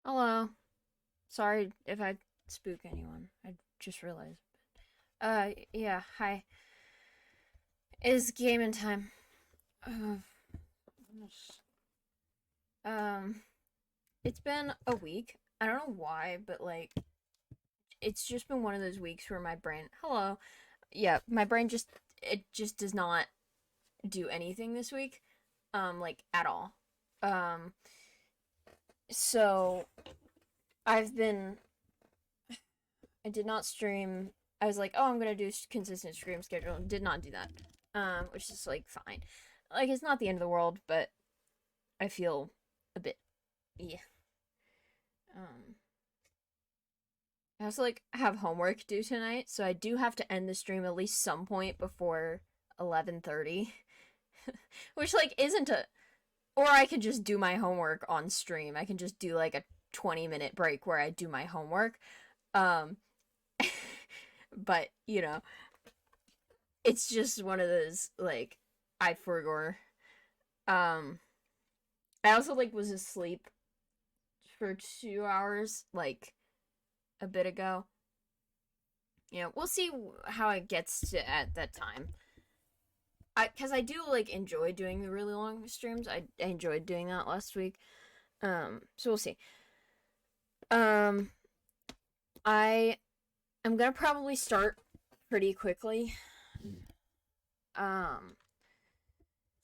Hello. Sorry if I spook anyone. I just realized. Yeah, hi. It's gaming time. Uh, um, it's been a week. I don't know why, but like, it's just been one of those weeks where my brain. Hello. Yeah, my brain just does not do anything this week. Like at all. Um, so I've been. I did not stream. I was like, oh, I'm gonna do consistent stream schedule. Did not do that. Which is like fine. Like it's not the end of the world, but I feel a bit yeah. Um, I also like have homework due tonight, so I do have to end the stream at least some point before 11:30, which like isn't a. Or I could just do my homework on stream. I can just do like a 20-minute break where I do my homework. Um, but it's just one of those like I forgor. Um, I also like was asleep for 2 hours like a bit ago. We'll see how it gets to at that time. Because I do like enjoy doing the really long streams. I enjoyed doing that last week. So we'll see. Um, I am gonna probably start pretty quickly. Um,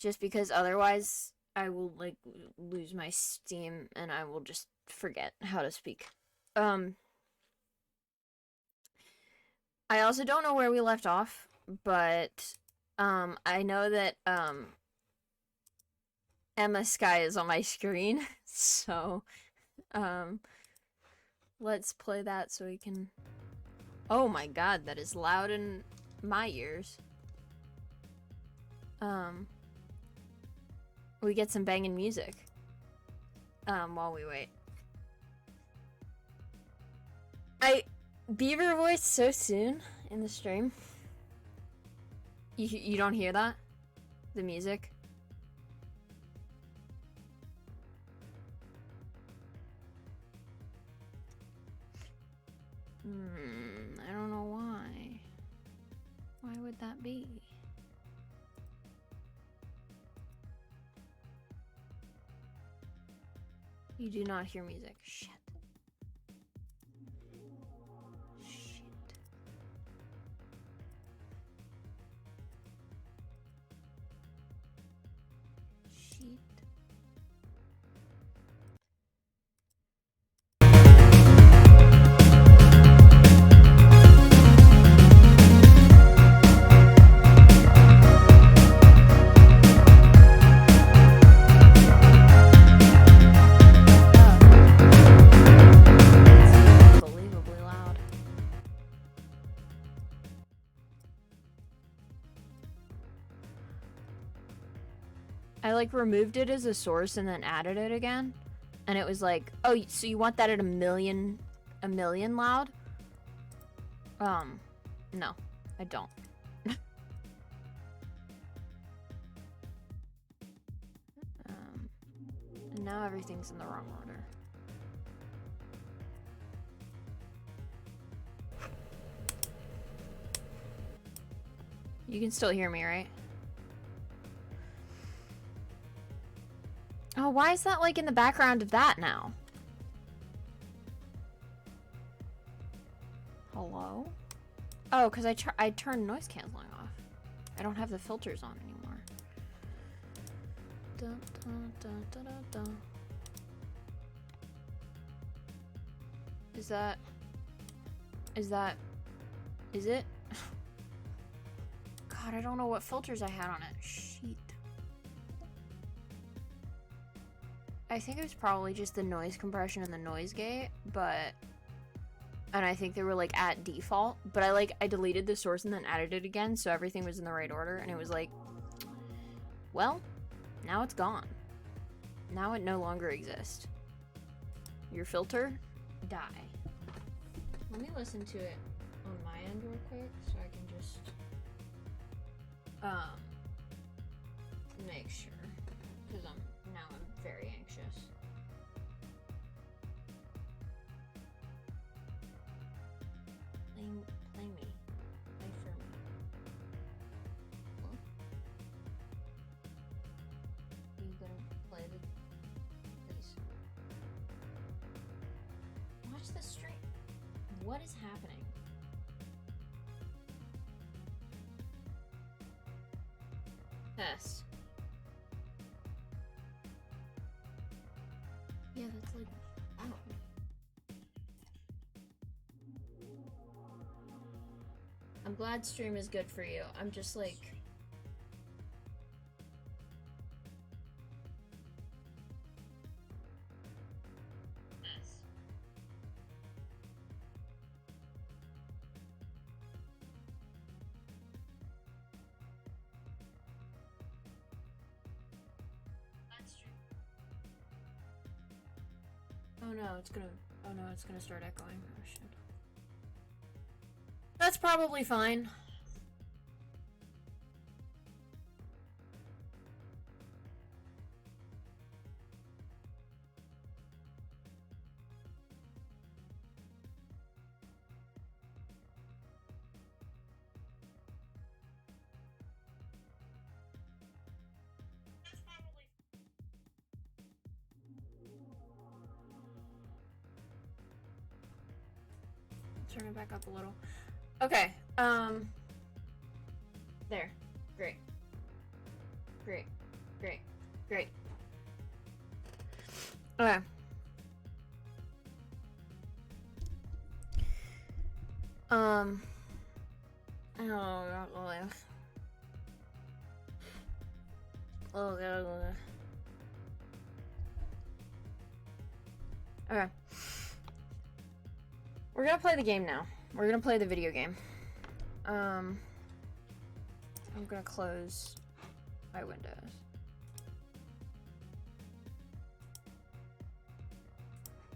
just because otherwise I will like lose my steam and I will just forget how to speak. Um, I also don't know where we left off, but I know that Emma Sky is on my screen, so um let's play that so we can. Oh my god, that is loud in my ears. Um, we get some banging music. While we wait. I Beaver voice so soon in the stream. You don't hear that? The music? I don't know why. Why would that be? You do not hear music. Shit. Shit. Shit. Unbelievably loud. I like removed it as a source and then added it again, and it was like, oh, so you want that at a million loud? No, I don't. And now everything's in the wrong order. You can still hear me, right? Oh, why is that like in the background of that now? Hello? Oh, because I turned noise canceling off. I don't have the filters on anymore. Dun, dun, dun, dun, dun, dun. Is it? God, I don't know what filters I had on it. Shit. I think it was probably just the noise compression and the noise gate, and I think they were like at default, but I deleted the source and then added it again, so everything was in the right order, and it was like, well, now it's gone. Now it no longer exists. Your filter, die. Let me listen to it on my end real quick so I can just make sure, because I'm very anxious. the stream. What is happening? Test. Yeah, that's like, oh. I'm glad stream is good for you. I'm just like... Oh no, it's gonna start echoing. Oh shit. That's probably fine. Turn it back up a little. Okay, there. Great. Great. Great. Great. Okay. Oh god. Okay. We're gonna play the game now. We're gonna play the video game. I'm gonna close my windows.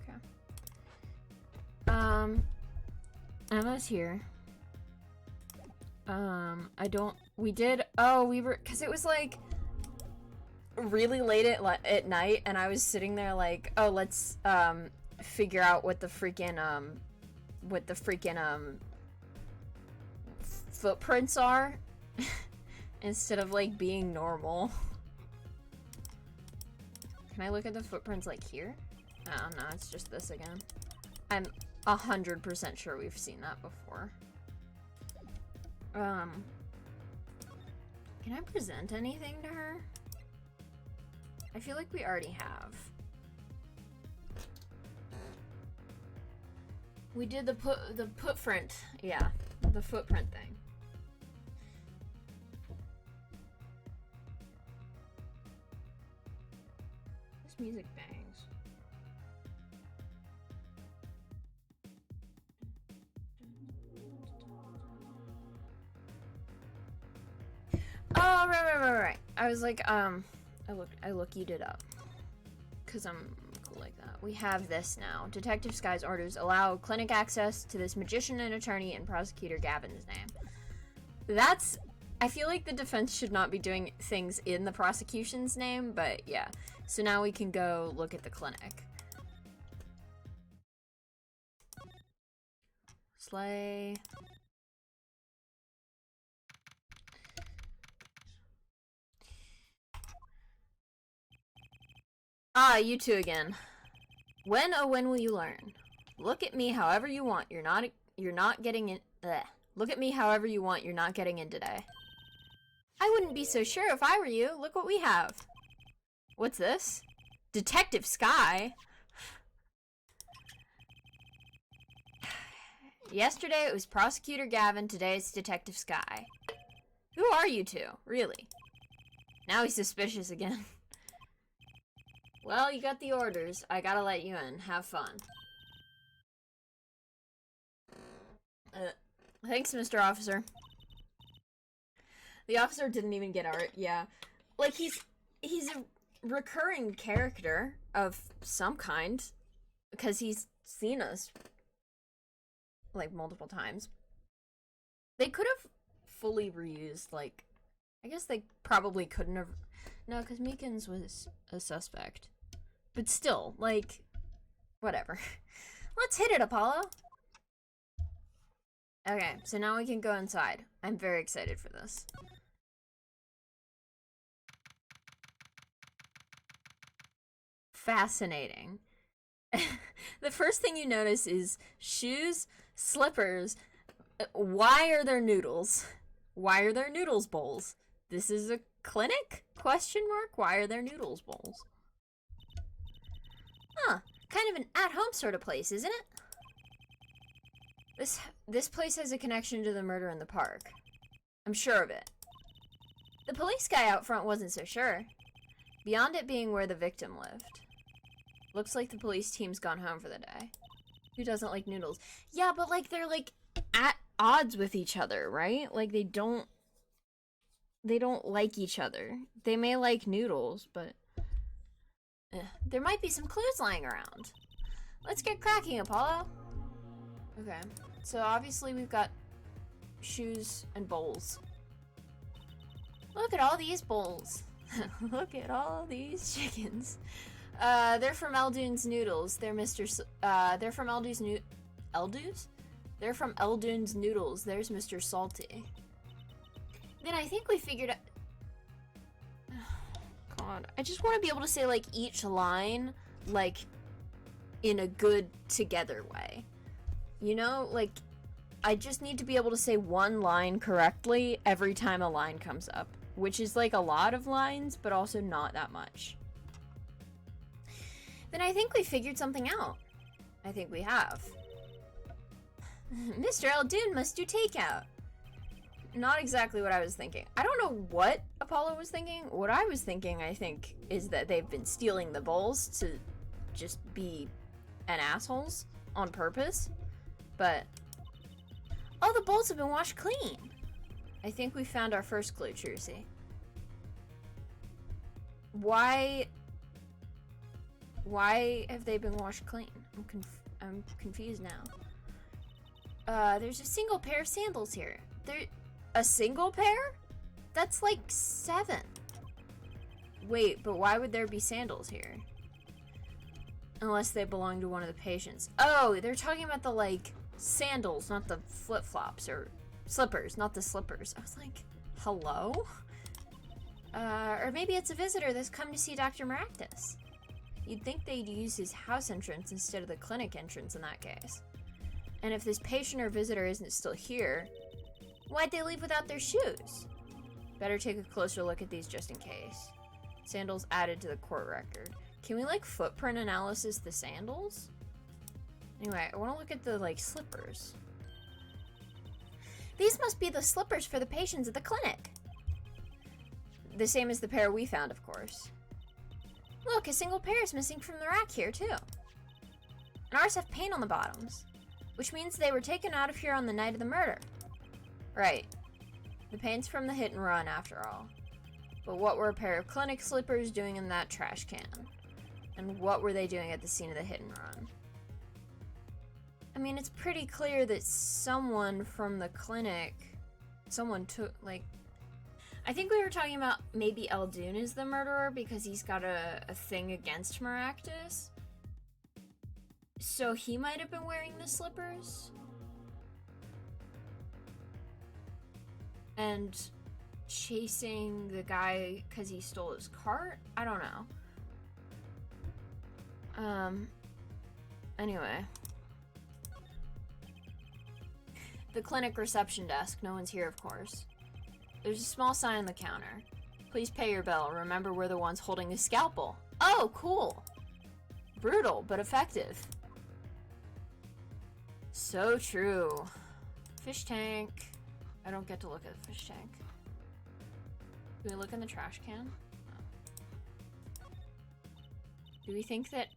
Okay. Emma's here. We were, cause it was like really late at night, and I was sitting there like, oh, let's figure out what the freaking footprints are instead of like being normal. Can I look at the footprints like here? Oh no, it's just this again. I'm 100% sure we've seen that before. Can I present anything to her? I feel like we already have. We did the footprint. Yeah, the footprint thing. This music bangs. Oh, right. I was like, I looked it up. Cause I'm cool like that. We have this now. Detective Sky's orders allow clinic access to this magician and attorney in prosecutor Gavin's name. That's, I feel like the defense should not be doing things in the prosecution's name, but yeah. So now we can go look at the clinic. Slay. Ah, you two again. When, oh when will you learn? Look at me however you want. You're not getting in. Bleh. Look at me however you want. You're not getting in today. I wouldn't be so sure if I were you. Look what we have. What's this? Detective Sky? Yesterday it was Prosecutor Gavin. Today it's Detective Sky. Who are you two? Really? Now he's suspicious again. Well, you got the orders. I gotta let you in. Have fun. Thanks, Mr. Officer. The officer didn't even get art. Yeah. Like, he's a recurring character of some kind. Because he's seen us, like, multiple times. They could have fully reused, like... I guess they probably couldn't have... No, because Meekins was a suspect. But still, like, whatever. Let's hit it, Apollo! Okay, so now we can go inside. I'm very excited for this. Fascinating. The first thing you notice is shoes, slippers. Why are there noodles? Why are there noodles bowls? This is a clinic? Question mark. Why are there noodles bowls? Huh. Kind of an at-home sort of place, isn't it? This place has a connection to the murder in the park. I'm sure of it. The police guy out front wasn't so sure. Beyond it being where the victim lived. Looks like the police team's gone home for the day. Who doesn't like noodles? Yeah, but like they're like at odds with each other, right? Like they don't like each other. They may like noodles, but there might be some clues lying around. Let's get cracking, Apollo. Okay, so obviously we've got shoes and bowls. Look at all these bowls. Look at all these chickens. They're from Eldune's Noodles. They're they're from Eldu's? They're from Eldune's Noodles. There's Mr. Salty. Then I think we figured out... God, I just want to be able to say, like, each line, like, in a good together way. You know? Like, I just need to be able to say one line correctly every time a line comes up. Which is, like, a lot of lines, but also not that much. Then I think we figured something out. I think we have. Mr. Eldune must do takeout. Not exactly what I was thinking. I don't know what Apollo was thinking. What I was thinking, I think, is that they've been stealing the bowls to just be an assholes on purpose. But all the bowls have been washed clean. I think we found our first clue, Trucy. Why have they been washed clean? I'm confused now. There's a single pair of sandals here. A single pair? That's like 7. Wait, but why would there be sandals here? Unless they belong to one of the patients. Oh, they're talking about the, like, sandals, not the flip-flops, or slippers, not the slippers. I was like, hello? Or maybe it's a visitor that's come to see Dr. Maractus. You'd think they'd use his house entrance instead of the clinic entrance in that case. And if this patient or visitor isn't still here, why'd they leave without their shoes? Better take a closer look at these just in case. Sandals added to the court record. Can we, like, footprint analysis the sandals? Anyway, I want to look at the, like, slippers. These must be the slippers for the patients at the clinic. The same as the pair we found, of course. Look, a single pair is missing from the rack here, too. And ours have paint on the bottoms, which means they were taken out of here on the night of the murder. Right. The paint's from the hit and run, after all. But what were a pair of clinic slippers doing in that trash can? And what were they doing at the scene of the hit and run? I mean, it's pretty clear that someone from the clinic, someone took, like... I think we were talking about maybe Eldune is the murderer because he's got a thing against Maractus. So he might have been wearing the slippers. And chasing the guy because he stole his cart? I don't know. Anyway. The clinic reception desk. No one's here, of course. There's a small sign on the counter. Please pay your bill. Remember, we're the ones holding the scalpel. Oh, cool. Brutal, but effective. So true. Fish tank. I don't get to look at the fish tank. Do we look in the trash can? No. Do we think that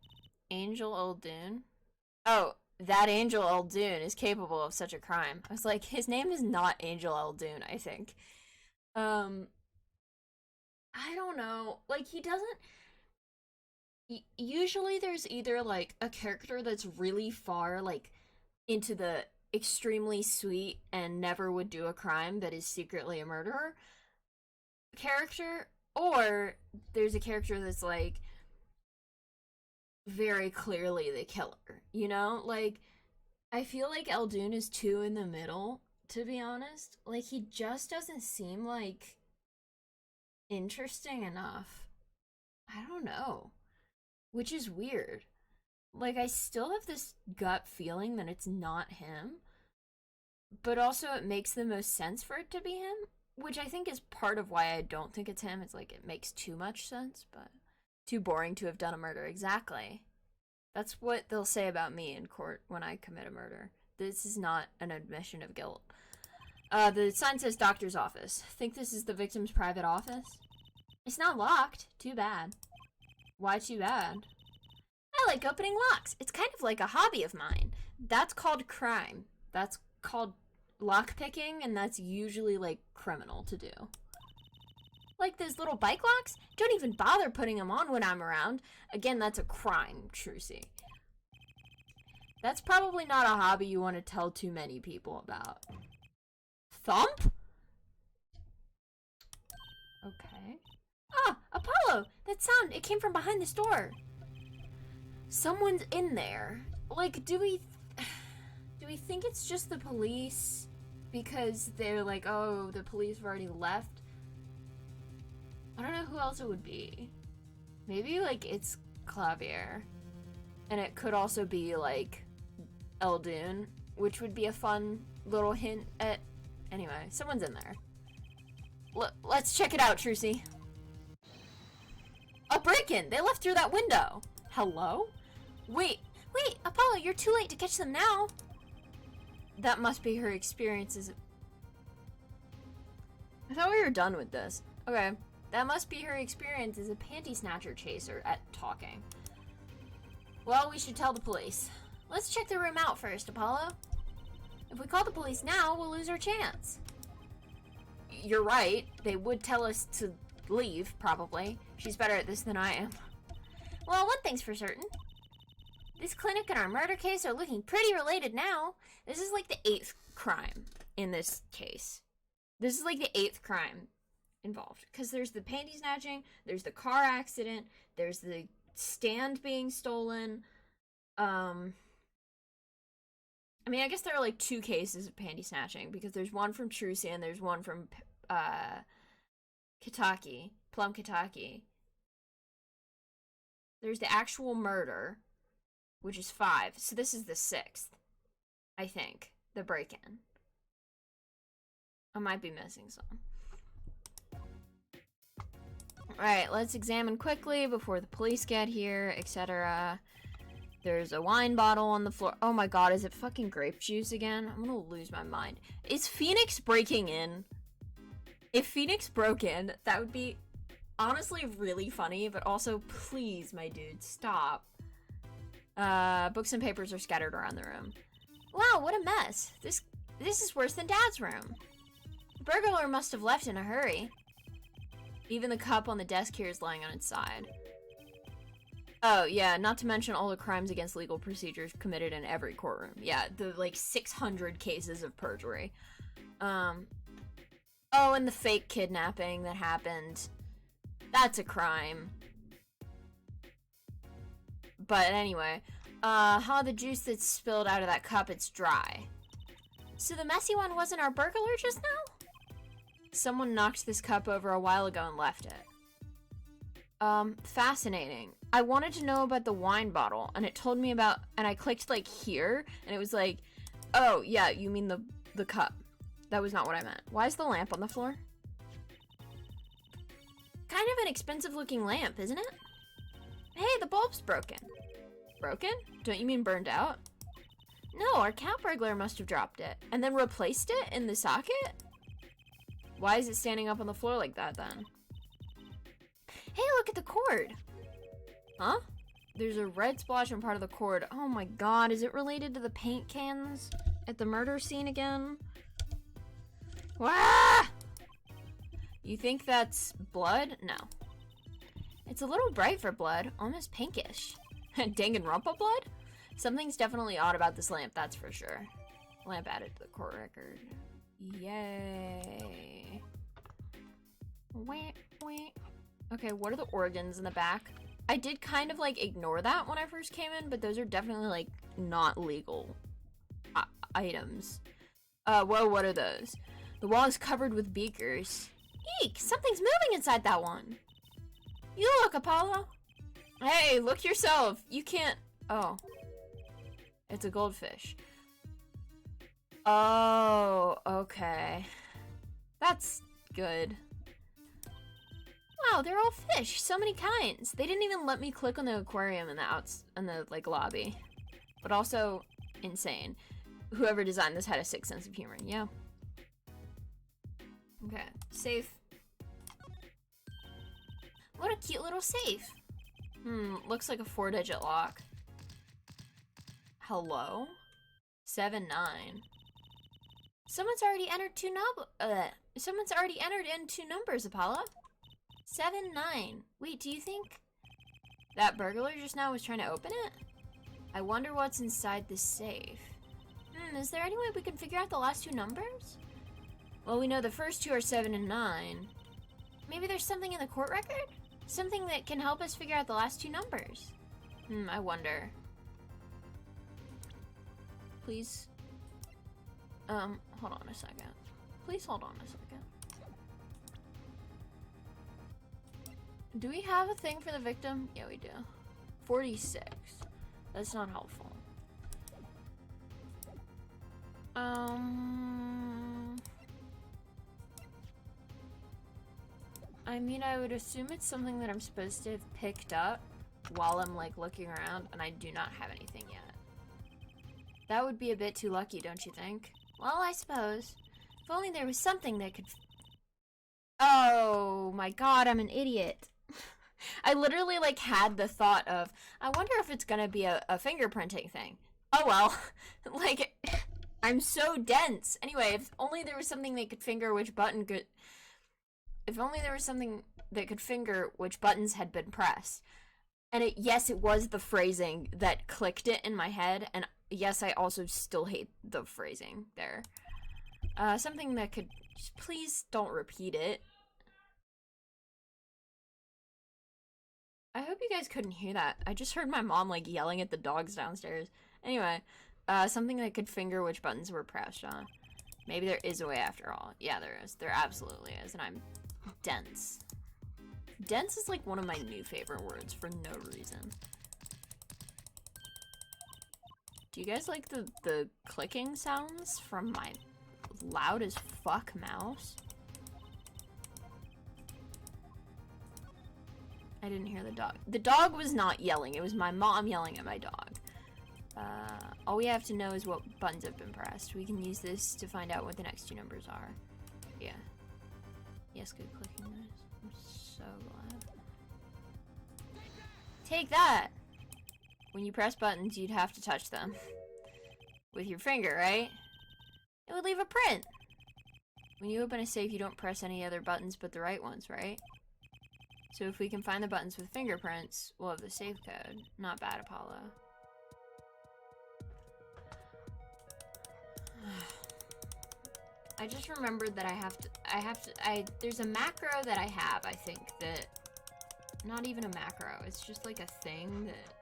Angel Eldune? Oh, that Angel Eldune is capable of such a crime. I was like, his name is not Angel Eldune, I think. I don't know. Like, he doesn't... Usually there's either, like, a character that's really far, like, into the extremely sweet and never would do a crime that is secretly a murderer character, or there's a character that's, like, very clearly the killer, you know? Like, I feel like Eldune is too in the middle, to be honest. Like, he just doesn't seem, like, interesting enough. I don't know. Which is weird. Like, I still have this gut feeling that it's not him, but also it makes the most sense for it to be him, which I think is part of why I don't think it's him. It's like, it makes too much sense, but too boring to have done a murder. Exactly. That's what they'll say about me in court when I commit a murder. This is not an admission of guilt. The sign says doctor's office. Think this is the victim's private office? It's not locked. Too bad. Why too bad? I like opening locks. It's kind of like a hobby of mine. That's called crime. That's called lockpicking, and that's usually, like, criminal to do. Like those little bike locks? Don't even bother putting them on when I'm around. Again, that's a crime, Trucy. That's probably not a hobby you want to tell too many people about. Thump? Okay. Ah, Apollo! That sound, it came from behind this door. Someone's in there. Like, do we think it's just the police? Because they're like, oh, the police have already left? I don't know who else it would be. Maybe, like, it's Clavier. And it could also be, like, Eldoon, which would be a fun little hint at... Anyway, someone's in there. Let's check it out, Trucy. A break-in! They left through that window! Hello? Wait, Apollo, you're too late to catch them now! That must be her experiences. I thought we were done with this. Okay. That must be her experience as a panty snatcher chaser at talking. Well, we should tell the police. Let's check the room out first, Apollo. If we call the police now, we'll lose our chance. You're right. They would tell us to leave, probably. She's better at this than I am. Well, one thing's for certain. This clinic and our murder case are looking pretty related now. This is like the 8th crime in this case. This is like the 8th crime involved. Because there's the panty snatching, there's the car accident, there's the stand being stolen. I mean, I guess there are like 2 cases of panty snatching. Because there's one from Trucy and there's one from Kitaki. Plum Kitaki. There's the actual murder, which is 5. So this is the 6th, I think. The break-in. I might be missing some. Alright, let's examine quickly before the police get here, etc. There's a wine bottle on the floor. Oh my god, is it fucking grape juice again? I'm gonna lose my mind. Is Phoenix breaking in? If Phoenix broke in, that would be honestly really funny, but also, please, my dude, stop. Books and papers are scattered around the room. Wow, what a mess. This is worse than Dad's room. The burglar must have left in a hurry. Even the cup on the desk here is lying on its side. Oh, yeah, not to mention all the crimes against legal procedures committed in every courtroom. Yeah, the, like, 600 cases of perjury. Oh, and the fake kidnapping that happened. That's a crime. But anyway, the juice that's spilled out of that cup, it's dry. So the messy one wasn't our burglar just now? Someone knocked this cup over a while ago and left it. Fascinating. I wanted to know about the wine bottle, and it told me about, and I clicked, like, here, and it was like, oh, yeah, you mean the cup. That was not what I meant. Why is the lamp on the floor? Kind of an expensive-looking lamp, isn't it? Hey, the bulb's broken. Broken? Don't you mean burned out? No, our cat burglar must have dropped it, and then replaced it in the socket? Why is it standing up on the floor like that, then? Hey, look at the cord! Huh? There's a red splotch on part of the cord. Oh my god, is it related to the paint cans at the murder scene again? Wah! You think that's blood? No. It's a little bright for blood, almost pinkish. Danganronpa blood? Something's definitely odd about this lamp, that's for sure. Lamp added to the court record. Yay. Wah, wah. Okay, what are the organs in the back? I did kind of, like, ignore that when I first came in, but those are definitely, like, not legal items. Whoa, what are those? The wall is covered with beakers. Eek! Something's moving inside that one! You look, Apollo! Hey, look yourself! You can't... Oh. It's a goldfish. Oh, okay. That's good. Wow, they're all fish. So many kinds. They didn't even let me click on the aquarium in the like lobby. But also insane. Whoever designed this had a sick sense of humor. Yeah. Okay. Safe. What a cute little safe. Looks like a 4-digit lock. Hello? 7-9. Someone's already entered someone's already entered in 2 numbers, Apollo. 7-9. Wait, do you think that burglar just now was trying to open it? I wonder what's inside this safe. Is there any way we can figure out the last 2 numbers? Well, we know the first 2 are 7 and 9. Maybe there's something in the court record? Something that can help us figure out the last 2 numbers. I wonder. Please. Hold on a second. Please hold on a second. Do we have a thing for the victim? Yeah, we do. 46. That's not helpful. I mean, I would assume it's something that I'm supposed to have picked up while I'm, like, looking around, and I do not have anything yet. That would be a bit too lucky, don't you think? Well, I suppose. If only there was something that could... Oh my god, I'm an idiot. I literally, like, had the thought of, I wonder if it's gonna be a fingerprinting thing. Oh well. Like, I'm so dense. Anyway, if only there was something that could finger which button could... If only there was something that could finger which buttons had been pressed. And yes, it was the phrasing that clicked it in my head, and yes, I also still hate the phrasing there. Something that could... Please don't repeat it. I hope you guys couldn't hear that. I just heard my mom, like, yelling at the dogs downstairs. Anyway, something that could finger which buttons were pressed on. Maybe there is a way after all. Yeah, there is. There absolutely is, and I'm dense. Dense is, like, one of my new favorite words for no reason. Do you guys like the clicking sounds from my loud as fuck mouse? I didn't hear the dog. The dog was not yelling. It was my mom yelling at my dog. All we have to know is what buttons have been pressed. We can use this to find out what the next 2 numbers are. Yeah. Yes, good clicking noise. I'm so glad. Take that! When you press buttons, you'd have to touch them. With your finger, right? It would leave a print! When you open a safe, you don't press any other buttons but the right ones, right? So if we can find the buttons with fingerprints, we'll have the safe code. Not bad, Apollo. I just remembered that there's a macro that I have, I think, that, not even a macro, it's just like a thing that,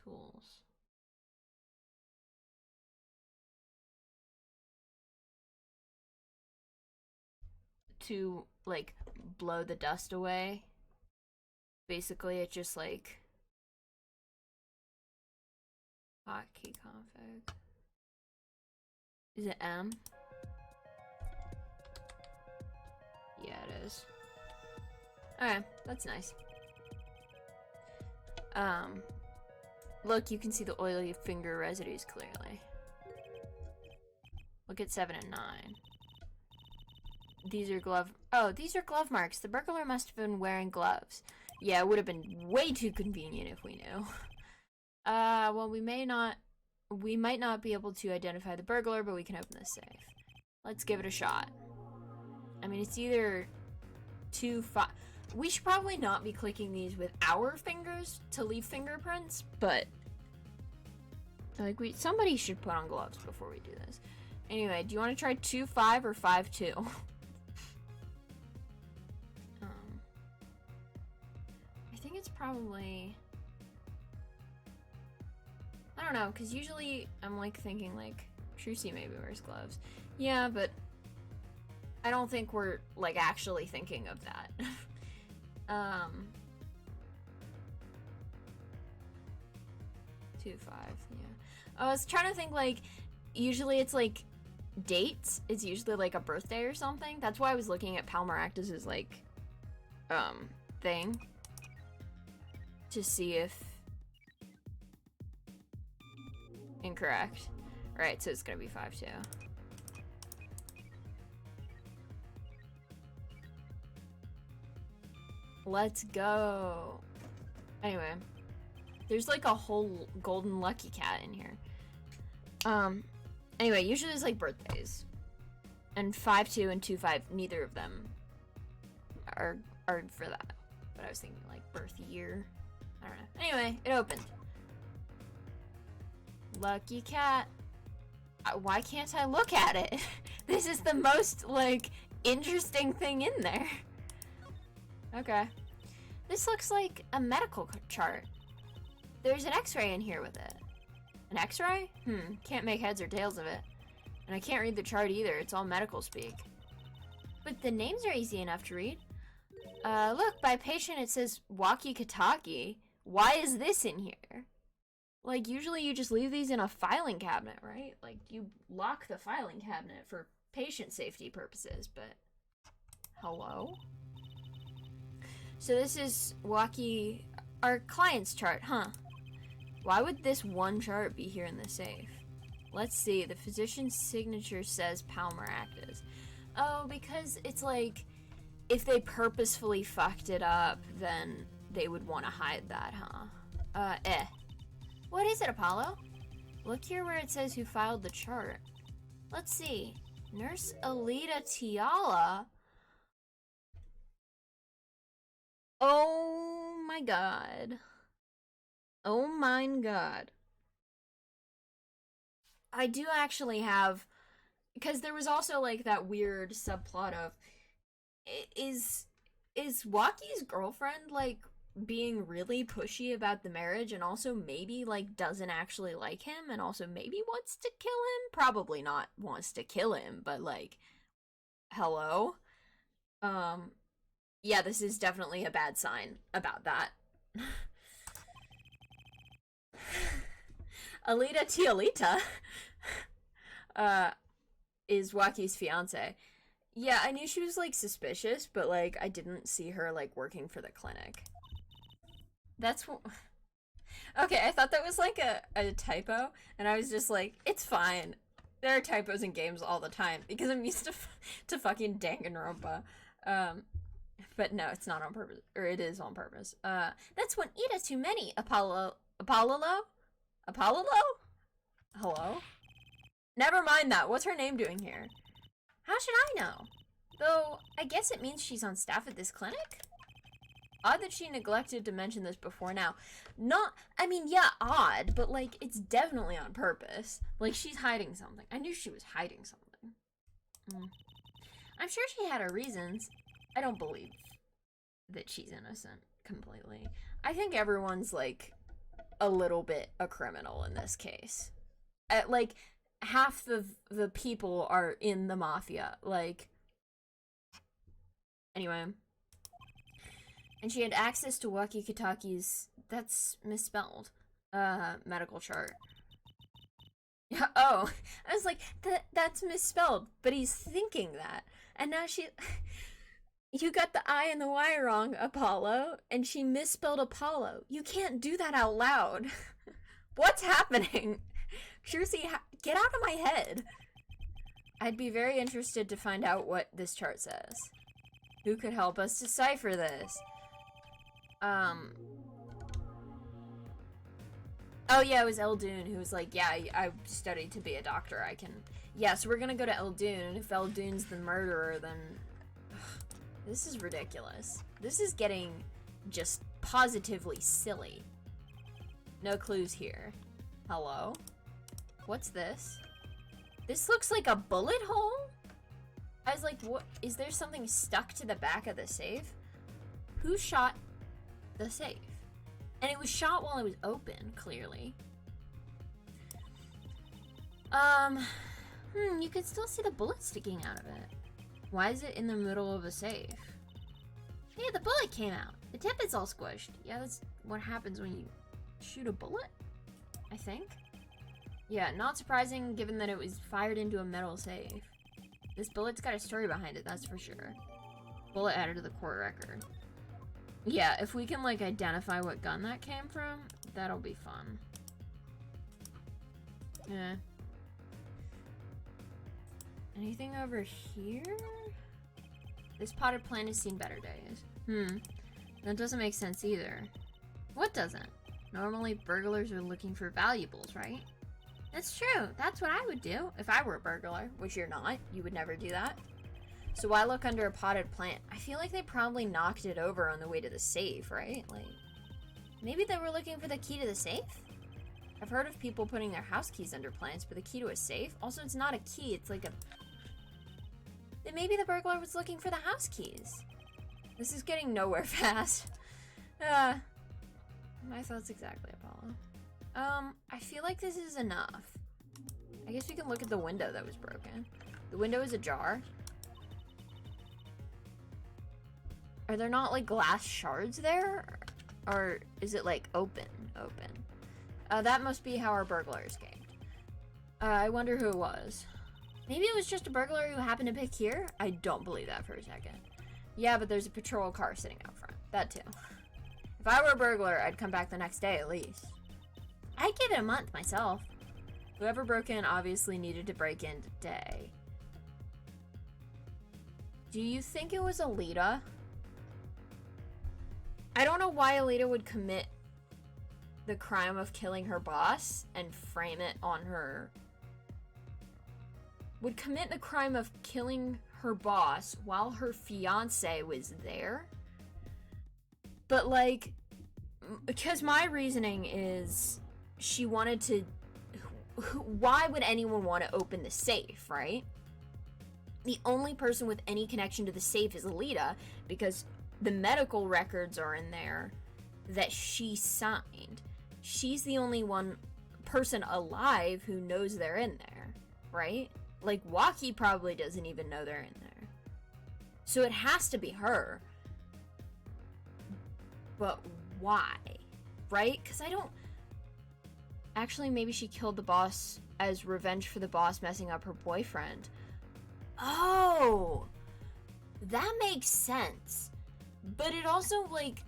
tools. To, like, blow the dust away. Basically, it's just like, hotkey config. Is it M? Yeah, it is. Alright, that's nice. Look, you can see the oily finger residues clearly. Look at 7 and 9. These are these are glove marks. The burglar must have been wearing gloves. Yeah, it would have been way too convenient if we knew. Well, we might not be able to identify the burglar, but we can open this safe. Let's give it a shot. I mean, it's either 2-5. We should probably not be clicking these with our fingers to leave fingerprints, but like somebody should put on gloves before we do this. Anyway, do you want to try 2-5 or 5-2? I think it's probably, I don't know, because usually I'm like thinking like Trucy maybe wears gloves. Yeah, but I don't think we're like actually thinking of that. 2, 5, yeah. I was trying to think, like, usually it's, like, dates. It's usually, like, a birthday or something. That's why I was looking at Palmaractus's, like, thing. To see if... Incorrect. Right, so it's gonna be 5, too. Let's go. Anyway. There's like a whole golden lucky cat in here. Anyway, usually it's like birthdays. And 5-2 and 2-5, neither of them are for that. But I was thinking like birth year. I don't know. Anyway, it opened. Lucky cat. Why can't I look at it? This is the most, like, interesting thing in there. Okay. This looks like a medical chart. There's an x-ray in here with it. An x-ray? Can't make heads or tails of it. And I can't read the chart either. It's all medical speak. But the names are easy enough to read. Look, by patient it says Waki Kataki. Why is this in here? Like, usually you just leave these in a filing cabinet, right? Like, you lock the filing cabinet for patient safety purposes, but... Hello? So this is Waki... Our client's chart, huh? Why would this one chart be here in the safe? Let's see, the physician's signature says Palmaractus. Oh, because it's like, if they purposefully fucked it up, then they would want to hide that, huh? What is it, Apollo? Look here where it says who filed the chart. Let's see. Nurse Alita Tiala? Oh my god. Oh my god. I do actually have... Because there was also, like, that weird subplot of... Is Waki's girlfriend, like, being really pushy about the marriage and also maybe, like, doesn't actually like him and also maybe wants to kill him? Probably not wants to kill him, but, like, hello? Yeah, this is definitely a bad sign about that. Alita Tialita is Waki's fiance. Yeah, I knew she was, like, suspicious, but, like, I didn't see her, like, working for the clinic. That's okay, I thought that was, like, a typo, and I was just like, it's fine. There are typos in games all the time, because I'm used to fucking Danganronpa. But no, it's not on purpose, or it is on purpose. That's one Ida too many, Apollo? Hello? Never mind that. What's her name doing here? How should I know? Though, I guess it means she's on staff at this clinic? Odd that she neglected to mention this before now. I mean, yeah, odd, but, like, it's definitely on purpose. Like, she's hiding something. I knew she was hiding something. I'm sure she had her reasons. I don't believe that she's innocent completely. I think everyone's, like, a little bit a criminal in this case. Like, half the people are in the mafia. Like, anyway. And she had access to Waki Kataki's, that's misspelled, medical chart. Yeah, oh, I was like, that's misspelled, but he's thinking that. And now you got the I and the Y wrong, Apollo, and she misspelled Apollo. You can't do that out loud. What's happening? Trucy, get out of my head. I'd be very interested to find out what this chart says. Who could help us decipher this? Oh yeah, it was Eldoon who was like, yeah, I studied to be a doctor, I can... Yeah, so we're gonna go to Eldoon, and if Eldoon's the murderer, then... This is ridiculous. This is getting just positively silly. No clues here. Hello? What's this? This looks like a bullet hole? I was like, what? Is there something stuck to the back of the safe? Who shot the safe? And it was shot while it was open, clearly. You can still see the bullet sticking out of it. Why is it in the middle of a safe? Yeah, the bullet came out. The tip is all squished. Yeah, that's what happens when you shoot a bullet. I think. Yeah, not surprising given that it was fired into a metal safe. This bullet's got a story behind it, that's for sure. Bullet added to the court record. Yeah, if we can, like, identify what gun that came from, that'll be fun. Yeah. Anything over here? This potted plant has seen better days. That doesn't make sense either. What doesn't? Normally, burglars are looking for valuables, right? That's true. That's what I would do if I were a burglar, which you're not. You would never do that. So why look under a potted plant? I feel like they probably knocked it over on the way to the safe, right? Like, maybe they were looking for the key to the safe? I've heard of people putting their house keys under plants, but the key to a safe? Also, it's not a key, it's like a... Then maybe the burglar was looking for the house keys. This is getting nowhere fast. My thoughts exactly, Apollo. I feel like this is enough. I guess we can look at the window that was broken. The window is ajar. Are there not, like, glass shards there? Or is it, like, open? That must be how our burglar escaped. I wonder who it was. Maybe it was just a burglar who happened to pick here? I don't believe that for a second. Yeah, but there's a patrol car sitting out front. That too. If I were a burglar, I'd come back the next day at least. I'd give it a month myself. Whoever broke in obviously needed to break in today. Do you think it was Alita? I don't know why Alita would commit the crime of killing her boss and frame it on her. Would commit the crime of killing her boss while her fiance was there? But, like, because my reasoning is she wanted to... Why would anyone want to open the safe, right? The only person with any connection to the safe is Alita, because the medical records are in there that she signed. She's the only person alive who knows they're in there, right? Like, Waki probably doesn't even know they're in there. So it has to be her. But why? Right? Because I don't... Actually, maybe she killed the boss as revenge for the boss messing up her boyfriend. Oh! That makes sense. But it also, like...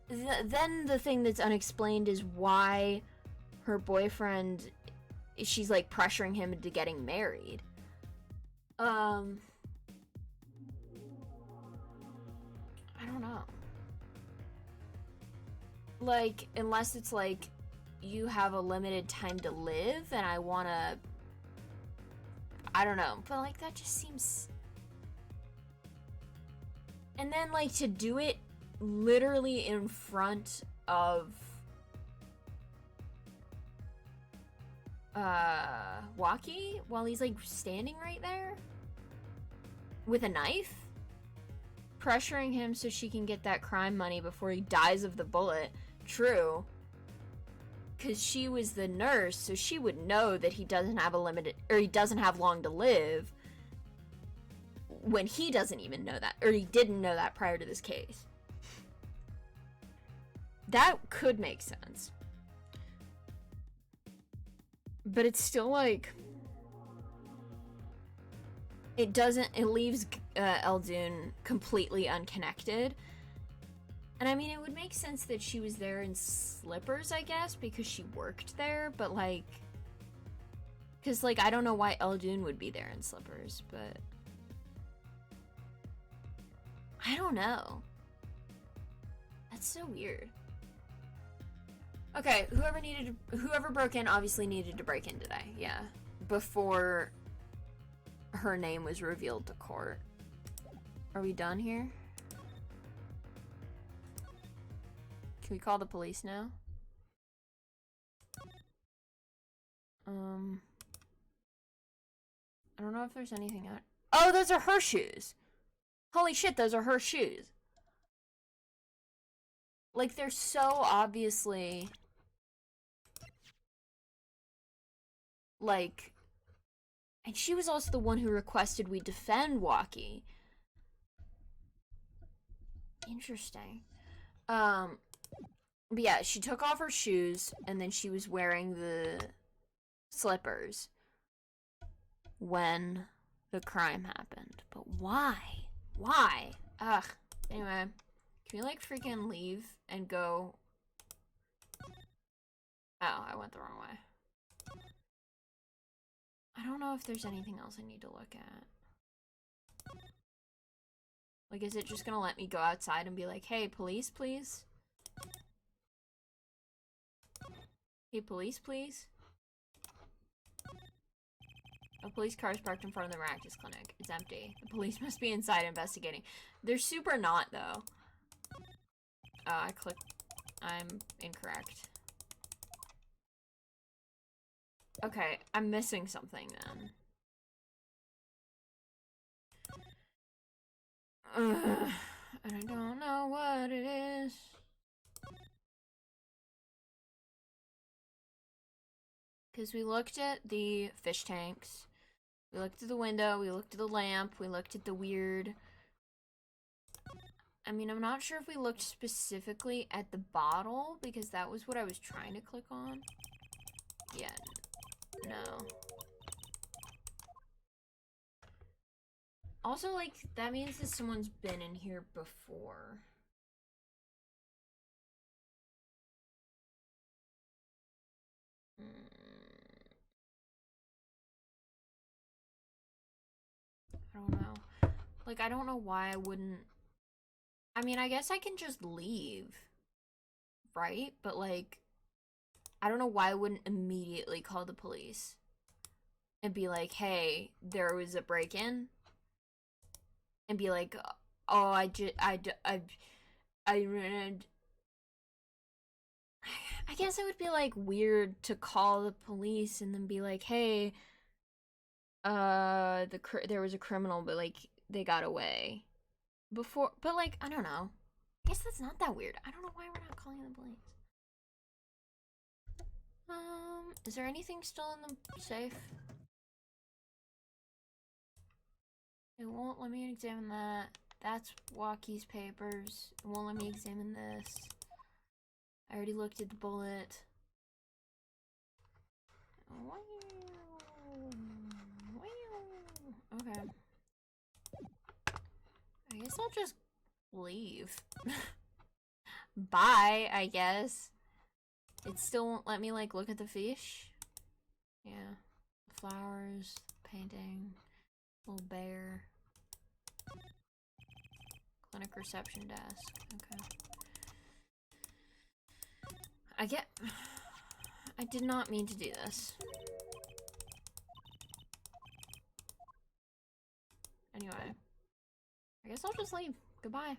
then the thing that's unexplained is why her boyfriend... She's, like, pressuring him into getting married. I don't know. Like, unless it's, like, you have a limited time to live, and I wanna... I don't know. But, like, that just seems... And then, like, to do it literally in front of... Waki? While he's, like, standing right there? With a knife? Pressuring him so she can get that crime money before he dies of the bullet. True. Because she was the nurse, so she would know that he doesn't have he doesn't have long to live. When he doesn't even know that. Or he didn't know that prior to this case. That could make sense. But it's still like... It leaves Eldun completely unconnected. And I mean, it would make sense that she was there in slippers, I guess, because she worked there, but like... Because, like, I don't know why Eldun would be there in slippers, but... I don't know. That's so weird. Okay, whoever broke in obviously needed to break in today, yeah. Before her name was revealed to court. Are we done here? Can we call the police now? I don't know if there's anything out. Oh, those are her shoes! Holy shit, those are her shoes. Like, they're so obviously... Like... And she was also the one who requested we defend Waki. Interesting. But yeah, she took off her shoes and then she was wearing the slippers when the crime happened. But why? Why? Ugh. Anyway, can we like freaking leave and go? Oh, I went the wrong way. I don't know if there's anything else I need to look at. Like, is it just gonna let me go outside and be like, hey, police, please? Hey, police, please? A police car is parked in front of the Maractus Clinic. It's empty. The police must be inside investigating. They're super not, though. Oh, I clicked. I'm incorrect. Okay, I'm missing something then. And I don't know what it is. Because we looked at the fish tanks. We looked at the window. We looked at the lamp. We looked at the weird... I mean, I'm not sure if we looked specifically at the bottle, because that was what I was trying to click on. Yeah. No. Also, like, that means that someone's been in here before. I don't know. Like, I don't know why I wouldn't... I mean, I guess I can just leave. Right? But, like, I don't know why I wouldn't immediately call the police. And be like, hey, there was a break-in. And be like, oh, I guess it would be, like, weird to call the police and then be like, hey, there was a criminal, but, like, they got away. Before, but, like, I don't know. I guess that's not that weird. I don't know why we're not calling the police. Is there anything still in the safe? It won't let me examine that. That's Walkie's papers. It won't let me examine this. I already looked at the bullet. Okay. I guess I'll just leave. Bye, I guess. It still won't let me, like, look at the fish. Yeah. Flowers, painting, little bear. Clinic reception desk. Okay. I did not mean to do this. Anyway. I guess I'll just leave. Goodbye.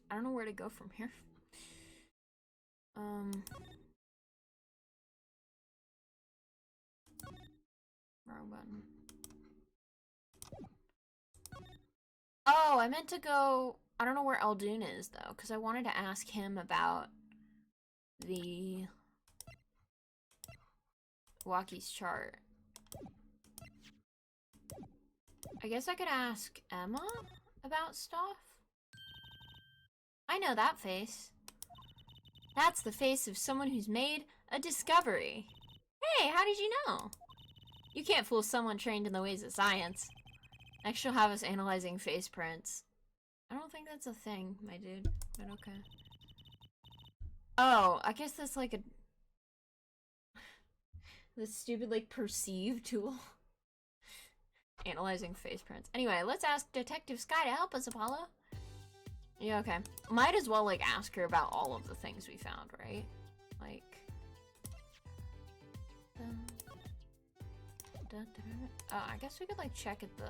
I don't know where to go from here. Wrong button. Oh, I meant to go... I don't know where Aldoon is, though, because I wanted to ask him about the... Walkie's chart. I guess I could ask Emma about stuff? I know that face. That's the face of someone who's made a discovery. Hey, how did you know? You can't fool someone trained in the ways of science. Next she'll have us analyzing face prints. I don't think that's a thing, my dude, but okay. Oh, I guess that's like a... this stupid, like, perceive tool. Analyzing face prints. Anyway, let's ask Detective Sky to help us, Apollo. Yeah, okay. Might as well, like, ask her about all of the things we found, right? Like... Oh, I guess we could, like, check at the...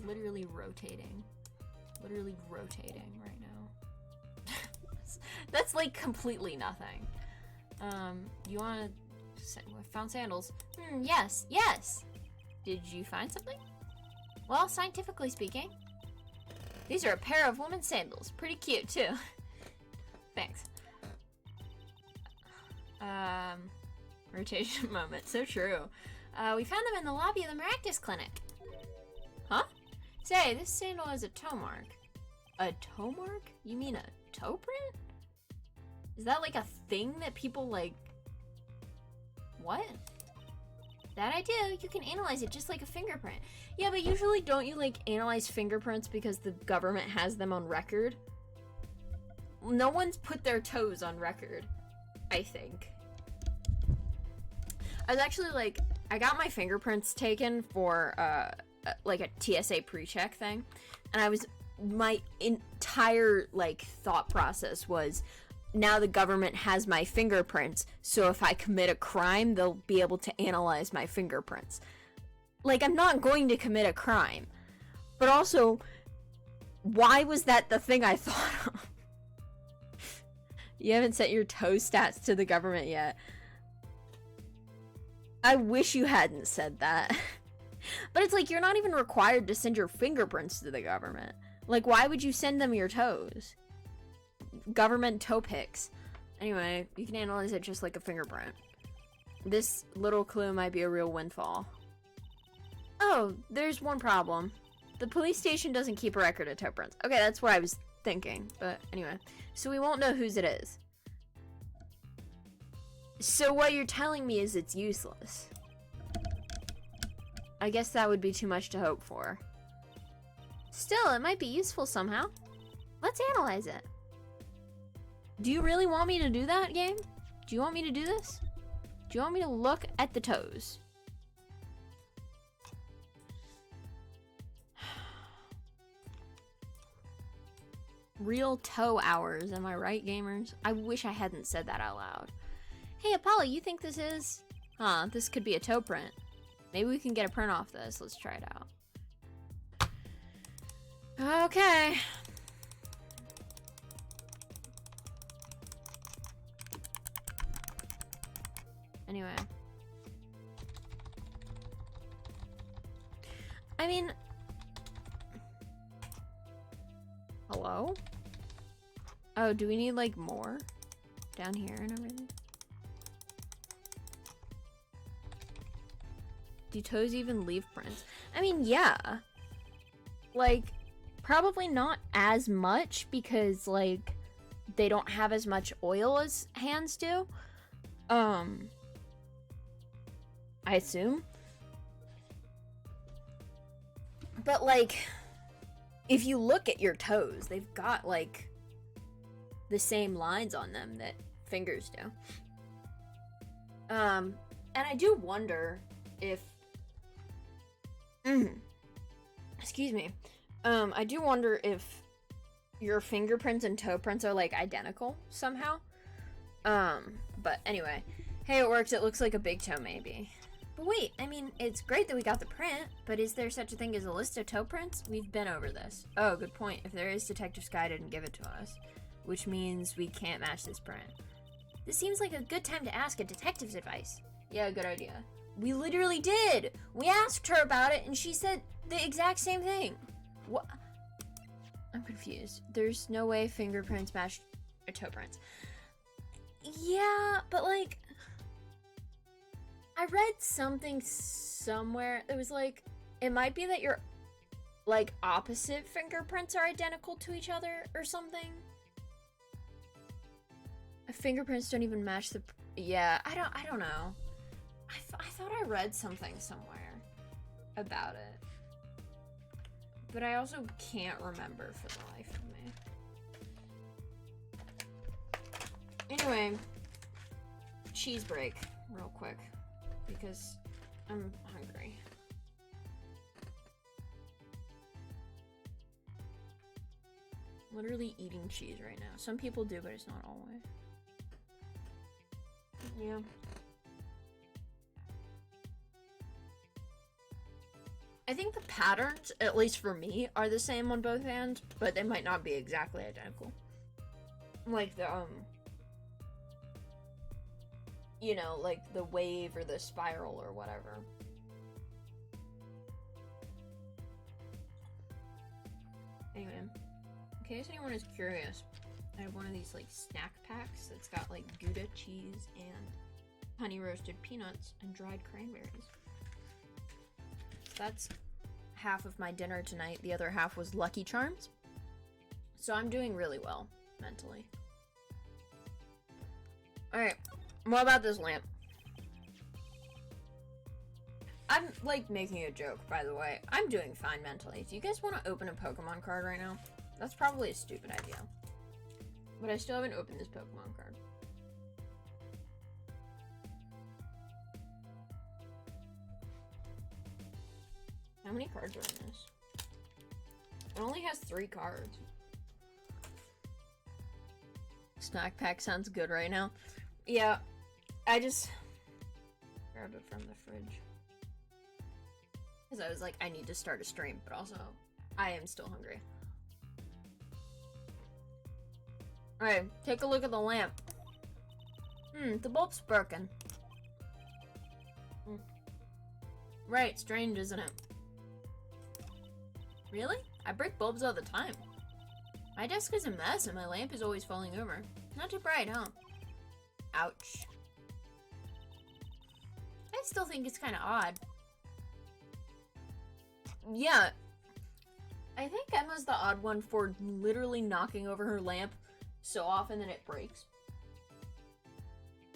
Literally rotating. Literally rotating right now. That's, like, completely nothing. You wanna... I found sandals. Yes, yes! Did you find something? Well, scientifically speaking, these are a pair of women's sandals. Pretty cute, too. Thanks. Rotation moment. So true. We found them in the lobby of the Maractus Clinic. Huh? Say, this sandal has a toe mark. A toe mark? You mean a toe print? Is that like a thing that people like... What? That I do. You can analyze it just like a fingerprint. Yeah, but usually don't you like analyze fingerprints because the government has them on record? No one's put their toes on record, I think. I was actually like, I got my fingerprints taken for like a TSA pre-check thing, and my entire like thought process was, now the government has my fingerprints, so if I commit a crime, they'll be able to analyze my fingerprints. Like, I'm not going to commit a crime, but also, why was that the thing I thought of? You haven't sent your toe stats to the government yet. I wish you hadn't said that. But it's like, you're not even required to send your fingerprints to the government. Like, why would you send them your toes? Government toe pics. Anyway, you can analyze it just like a fingerprint. This little clue might be a real windfall. Oh, there's one problem. The police station doesn't keep a record of toe prints. Okay, that's what I was thinking. But anyway, so we won't know whose it is. So what you're telling me is it's useless. I guess that would be too much to hope for. Still, it might be useful somehow. Let's analyze it. Do you really want me to do that, game? Do you want me to do this? Do you want me to look at the toes? Real toe hours, am I right, gamers? I wish I hadn't said that out loud. Hey, Apollo, you think this is... Huh, this could be a toe print. Maybe we can get a print off this. Let's try it out. Okay. Anyway. I mean... Hello? Oh, do we need, like, more? Down here and everything? Do toes even leave prints? I mean, yeah. Like, probably not as much because, like, they don't have as much oil as hands do. I assume. But, like, if you look at your toes, they've got, like, the same lines on them that fingers do. And I do wonder if... Excuse me. I do wonder if your fingerprints and toe prints are, like, identical somehow. But anyway. Hey, it works. It looks like a big toe, maybe. But wait, I mean, it's great that we got the print, but is there such a thing as a list of toe prints? We've been over this. Oh, good point. If there is, Detective Sky didn't give it to us, which means we can't match this print. This seems like a good time to ask a detective's advice. Yeah, good idea. We literally did! We asked her about it, and she said the exact same thing. What? I'm confused. There's no way fingerprints match toe prints. Yeah, but like... I read something somewhere that was like, it might be that your, like, opposite fingerprints are identical to each other or something. Fingerprints don't even match the, yeah, I don't know. I thought I read something somewhere about it. But I also can't remember for the life of me. Anyway, cheese break real quick. Because I'm hungry. Literally eating cheese right now. Some people do, but it's not always. Yeah. I think the patterns, at least for me, are the same on both hands, but they might not be exactly identical. Like the, you know, like the wave or the spiral or whatever. Anyway, in case anyone is curious, I have one of these like snack packs that's got like Gouda cheese and honey roasted peanuts, and dried cranberries. That's half of my dinner tonight. The other half was Lucky Charms. So I'm doing really well mentally. Alright, what about this lamp? I'm, like, making a joke, by the way. I'm doing fine mentally. Do you guys want to open a Pokemon card right now? That's probably a stupid idea. But I still haven't opened this Pokemon card. How many cards are in this? It only has 3 cards. Snack pack sounds good right now. Yeah, I just grabbed it from the fridge. Because I was like, I need to start a stream, but also, I am still hungry. Alright, take a look at the lamp. The bulb's broken. Right, strange, isn't it? Really? I break bulbs all the time. My desk is a mess and my lamp is always falling over. Not too bright, huh? Ouch. I still think it's kind of odd. Yeah. I think Emma's the odd one for literally knocking over her lamp so often that it breaks.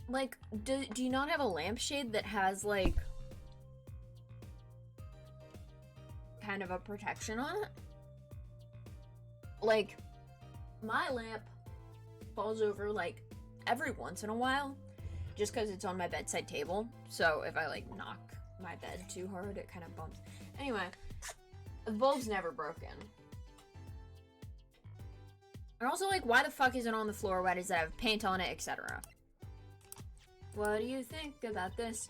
Like, do you not have a lampshade that has, like, kind of a protection on it? Like, my lamp falls over, like, every once in a while, just because it's on my bedside table. So if I, like, knock my bed too hard, it kind of bumps. Anyway, the bulb's never broken. And also, like, why the fuck is it on the floor? Why does it have paint on it, etc.? What do you think about this?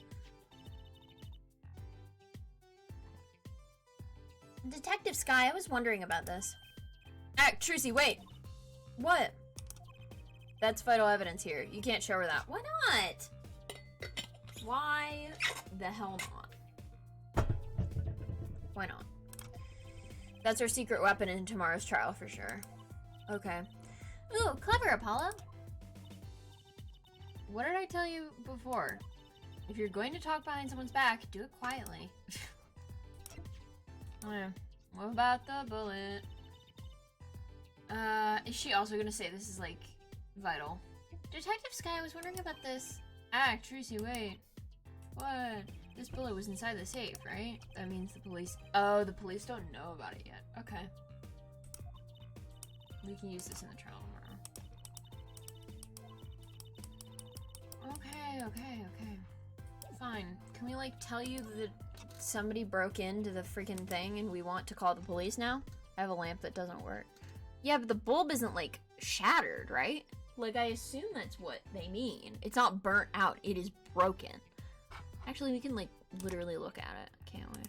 Detective Sky, I was wondering about this. Trucy, wait. What? That's vital evidence here. You can't show her that. Why not? Why the hell not? Why not? That's our secret weapon in tomorrow's trial for sure. Okay. Ooh, clever, Apollo. What did I tell you before? If you're going to talk behind someone's back, do it quietly. Oh yeah. What about the bullet? Is she also gonna say this is, like, vital? Detective Sky, I was wondering about this. Tracy, wait. What? This bullet was inside the safe, right? That means the police... Oh, the police don't know about it yet. Okay. We can use this in the trial tomorrow. Okay. Fine. Can we, like, tell you that somebody broke into the freaking thing and we want to call the police now? I have a lamp that doesn't work. Yeah, but the bulb isn't, like, shattered, right? Like, I assume that's what they mean. It's not burnt out. It is broken. Actually, we can, like, literally look at it, can't we?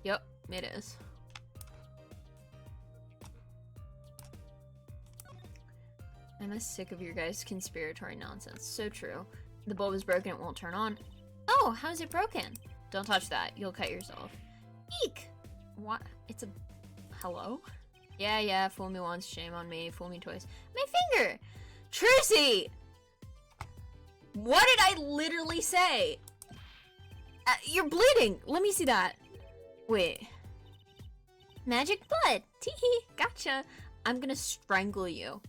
Yep, it is. I'm sick of your guys' conspiratory nonsense. So true. The bulb is broken, it won't turn on. Oh, how's it broken? Don't touch that, you'll cut yourself. Eek! What? It's a... Hello? Yeah, fool me once, shame on me, fool me twice. My finger! Trucy! What did I literally say? You're bleeding! Let me see that. Wait. Magic blood! Teehee! Gotcha! I'm gonna strangle you.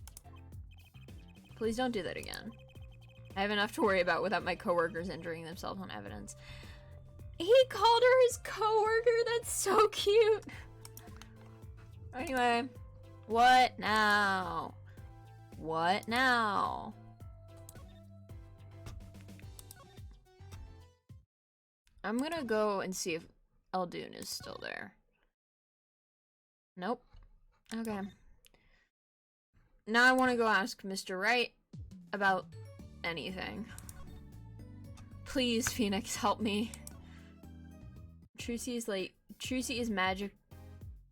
Please don't do that again. I have enough to worry about without my coworkers injuring themselves on evidence. He called her his coworker? That's so cute! Anyway. What now? What now? I'm gonna go and see if Eldoon is still there. Nope. Okay. Now I want to go ask Mr. Wright about anything. Please, Phoenix, help me. Trucy is like... Trucy is magic...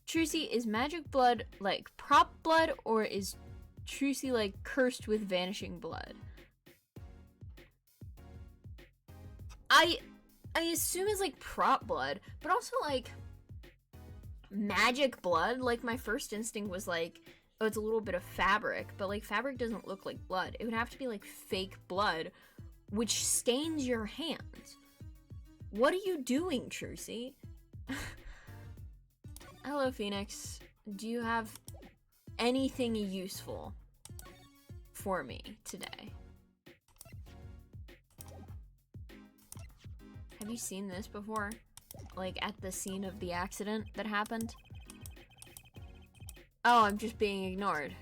Trucy, is magic blood like prop blood, or is Trucy like cursed with vanishing blood? I assume it's like prop blood, but also like magic blood. Like my first instinct was like oh, it's a little bit of fabric, but like fabric doesn't look like blood. It would have to be like fake blood, which stains your hands. What are you doing, Trucy? Hello, Phoenix. Do you have anything useful for me today? Have you seen this before? Like at the scene of the accident that happened? Oh, I'm just being ignored.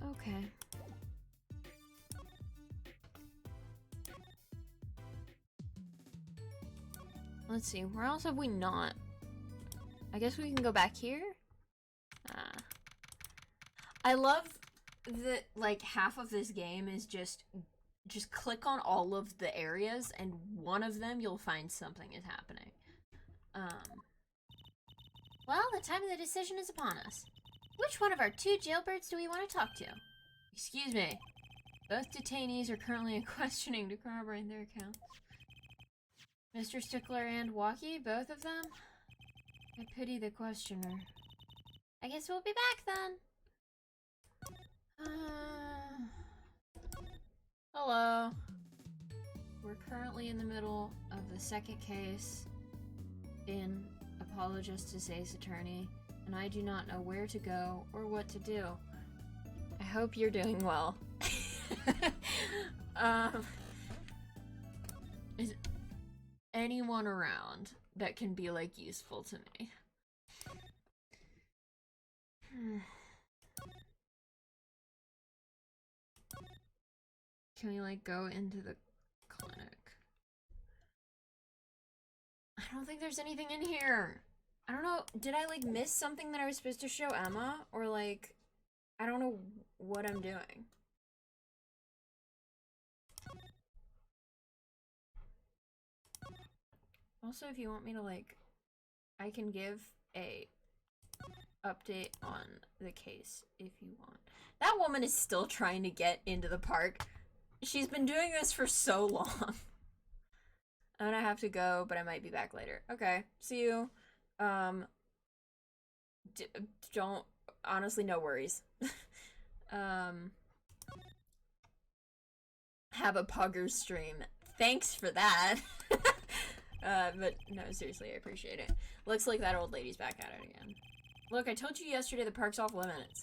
Okay. Let's see, where else have we not? I guess we can go back here? I love that, like, half of this game is just click on all of the areas, and one of them you'll find something is happening. Well, the time of the decision is upon us. Which one of our 2 jailbirds do we want to talk to? Excuse me. Both detainees are currently in questioning to corroborate their accounts. Mr. Stickler and Walkie, both of them? I pity the questioner. I guess we'll be back then. Hello. We're currently in the middle of the second case in Apologist to Ace Attorney, and I do not know where to go or what to do. I hope you're doing well. Is anyone around that can be, like, useful to me? Can we, like, go into the clinic? I don't think there's anything in here. I don't know. Did I, like, miss something that I was supposed to show Emma? Or, like, I don't know what I'm doing. Also, if you want me to, like, I can give a update on the case if you want. That woman is still trying to get into the park. She's been doing this for so long. I'm gonna have to go, but I might be back later. Okay, see you. Don't, honestly, no worries. Have a Pugger stream. Thanks for that. But no, seriously, I appreciate it. Looks like that old lady's back at it again. Look, I told you yesterday the park's off limits.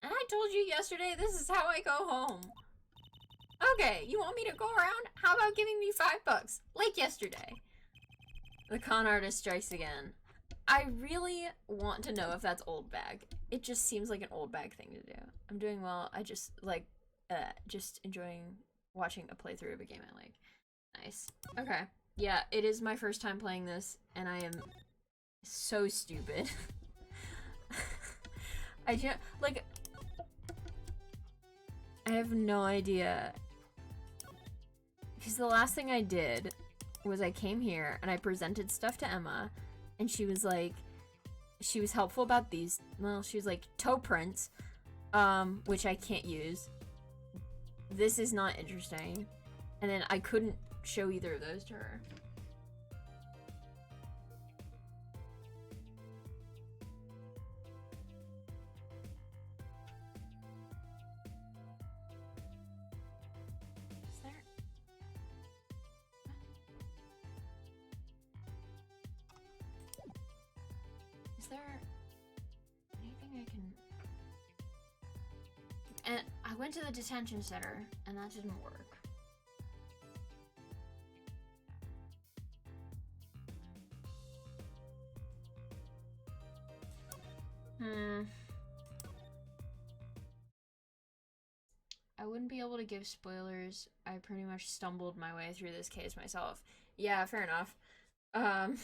And I told you yesterday this is how I go home. Okay, you want me to go around? How about giving me $5? Like yesterday. The con artist strikes again. I really want to know if that's old bag. It just seems like an old bag thing to do. I'm doing well. I just, like, just enjoying watching a playthrough of a game I like. Nice. Okay. Yeah, it is my first time playing this, and I am so stupid. I just, like, I have no idea. Because the last thing I did was I came here and I presented stuff to Emma, and she was like, she was helpful about these, well, she was like, toe prints, which I can't use. This is not interesting. And then I couldn't show either of those to her. Is there anything I can... And I went to the detention center, and that didn't work. I wouldn't be able to give spoilers. I pretty much stumbled my way through this case myself. Yeah, fair enough. I'm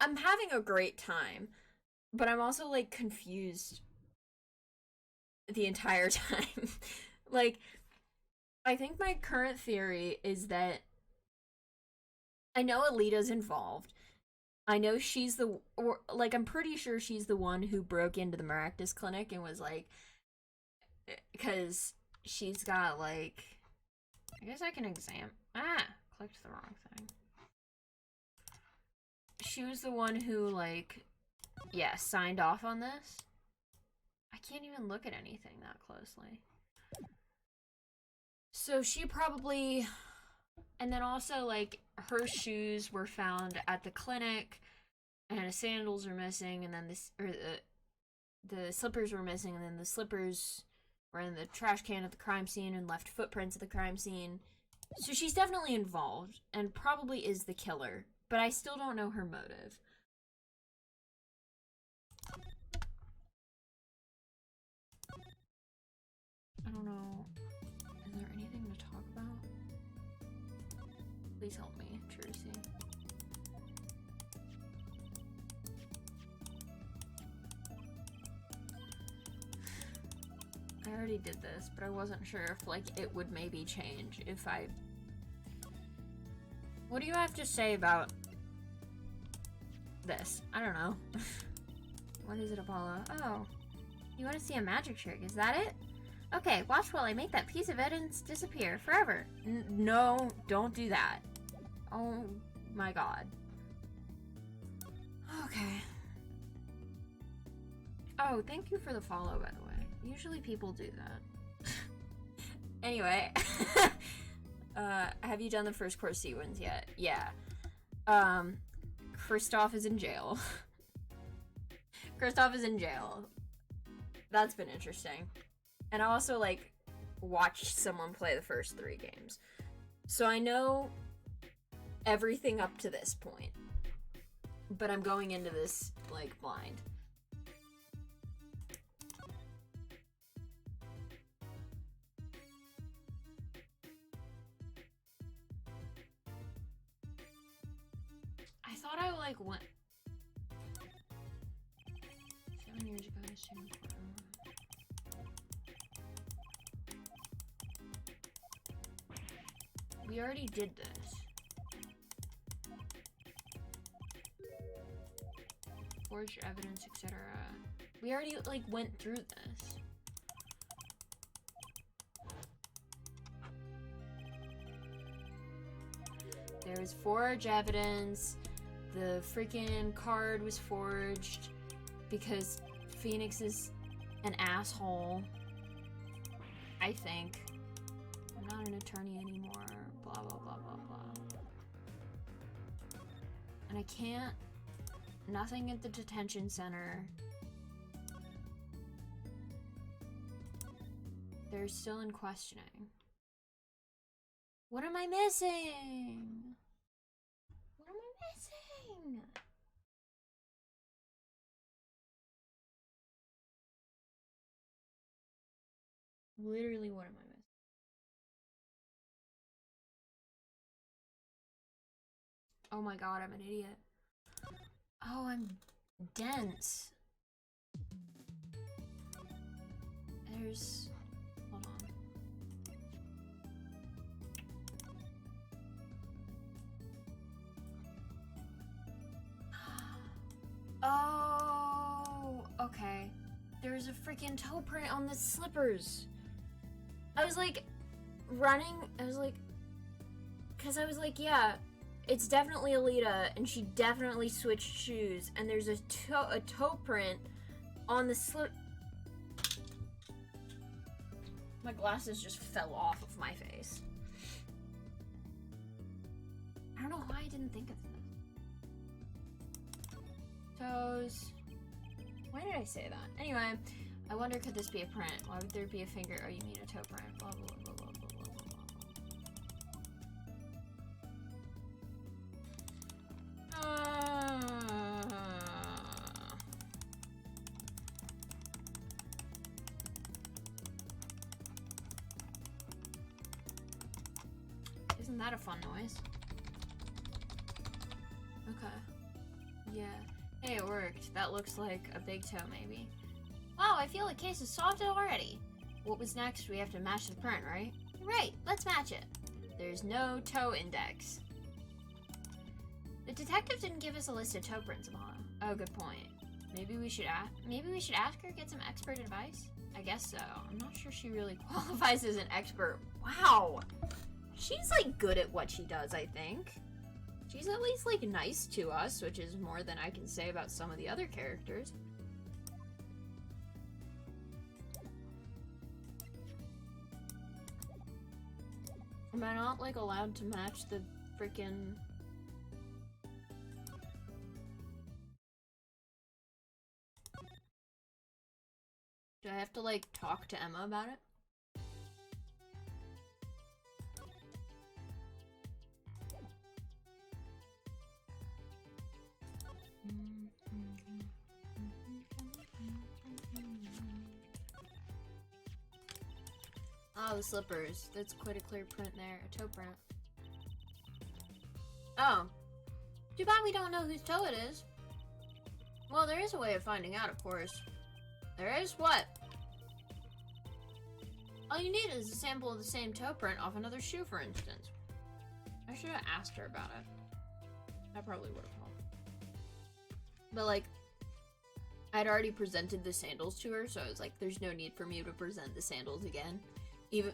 having a great time, but I'm also, like, confused the entire time. Like, I think my current theory is that I know Alita's involved. I know she's the, or, like, I'm pretty sure she's the one who broke into the Maractus clinic and was like, because she's got, like, I guess I can clicked the wrong thing. She was the one who, like, yeah, signed off on this. I can't even look at anything that closely. So she probably... And then also, like, her shoes were found at the clinic, and her sandals were missing, and then the slippers were missing, and then the slippers were in the trash can at the crime scene and left footprints at the crime scene. So she's definitely involved, and probably is the killer, but I still don't know her motive. I don't know. Is there anything to talk about? Please help me, Tracy. I already did this, but I wasn't sure if, like, it would maybe change if I... What do you have to say about this? I don't know. What is it, Apollo? Oh. You want to see a magic trick, is that it? Okay, watch while I make that piece of evidence disappear forever. No, don't do that. Oh my god. Okay. Oh, thank you for the follow, by the way. Usually people do that. Anyway. Have you done the first course sequence yet? Yeah. Kristoff is in jail. Kristoff is in jail. That's been interesting. And I also, like, watched someone play the first 3 games. So I know everything up to this point. But I'm going into this, like, blind. I thought I, like, went... 7 years ago, I assumed... We already did this. Forged evidence, etc. We already, like, went through this. There was forged evidence. The freaking card was forged because Phoenix is an asshole. I think. I'm not an attorney anymore. Blah, blah, blah, blah, blah. And I can't... Nothing at the detention center. They're still in questioning. What am I missing? What am I missing? Literally, what am I missing? Oh my god, I'm an idiot. Oh, I'm dense. There's... Hold on. Oh, okay. There's a freaking toe print on the slippers. I was like, running, I was like, because I was like, yeah, it's definitely Alita, and she definitely switched shoes, and there's a toe print on the slip. My glasses just fell off of my face. I don't know why I didn't think of this. Toes. Why did I say that? Anyway, I wonder, could this be a print? Why would there be a finger? Oh, you mean a toe print? Blah, blah, blah, blah, blah, blah, blah, Isn't that a fun noise? Okay. Yeah. Hey, it worked. That looks like a big toe, maybe. Wow, I feel the case is solved already. What was next? We have to match the print, right? Right, let's match it. There's no toe index. The detective didn't give us a list of toe prints, Amala. Oh, good point. Maybe we should ask her, get some expert advice? I guess so. I'm not sure she really qualifies as an expert. Wow! She's, like, good at what she does, I think. She's at least, like, nice to us, which is more than I can say about some of the other characters. Am I not, like, allowed to match the freaking... Do I have to, like, talk to Emma about it? Oh, the slippers. That's quite a clear print there. A toe print. Oh. Too bad we don't know whose toe it is. Well, there is a way of finding out, of course. There is? What? All you need is a sample of the same toe print off another shoe, for instance. I should have asked her about it. I probably would have helped. But, like, I'd already presented the sandals to her, so I was like, there's no need for me to present the sandals again. Even...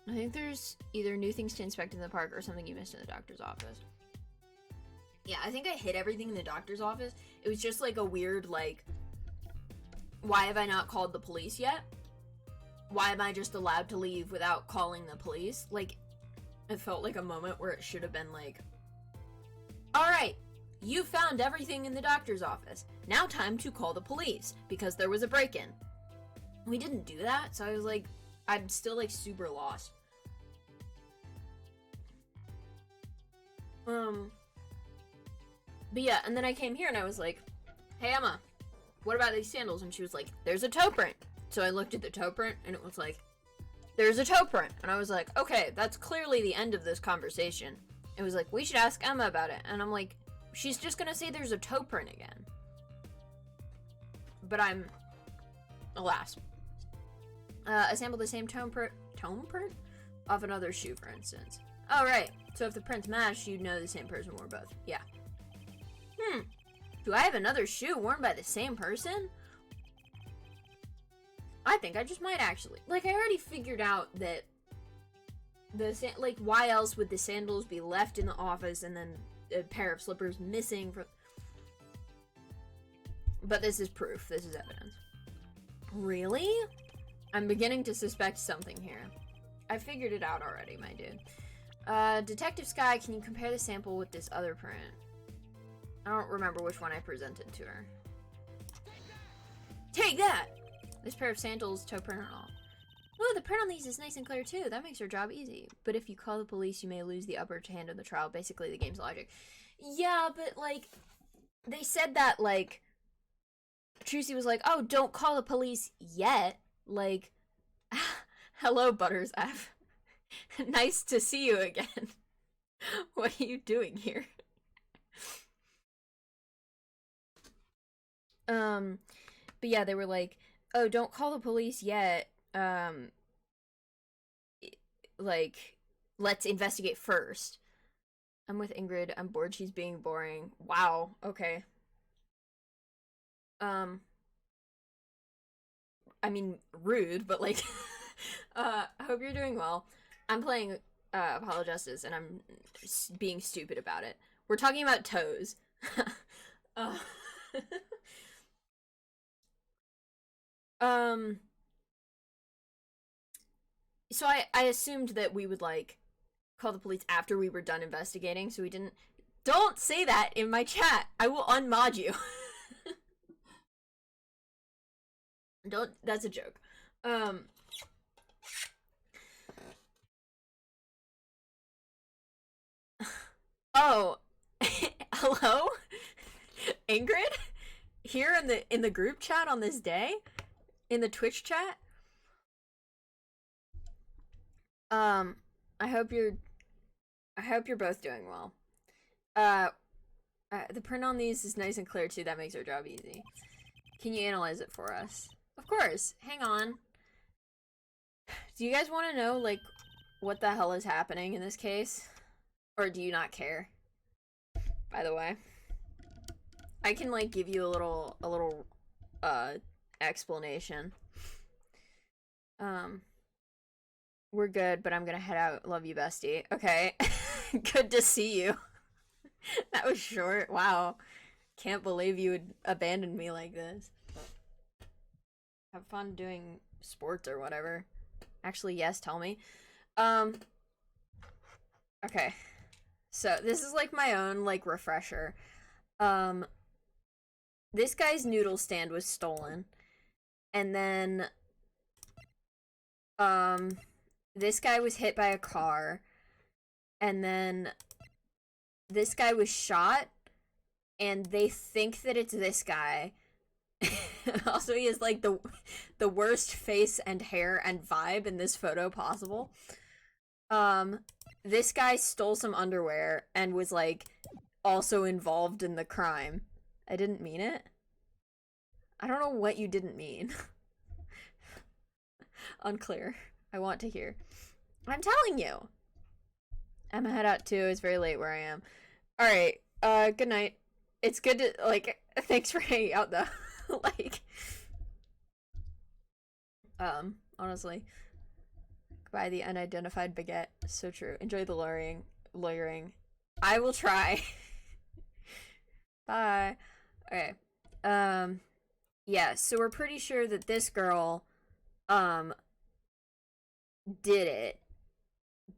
I think there's either new things to inspect in the park or something you missed in the doctor's office. Yeah, I think I hid everything in the doctor's office. It was just, like, a weird, like... Why have I not called the police yet? Why am I just allowed to leave without calling the police? Like, it felt like a moment where it should have been like, alright, you found everything in the doctor's office. Now time to call the police, because there was a break-in. We didn't do that, so I was like, I'm still, like, super lost. But yeah, and then I came here and I was like, hey Emma, what about these sandals? And she was like, there's a toe print. So I looked at the toe print and it was like, there's a toe print. And I was like, okay, that's clearly the end of this conversation. It was like, we should ask Emma about it. And I'm like, she's just gonna say there's a toe print again. But I'm, alas. I sampled the same tone print off another shoe, for instance. Oh, right. So if the prints match, you'd know the same person wore both. Yeah. Do I have another shoe worn by the same person? I think I just might actually. Like, I already figured out that like, why else would the sandals be left in the office and then a pair of slippers missing from... But this is proof. This is evidence. Really? I'm beginning to suspect something here. I figured it out already, my dude. Detective Sky, can you compare the sample with this other print? I don't remember which one I presented to her. Take that! This pair of sandals, toe print and all. Ooh, the print on these is nice and clear too. That makes your job easy. But if you call the police, you may lose the upper hand in the trial. Basically, the game's logic. Yeah, but, like, they said that, like, Trucy was like, oh, don't call the police yet. Like, hello, Butters F. Nice to see you again. What are you doing here? But yeah, they were like, oh, don't call the police yet. Like, let's investigate first. I'm with Ingrid. I'm bored she's being boring. Wow, okay. I mean, rude, but like, I hope you're doing well. I'm playing, Apollo Justice, and I'm being stupid about it. We're talking about toes. So I assumed that we would, like, call the police after we were done investigating, so we didn't. Don't say that in my chat! I will unmod you. Don't, that's a joke. Oh, hello? Ingrid? Here in the group chat on this day? In the Twitch chat? I hope you're both doing well. The print on these is nice and clear too. That makes our job easy. Can you analyze it for us? Of course. Hang on. Do you guys want to know, like, what the hell is happening in this case? Or do you not care? By the way. I can, like, give you a little explanation. We're good, but I'm gonna head out. Love you, bestie. Okay. Good to see you. That was short. Wow. Can't believe you would abandon me like this. Have fun doing sports or whatever. Actually, yes, tell me. Okay. So, this is like my own like refresher. This guy's noodle stand was stolen. And then this guy was hit by a car. And then this guy was shot, and they think that it's this guy. Also, he has like the worst face and hair and vibe in this photo possible. This guy stole some underwear and was like also involved in the crime. I didn't mean it. I don't know what you didn't mean. Unclear. I want to hear. I'm telling you. I'm gonna head out too. It's very late where I am. Alright, good night. It's good to, like, thanks for hanging out though. Like, honestly. Goodbye, the unidentified baguette. So true. Enjoy the lawyering. I will try. Bye. Okay. Yeah, so we're pretty sure that this girl, did it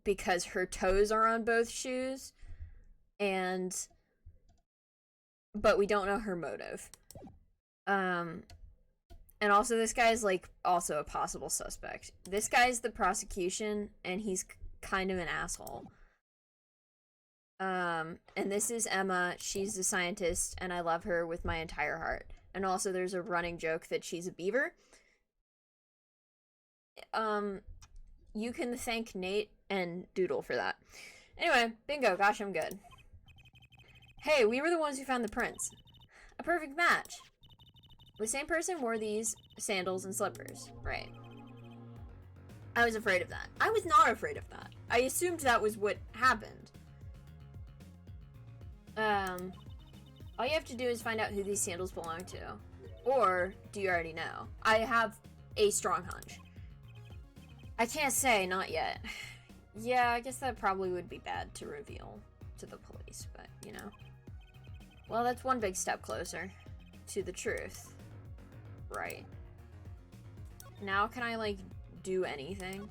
because her toes are on both shoes, but we don't know her motive. And also this guy's like also a possible suspect. This guy's the prosecution, and he's kind of an asshole. And this is Emma. She's the scientist, and I love her with my entire heart. And also there's a running joke that she's a beaver. You can thank Nate and Doodle for that. Anyway, bingo. Gosh, I'm good. Hey, we were the ones who found the prints. A perfect match. The same person wore these sandals and slippers. Right. I was afraid of that. I was not afraid of that. I assumed that was what happened. All you have to do is find out who these sandals belong to. Or, do you already know? I have a strong hunch. I can't say, not yet. Yeah, I guess that probably would be bad to reveal to the police, but, you know. Well, that's one big step closer to the truth. Right. Now can I, like, do anything?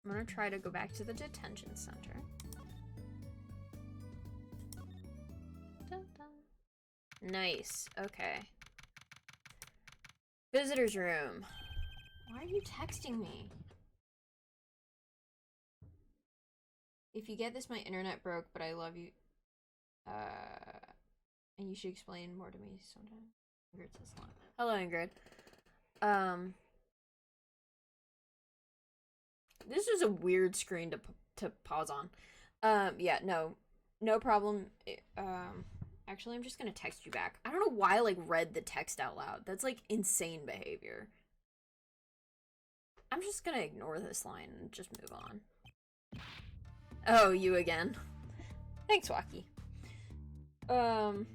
I'm gonna try to go back to the detention center. Dun, dun. Nice. Okay. Visitor's room. Why are you texting me? If you get this, my internet broke, but I love you. And you should explain more to me sometime. Ingrid says not. Hello, Ingrid. This is a weird screen to pause on. Yeah, no problem. Actually, I'm just gonna text you back. I don't know why I, like, read the text out loud. That's, like, insane behavior. I'm just gonna ignore this line and just move on. Oh, you again. Thanks, Waki. Man.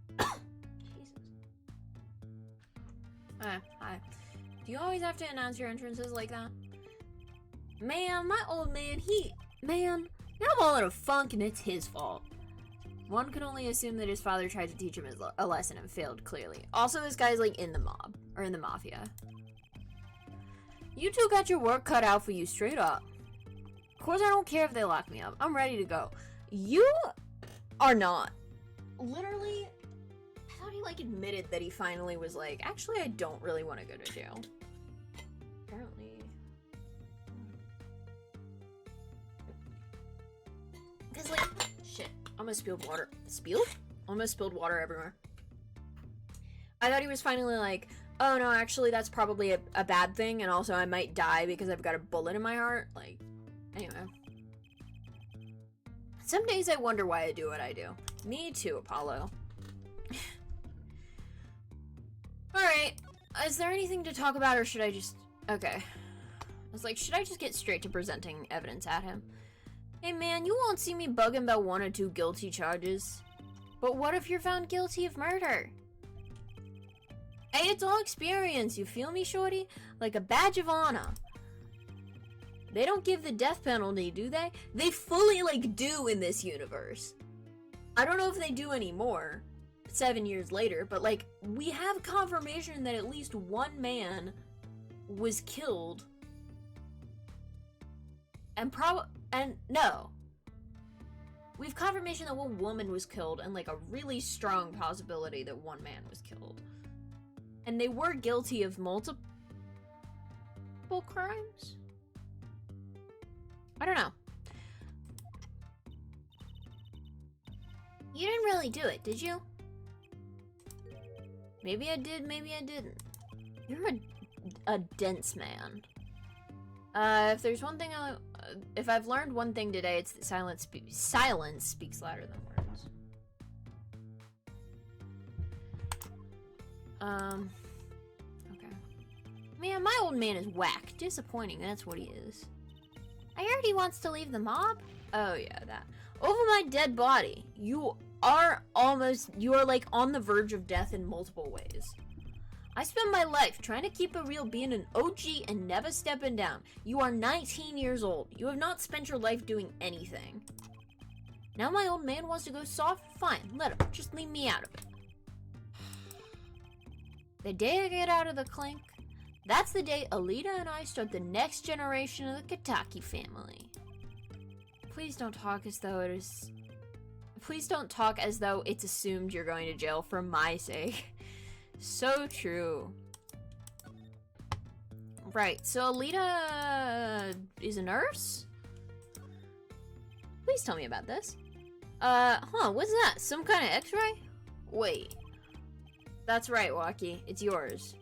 Jesus. Hi. Do you always have to announce your entrances like that? Man, my old man, man, now I'm all in a funk and it's his fault. One can only assume that his father tried to teach him a lesson and failed, clearly. Also, this guy's, like, in the mob. Or in the mafia. You two got your work cut out for you, straight up. Of course, I don't care if they lock me up. I'm ready to go. You are not. Literally, I thought he, like, admitted that he finally was like, actually, I don't really want to go to jail. Apparently. Because, like, shit. Almost spilled water. Spilled? Almost spilled water everywhere. I thought he was finally like, oh no, actually that's probably a bad thing, and also I might die because I've got a bullet in my heart. Like, anyway. Some days I wonder why I do what I do. Me too, Apollo. Alright. Is there anything to talk about, or should I just... Okay. was like, should I just get straight to presenting evidence at him? Hey man, you won't see me bugging about 1 or 2 guilty charges. But what if you're found guilty of murder? Hey, it's all experience, you feel me, shorty? Like a badge of honor. They don't give the death penalty, do they? They fully, like, do in this universe. I don't know if they do anymore, 7 years later, but, like, we have confirmation that at least 1 man was killed. And no. We have confirmation that 1 woman was killed, and, like, a really strong possibility that 1 man was killed. And they were guilty of multiple crimes? I don't know. You didn't really do it, did you? Maybe I did, maybe I didn't. You're a dense man. If there's one thing if I've learned one thing today, it's that silence speaks louder than words. Okay. Man, my old man is whack. Disappointing, that's what he is. I heard he wants to leave the mob? Oh yeah, that. Over my dead body. You are like on the verge of death in multiple ways. I spent my life trying to keep it real, being an OG and never stepping down. You are 19 years old. You have not spent your life doing anything. Now my old man wants to go soft? Fine, let him. Just leave me out of it. The day I get out of the clink, that's the day Alita and I start the next generation of the Kitaki family. Please don't talk as though it is... Please don't talk as though it's assumed you're going to jail for my sake. So true. Right, so Alita is a nurse? Please tell me about this. What's that? Some kind of x-ray? Wait. That's right, Waki. It's yours.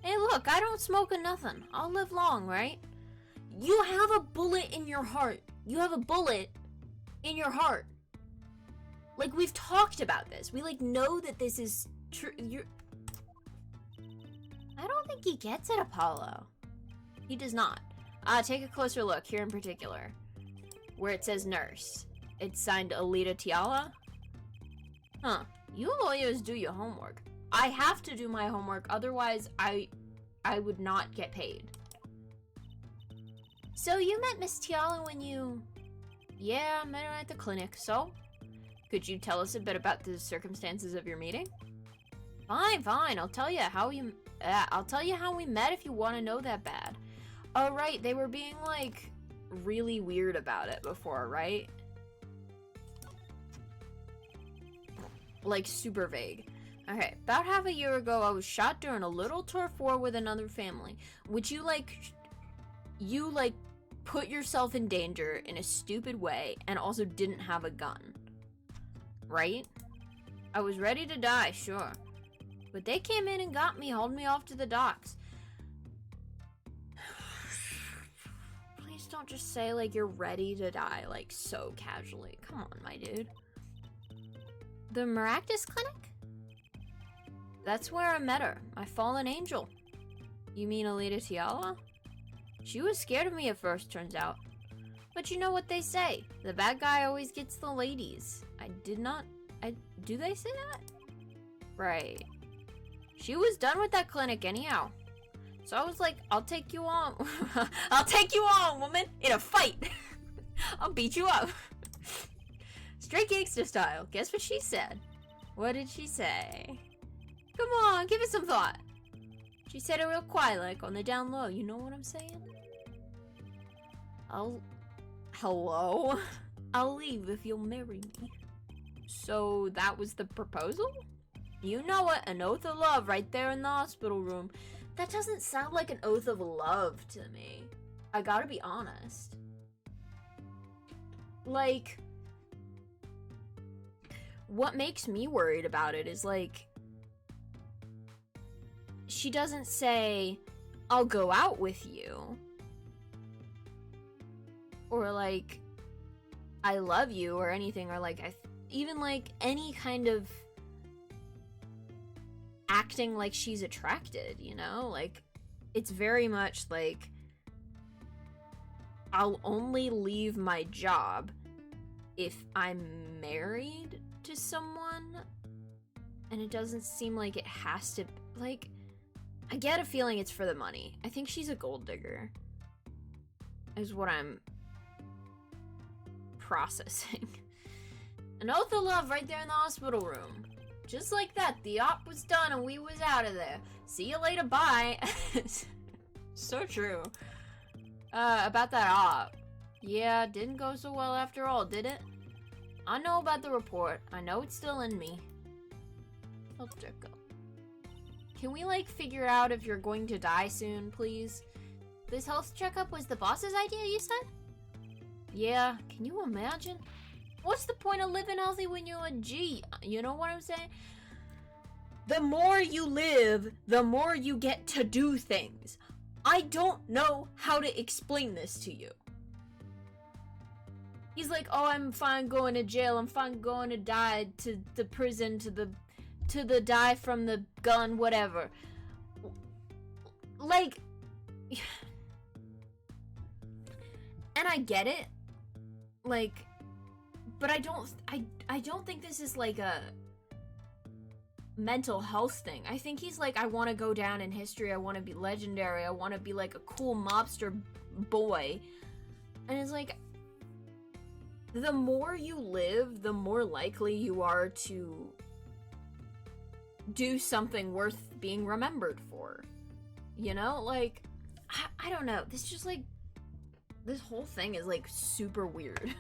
Hey, look, I don't smoke or nothing. I'll live long, right? You have a bullet in your heart. You have a bullet in your heart. Like, we've talked about this. We, like, know that this is true. I don't think he gets it, Apollo. He does not. Take a closer look, here in particular. Where it says nurse. It's signed Alita Tiala. Huh. You lawyers do your homework. I have to do my homework, otherwise I would not get paid. So you met Miss Tiala when you... Yeah, I met her at the clinic, so? Could you tell us a bit about the circumstances of your meeting? Fine, I'll tell you how we met if you want to know that bad. Oh right, they were being like really weird about it before, right? Like super vague. Okay, about half a year ago I was shot during a little tour of war with another family, which you put yourself in danger in a stupid way and also didn't have a gun. Right? I was ready to die, sure. But they came in and got me, hauled me off to the docks. Please don't just say, like, you're ready to die, like, so casually. Come on, my dude. The Maractus Clinic? That's where I met her, my fallen angel. You mean Alita Tiala? She was scared of me at first, turns out. But you know what they say, the bad guy always gets the ladies. Do they say that? Right. She was done with that clinic anyhow. So I was like, I'll take you on. I'll take you on, woman, in a fight. I'll beat you up. Straight gangster style. Guess what she said? What did she say? Come on, give it some thought. She said it real quiet, like on the down low. You know what I'm saying? Hello? I'll leave if you'll marry me. So that was the proposal? You know it, an oath of love right there in the hospital room. That doesn't sound like an oath of love to me. I gotta be honest. Like, what makes me worried about it is like, she doesn't say, I'll go out with you. Or like, I love you or anything, or like, even like any kind of acting like she's attracted, you know? Like, it's very much like, I'll only leave my job if I'm married to someone, and it doesn't seem like it has to, like, I get a feeling it's for the money. I think she's a gold digger, is what I'm processing. An oath of love right there in the hospital room. Just like that, the op was done and we was out of there. See you later, bye. So true. About that op. Yeah, didn't go so well after all, did it? I know about the report. I know it's still in me. Health checkup. Can we, like, figure out if you're going to die soon, please? This health checkup was the boss's idea, you said? Yeah, can you imagine? What's the point of living healthy when you're a G? You know what I'm saying? The more you live, the more you get to do things. I don't know how to explain this to you. He's like, oh, I'm fine going to jail. I'm fine going to die to the prison, to the die from the gun, whatever. Like, and I get it. Like, but I don't think this is like a mental health thing. I think he's like, I want to go down in history. I want to be legendary. I want to be like a cool mobster boy. And it's like, the more you live, the more likely you are to do something worth being remembered for. You know? Like, I don't know. This just like, this whole thing is like super weird.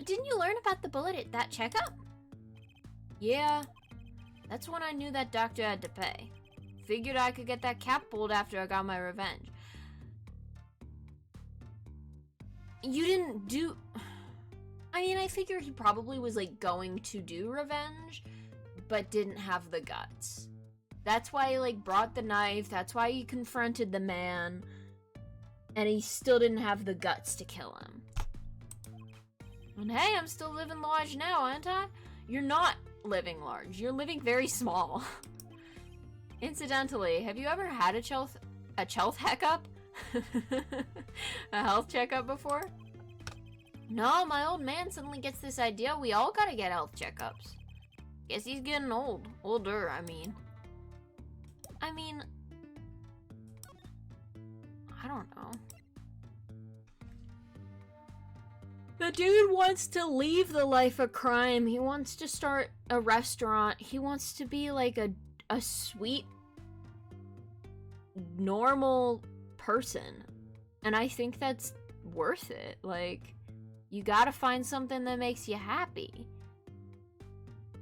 Didn't you learn about the bullet at that checkup? Yeah. That's when I knew that doctor had to pay. Figured I could get that cap pulled after I got my revenge. You didn't do... I mean, I figure he probably was, like, going to do revenge, but didn't have the guts. That's why he, like, brought the knife, that's why he confronted the man, and he still didn't have the guts to kill him. And hey, I'm still living large now, aren't I? You're not living large, you're living very small. Incidentally, have you ever had a health checkup? A health checkup before? No, my old man suddenly gets this idea we all gotta get health checkups. Guess he's getting old. Older, I mean, I don't know. The dude wants to leave the life of crime. He wants to start a restaurant. He wants to be like a sweet, normal person. And I think that's worth it. Like, you gotta find something that makes you happy.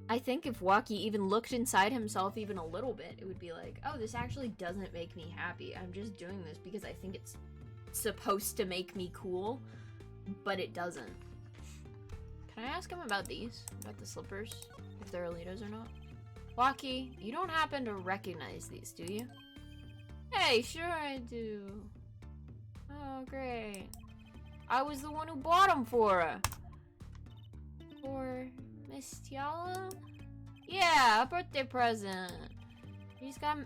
I think if Waki even looked inside himself even a little bit, it would be like, oh, this actually doesn't make me happy. I'm just doing this because I think it's supposed to make me cool, but it doesn't. Can I ask him about these? About the slippers? If they're Alitos or not? Waki, you don't happen to recognize these, do you? Hey, sure I do. Oh, great. I was the one who bought them for her. For Miss Tiala? Yeah, a birthday present. She's got...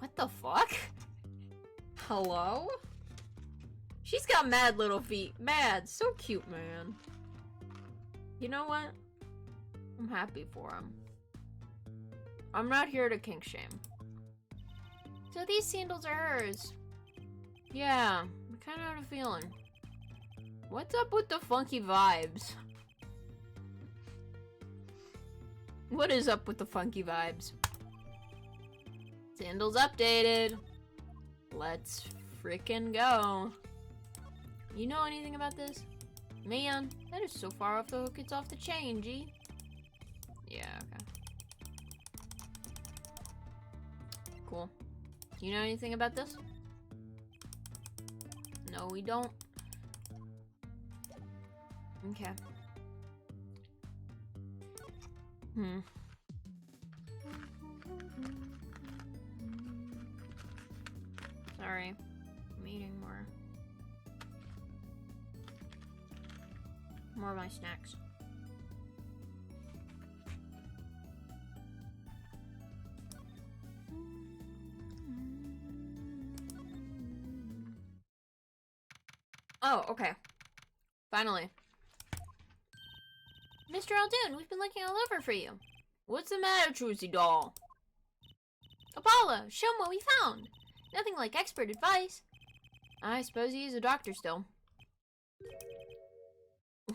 What the fuck? Hello? She's got mad little feet. Mad. So cute, man. You know what? I'm happy for him. I'm not here to kink shame. So these sandals are hers. Yeah, I kind of had a feeling. What's up with the funky vibes? What is up with the funky vibes? Sandals updated. Let's frickin' go. You know anything about this? Man, that is so far off the hook it's off the chain, G. Yeah, okay. Cool. You know anything about this? No, we don't. Okay. Sorry. I'm eating more of my snacks. Oh, okay. Finally. Mr. Aldoon, we've been looking all over for you. What's the matter, Trucy doll? Apollo, show him what we found. Nothing like expert advice. I suppose he is a doctor still.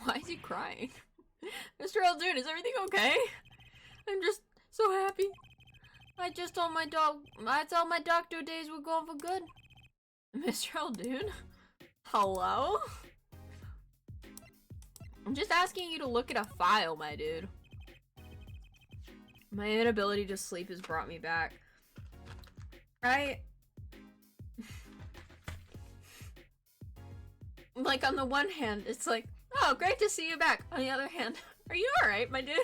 Why is he crying? Mr. Aldoon, is everything okay? I'm just so happy. I thought my doctor days were gone for good. Mr. Aldoon? Hello? I'm just asking you to look at a file, my dude. My inability to sleep has brought me back. Like, on the one hand, it's like, oh, great to see you back. On the other hand, are you alright, my dude?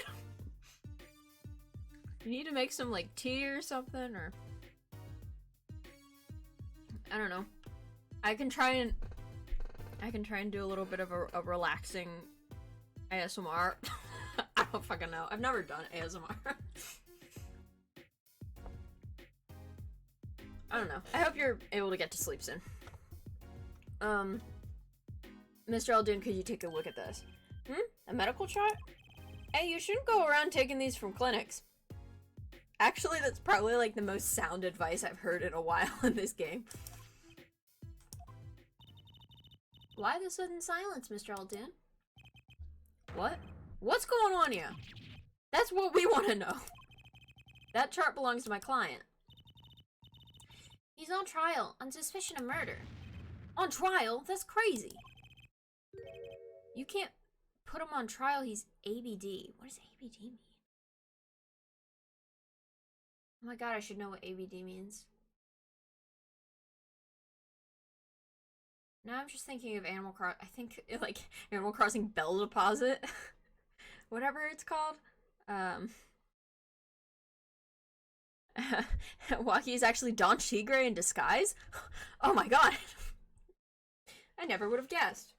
You need to make some, like, tea or something, or... I don't know. I can try and do a little bit of a relaxing ASMR. I don't fucking know. I've never done ASMR. I don't know. I hope you're able to get to sleep soon. Mr. Aldoon, could you take a look at this? A medical chart? Hey, you shouldn't go around taking these from clinics. Actually, that's probably like the most sound advice I've heard in a while in this game. Why the sudden silence, Mr. Aldoon? What? What's going on here? That's what we want to know. That chart belongs to my client. He's on trial on suspicion of murder. On trial? That's crazy. You can't put him on trial. He's ABD. What does ABD mean? Oh my god, I should know what ABD means. Now I'm just thinking of Animal Crossing. I think, like, Animal Crossing Bell Deposit. Whatever it's called. Waki is actually Don Tigre in disguise? Oh my god! I never would have guessed.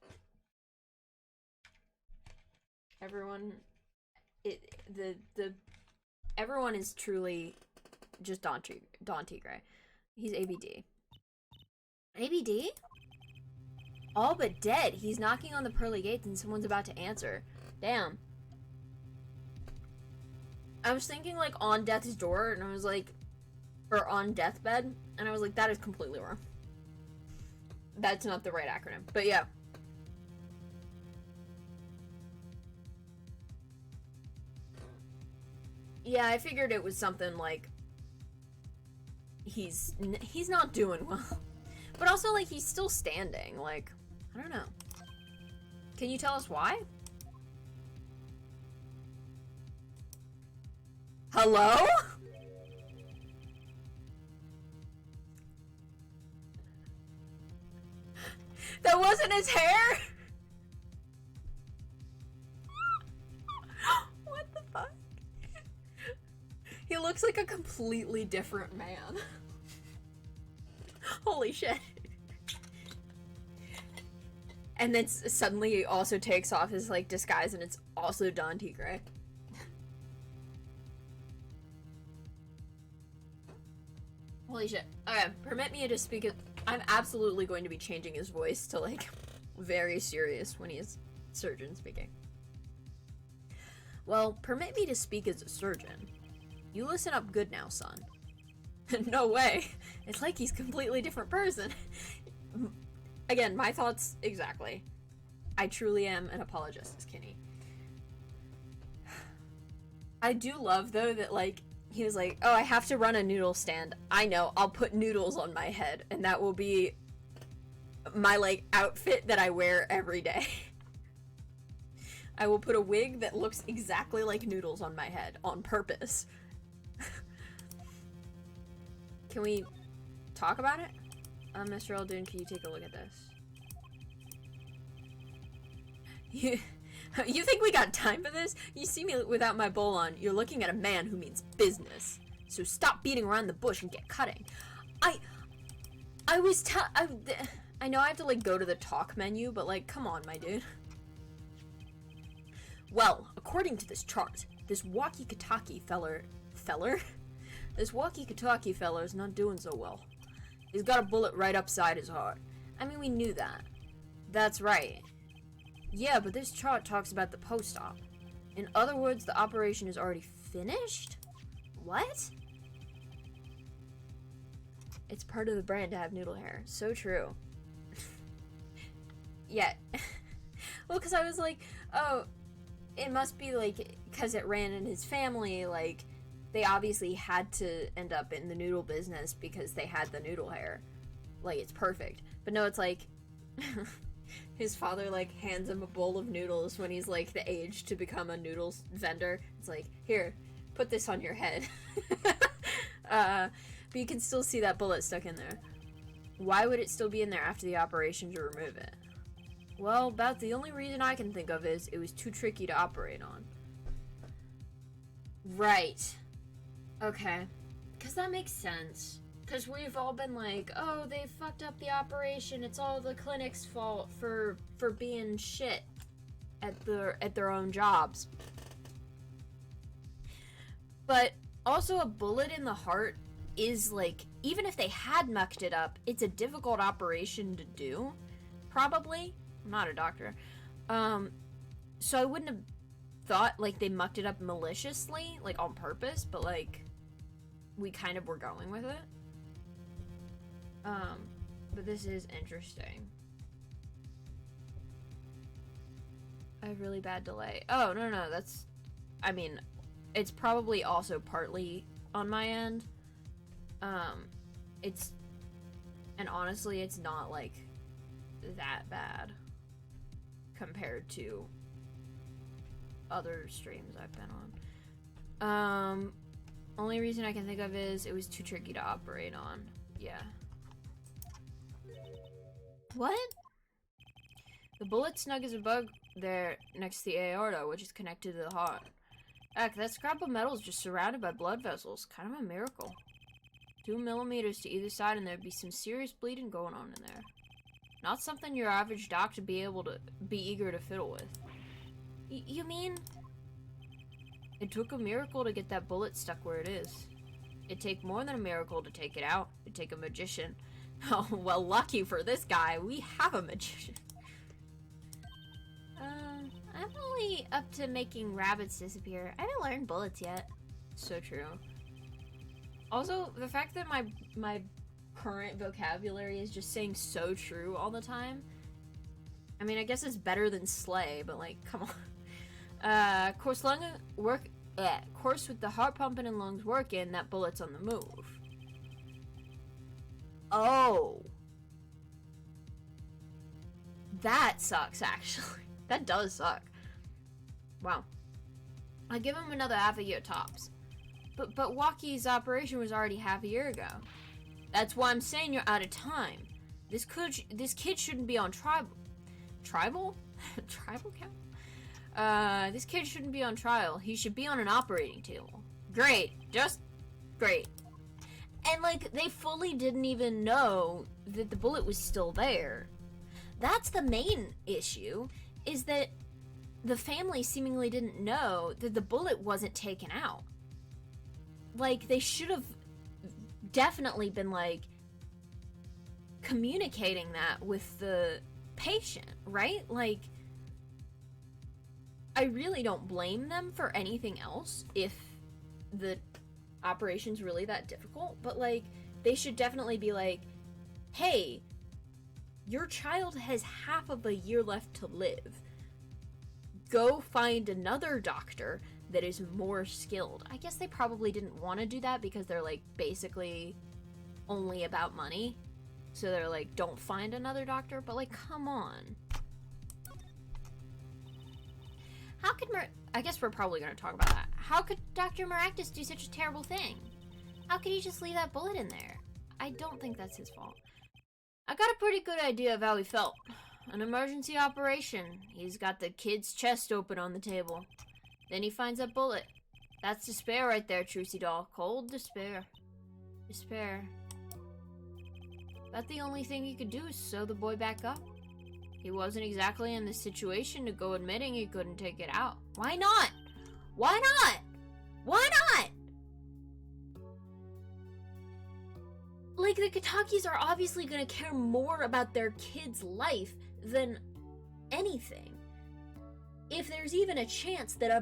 Everyone... Everyone is truly just Don Tigre. He's ABD. ABD? All but dead. He's knocking on the pearly gates and someone's about to answer. Damn. I was thinking, like, on death's door, and I was like... Or on deathbed, and I was like, that is completely wrong. That's not the right acronym. But yeah. Yeah, I figured it was something like... He's not doing well. But also, like, he's still standing. Like, I don't know. Can you tell us why? Hello? That wasn't his hair? What the fuck? He looks like a completely different man. Holy shit. And then suddenly he also takes off his, like, disguise and it's also Don Tigre. Holy shit. Okay, permit me to speak it. I'm absolutely going to be changing his voice to, like, very serious when he's surgeon speaking. Well, permit me to speak as a surgeon. You listen up good now, son. No way. It's like he's a completely different person. Again, my thoughts exactly. I truly am an apologist, Kenny. I do love, though, that, like, he was like, oh, I have to run a noodle stand. I know, I'll put noodles on my head, and that will be my, like, outfit that I wear every day. I will put a wig that looks exactly like noodles on my head, on purpose. Can we talk about it? Mr. Aldoon, can you take a look at this? You think we got time for this? You see me without my bowl on. You're looking at a man who means business. So stop beating around the bush and get cutting. I know I have to, like, go to the talk menu, but, like, come on, my dude. Well, according to this chart, this walkie-talkie feller? This walkie-talkie feller's not doing so well. He's got a bullet right upside his heart. I mean, we knew that. That's right. Yeah, but this chart talks about the post-op. In other words, the operation is already finished? What? It's part of the brand to have noodle hair. So true. Yeah. Well, because I was like, oh, it must be like, because it ran in his family, like, they obviously had to end up in the noodle business because they had the noodle hair. Like, it's perfect. But no, it's like, his father, like, hands him a bowl of noodles when he's, like, the age to become a noodles vendor. It's like, here, put this on your head. But you can still see that bullet stuck in there. Why would it still be in there after the operation to remove it? Well, about the only reason I can think of is it was too tricky to operate on. Right. Okay. Because that makes sense. Because we've all been like, oh, they fucked up the operation. It's all the clinic's fault for being shit at their own jobs. But also a bullet in the heart is like, even if they had mucked it up, it's a difficult operation to do. Probably. I'm not a doctor. So I wouldn't have thought like they mucked it up maliciously, like on purpose, but like we kind of were going with it. But this is interesting. I have really bad delay. Oh, no, that's, I mean, it's probably also partly on my end. And honestly, it's not like that bad compared to other streams I've been on. Only reason I can think of is it was too tricky to operate on. Yeah. What? The bullet snug as a bug there next to the aorta, which is connected to the heart. Heck, that scrap of metal is just surrounded by blood vessels. Kind of a miracle. 2 millimeters to either side and there'd be some serious bleeding going on in there. Not something your average doctor be able to be eager to fiddle with. You mean? It took a miracle to get that bullet stuck where it is. It'd take more than a miracle to take it out. It'd take a magician. Oh, well, lucky for this guy, we have a magician. I'm only up to making rabbits disappear. I haven't learned bullets yet. So true. Also, the fact that my current vocabulary is just saying so true all the time. I mean, I guess it's better than slay, but like, come on. Course with the heart pumping and lungs working, that bullet's on the move. Oh. That sucks, actually. That does suck. Wow. I'll give him another half a year tops. But Waukie's operation was already half a year ago. That's why I'm saying you're out of time. This kid shouldn't be on tribal count? This kid shouldn't be on trial. He should be on an operating table. Great. Just great. And like, they fully didn't even know that the bullet was still there. That's the main issue, is that the family seemingly didn't know that the bullet wasn't taken out. Like, they should have definitely been, like, communicating that with the patient, right? Like, I really don't blame them for anything else if the operation's really that difficult, but, like, they should definitely be like, hey, your child has half of a year left to live. Go find another doctor that is more skilled. I guess they probably didn't want to do that because they're like basically only about money. So they're like, don't find another doctor, but like, come on. How could I guess we're probably going to talk about that. How could Dr. Maractus do such a terrible thing? How could he just leave that bullet in there? I don't think that's his fault. I got a pretty good idea of how he felt. An emergency operation. He's got the kid's chest open on the table. Then he finds that bullet. That's despair right there, Trucy doll. Cold despair. Despair. About the only thing he could do is sew the boy back up. He wasn't exactly in the situation to go admitting he couldn't take it out. Why not? Why not? Why not? Like, the Katakis are obviously gonna care more about their kid's life than anything. If there's even a chance that a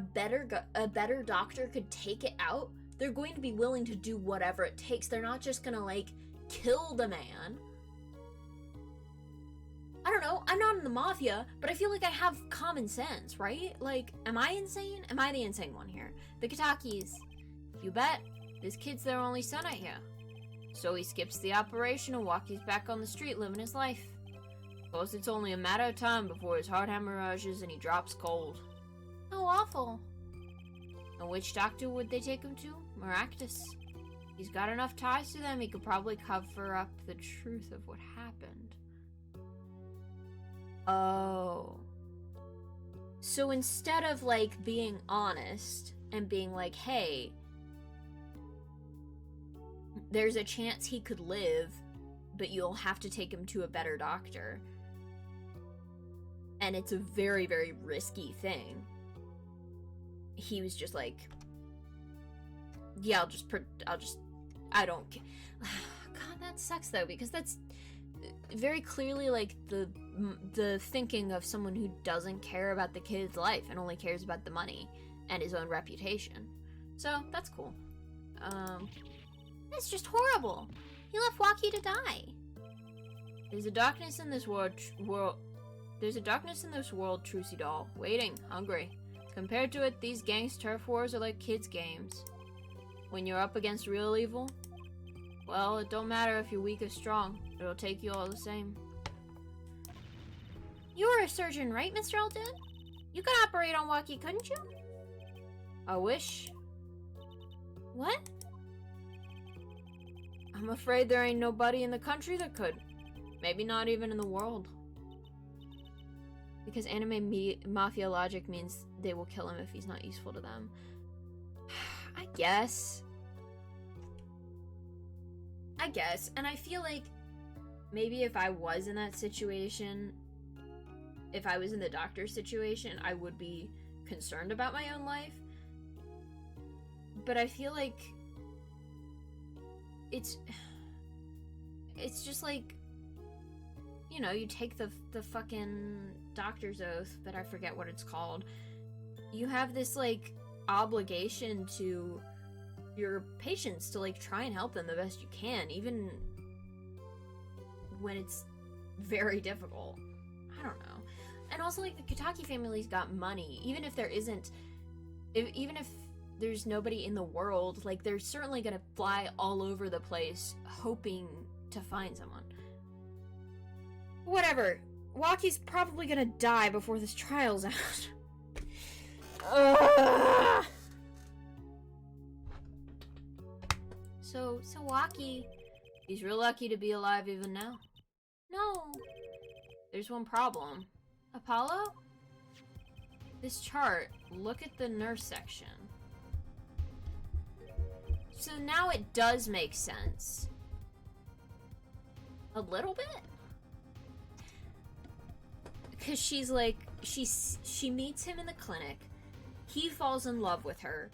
better doctor could take it out, they're going to be willing to do whatever it takes. They're not just gonna, like, kill the man. I don't know, I'm not in the mafia, but I feel like I have common sense, right? Like, am I insane? Am I the insane one here? The Kitakis. You bet. This kid's their only son out here. So he skips the operation and walks back on the street living his life. Of course, it's only a matter of time before his heart hemorrhages and he drops cold. How awful. And which doctor would they take him to? Maractus. He's got enough ties to them, he could probably cover up the truth of what happened. Oh. So instead of, like, being honest and being like, hey, there's a chance he could live, but you'll have to take him to a better doctor. And it's a very, very risky thing. He was just like, yeah, I don't care. God, that sucks though, because that's very clearly like the thinking of someone who doesn't care about the kid's life and only cares about the money and his own reputation. So that's cool. That's just horrible. He left Waki to die. There's a darkness in this world. There's a darkness in this world, Trucy doll. Waiting, hungry. Compared to it, these gangs' turf wars are like kids' games. When you're up against real evil, well, it don't matter if you're weak or strong. It'll take you all the same. You were a surgeon, right, Mr. Elton? You could operate on Waki, couldn't you? I wish. What? I'm afraid there ain't nobody in the country that could. Maybe not even in the world. Because anime mafia logic means they will kill him if he's not useful to them. I guess. And I feel like maybe if I was in that situation, if I was in the doctor's situation, I would be concerned about my own life. But I feel like it's just like, you know, you take the fucking doctor's oath, but I forget what it's called. You have this, like, obligation to your patients to, like, try and help them the best you can, even when it's very difficult. I don't know. And also, like, the Kitaki family's got money. Even if there isn't, even if there's nobody in the world, like, they're certainly gonna fly all over the place hoping to find someone. Whatever. Waki's probably gonna die before this trial's out. So Waki, he's real lucky to be alive even now. No. There's one problem. Apollo? This chart, look at the nurse section. So now it does make sense. A little bit? Because she's like, she meets him in the clinic. He falls in love with her.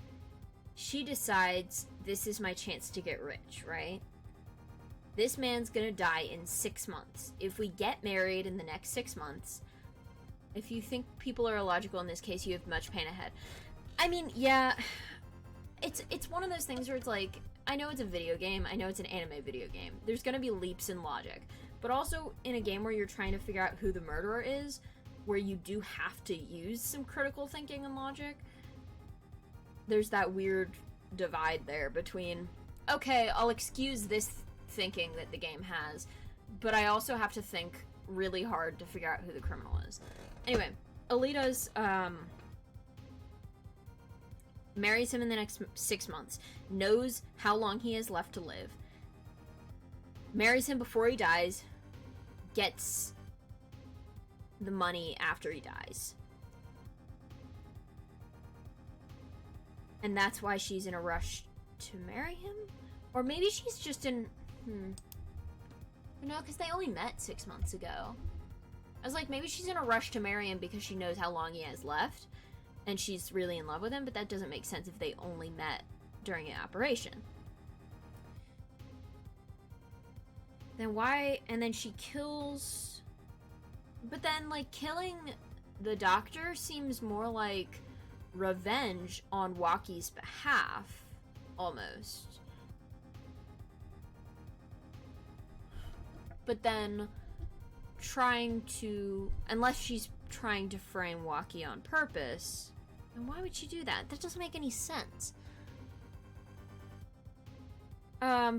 She decides, this is my chance to get rich, right? This man's gonna die in 6 months. If we get married in the next 6 months, if you think people are illogical in this case, you have much pain ahead. I mean, yeah, it's one of those things where it's like, I know it's a video game, I know it's an anime video game. There's gonna be leaps in logic. But also, in a game where you're trying to figure out who the murderer is, where you do have to use some critical thinking and logic, there's that weird divide there between, okay, I'll excuse this thinking that the game has, but I also have to think really hard to figure out who the criminal is. Anyway, Alita's, marries him in the next 6 months, knows how long he has left to live, marries him before he dies, gets the money after he dies. And that's why she's in a rush to marry him? Or maybe she's just in... No, because they only met 6 months ago. I was like, maybe she's in a rush to marry him because she knows how long he has left, and she's really in love with him, but that doesn't make sense if they only met during an operation. Then why... And then she kills But then, like, killing the doctor seems more like revenge on Waki's behalf, almost. But then trying to, unless she's trying to frame Waki on purpose, then why would she do that? That doesn't make any sense.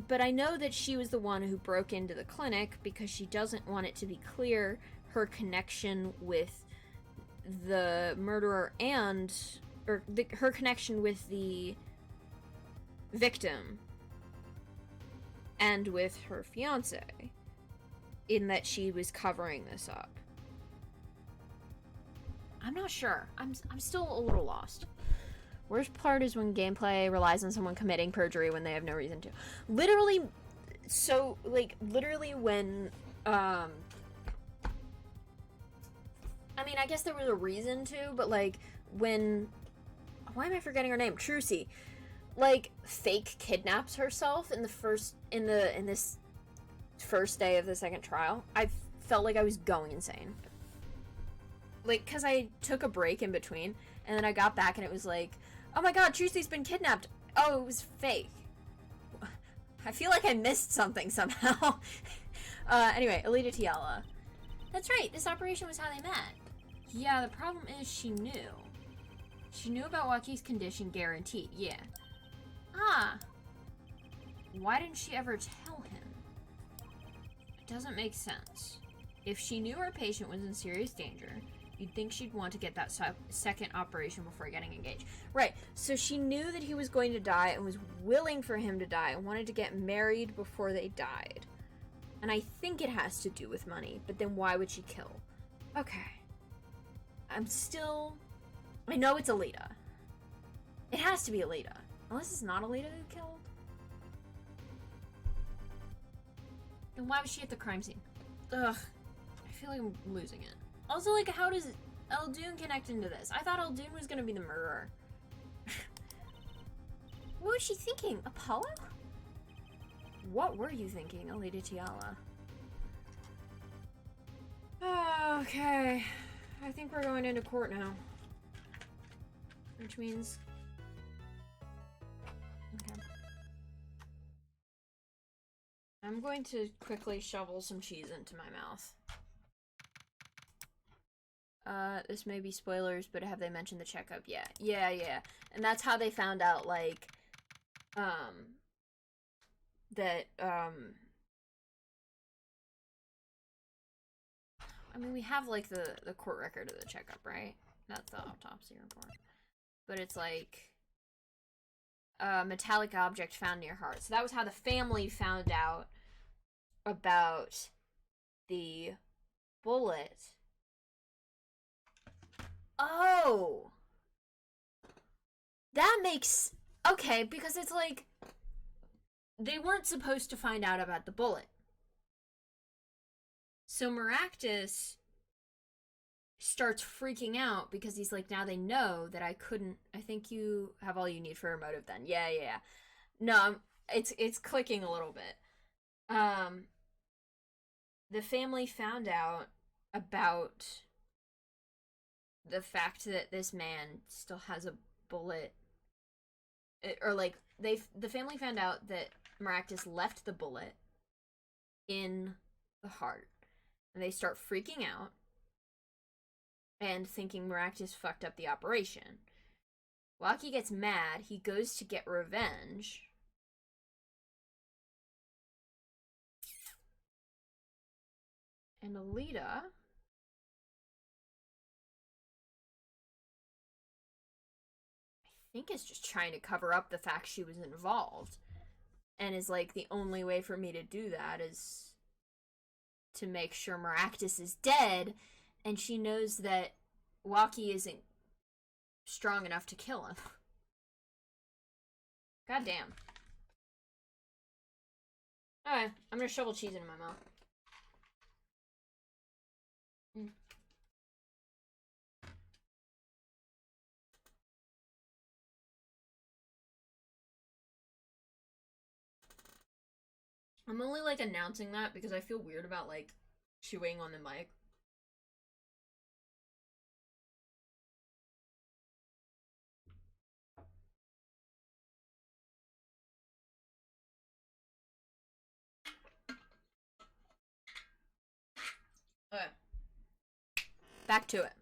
But I know that she was the one who broke into the clinic because she doesn't want it to be clear her connection with the murderer her connection with the victim and with her fiance, in that she was covering this up. I'm not sure. I'm still a little lost. Worst part is when gameplay relies on someone committing perjury when they have no reason to. Literally, so, like, literally when, I mean, I guess there was a reason to, but, like, when, why am I forgetting her name? Trucy, like, fake kidnaps herself in this first day of the second trial, I felt like I was going insane. Like, because I took a break in between, and then I got back and it was like, oh my god, Trucy's been kidnapped. Oh, it was fake. I feel like I missed something somehow. Anyway, Alita Tiala. That's right, this operation was how they met. Yeah, the problem is she knew. She knew about Waki's condition, guaranteed, yeah. Ah. Why didn't she ever tell him? It doesn't make sense. If she knew her patient was in serious danger, you'd think she'd want to get that second operation before getting engaged. Right, so she knew that he was going to die and was willing for him to die and wanted to get married before they died. And I think it has to do with money, but then why would she kill? Okay. I know it's Alita. It has to be Alita. Unless it's not Alita who killed. Then why was she at the crime scene? Ugh. I feel like I'm losing it. Also, like, how does Eldoon connect into this? I thought Eldoon was gonna be the murderer. What was she thinking? Apollo? What were you thinking, Alita Tiala? Okay. I think we're going into court now. Which means... Okay. I'm going to quickly shovel some cheese into my mouth. This may be spoilers, but have they mentioned the checkup yet? Yeah. And that's how they found out, like, that, I mean, we have, like, the court record of the checkup, right? That's the autopsy report. But it's, like, a metallic object found near heart. So that was how the family found out about the bullet. Oh! That makes... Okay, because it's like... They weren't supposed to find out about the bullet. So Maractus starts freaking out because he's like, now they know that I couldn't... I think you have all you need for a motive then. Yeah. No, it's clicking a little bit. The family found out about the fact that this man still has a bullet, or like the family found out that Maractus left the bullet in the heart, and they start freaking out and thinking Maractus fucked up the operation. Waki gets mad. He goes to get revenge. And Alita think is just trying to cover up the fact she was involved, and is like, the only way for me to do that is to make sure Maractus is dead, and she knows that Waki isn't strong enough to kill him. God damn. Alright, I'm gonna shovel cheese into my mouth. I'm only, like, announcing that because I feel weird about, like, chewing on the mic. back to it.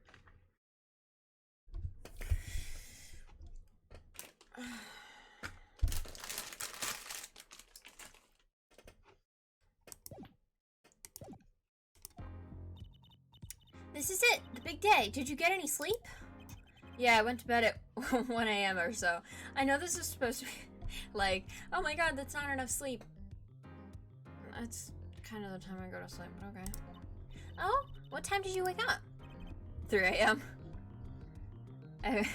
This is it, the big day. Did you get any sleep? Yeah, I went to bed at 1 a.m. or so. I know this is supposed to be like, oh my god, that's not enough sleep. That's kind of the time I go to sleep, but okay. Oh, what time did you wake up? 3 a.m. I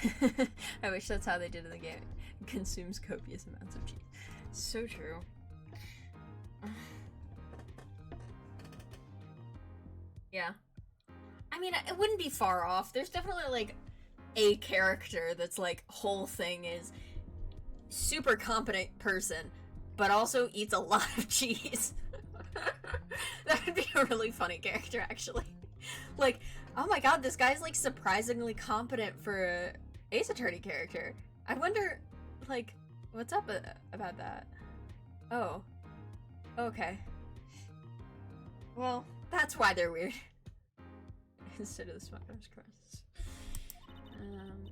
wish that's how they did in the game. It consumes copious amounts of cheese. So true. Yeah. I mean, it wouldn't be far off. There's definitely, like, a character that's, like, whole thing is super competent person, but also eats a lot of cheese. That would be a really funny character, actually. Like, oh my god, this guy's, like, surprisingly competent for a Ace Attorney character. I wonder, like, what's up about that? Oh. Okay. Well, that's why they're weird. Instead of the Smuggler's Crest.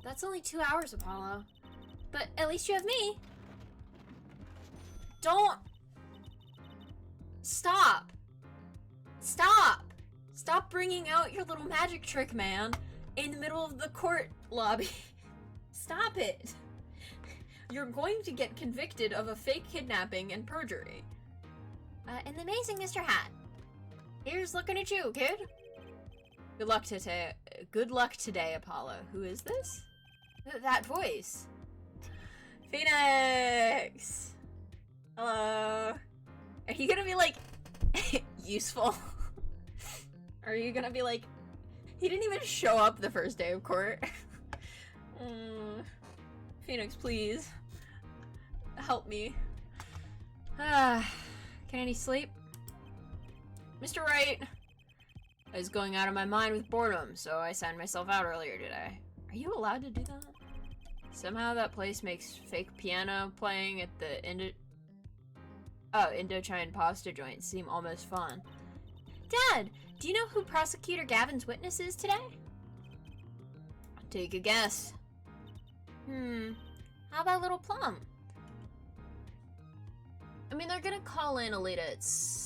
That's only 2 hours, Apollo. But at least you have me. Don't... Stop. Stop. Stop bringing out your little magic trick, man, in the middle of the court lobby. Stop it. You're going to get convicted of a fake kidnapping and perjury. And the amazing Mr. Hat. Here's looking at you, kid. Good luck today. Good luck today, Apollo. Who is this? That voice. Phoenix! Hello. Are you gonna be, like, useful? Are you gonna be like, he didn't even show up the first day of court. Phoenix, please. Help me. Can any sleep? Mr. Wright! I was going out of my mind with boredom, so I signed myself out earlier today. Are you allowed to do that? Somehow that place makes fake piano playing at the Indochine pasta joint seem almost fun. Dad, do you know who Prosecutor Gavin's witness is today? Take a guess. How about Little Plum? I mean, they're gonna call in Alita. It's...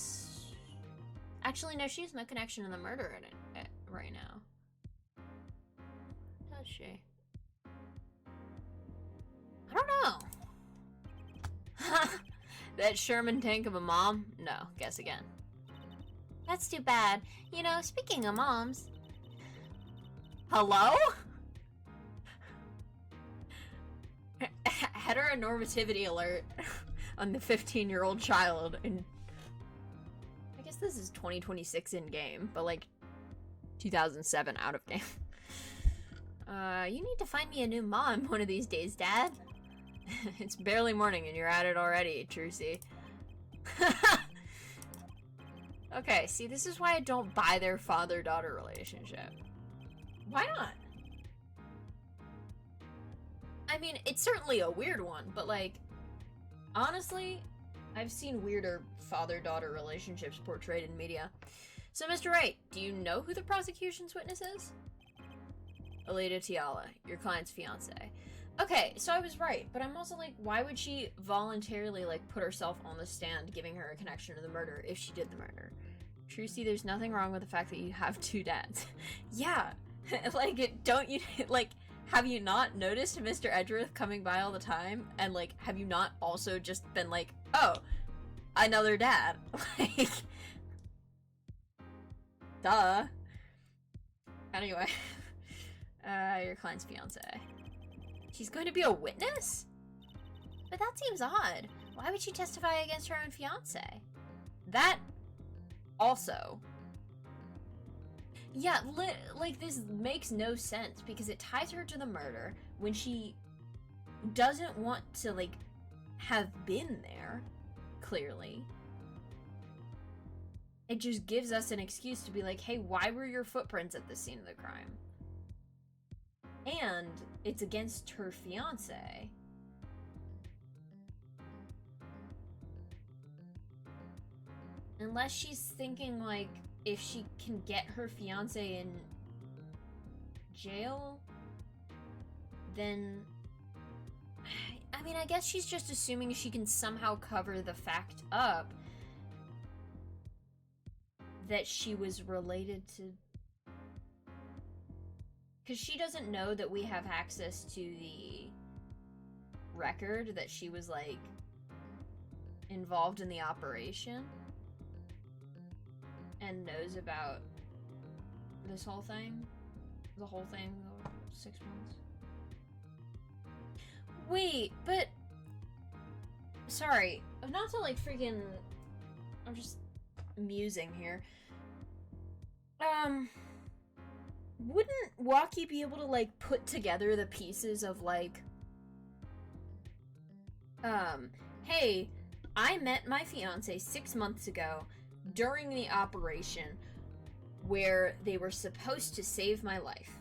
Actually, no, she has no connection to the murder in it right now. Does she? I don't know. That Sherman tank of a mom? No, guess again. That's too bad. You know, speaking of moms... Hello? Heteronormativity alert on the 15-year-old child. And I guess this is 2026 in-game, but like 2007 out of game. You need to find me a new mom one of these days, Dad. It's barely morning and you're at it already, Trucy. Okay, see, this is why I don't buy their father-daughter relationship. Why not? I mean, it's certainly a weird one, but like, honestly, I've seen weirder father-daughter relationships portrayed in media. So, Mr. Wright, do you know who the prosecution's witness is? Alita Tiala, your client's fiance. Okay, so I was right, but I'm also like, why would she voluntarily, like, put herself on the stand giving her a connection to the murder if she did the murder? Trucy, there's nothing wrong with the fact that you have two dads. Yeah, like, don't you, like, have you not noticed Mr. Edgeworth coming by all the time? And, like, have you not also just been like, oh, another dad? Like, duh. Anyway, your client's fiance. She's going to be a witness? But that seems odd. Why would she testify against her own fiance? That also... Yeah, like, this makes no sense because it ties her to the murder when she doesn't want to, like, have been there, clearly. It just gives us an excuse to be like, hey, why were your footprints at the scene of the crime? And it's against her fiance. Unless she's thinking, like, if she can get her fiance in jail, then I mean, I guess she's just assuming she can somehow cover the fact up that she was related to, because she doesn't know that we have access to the record that she was like involved in the operation and knows about this whole thing, the whole thing, 6 months. Wait, but sorry, not to like freaking, I'm just musing here. Wouldn't Waki be able to like put together the pieces of like, hey, I met my fiance 6 months ago during the operation where they were supposed to save my life,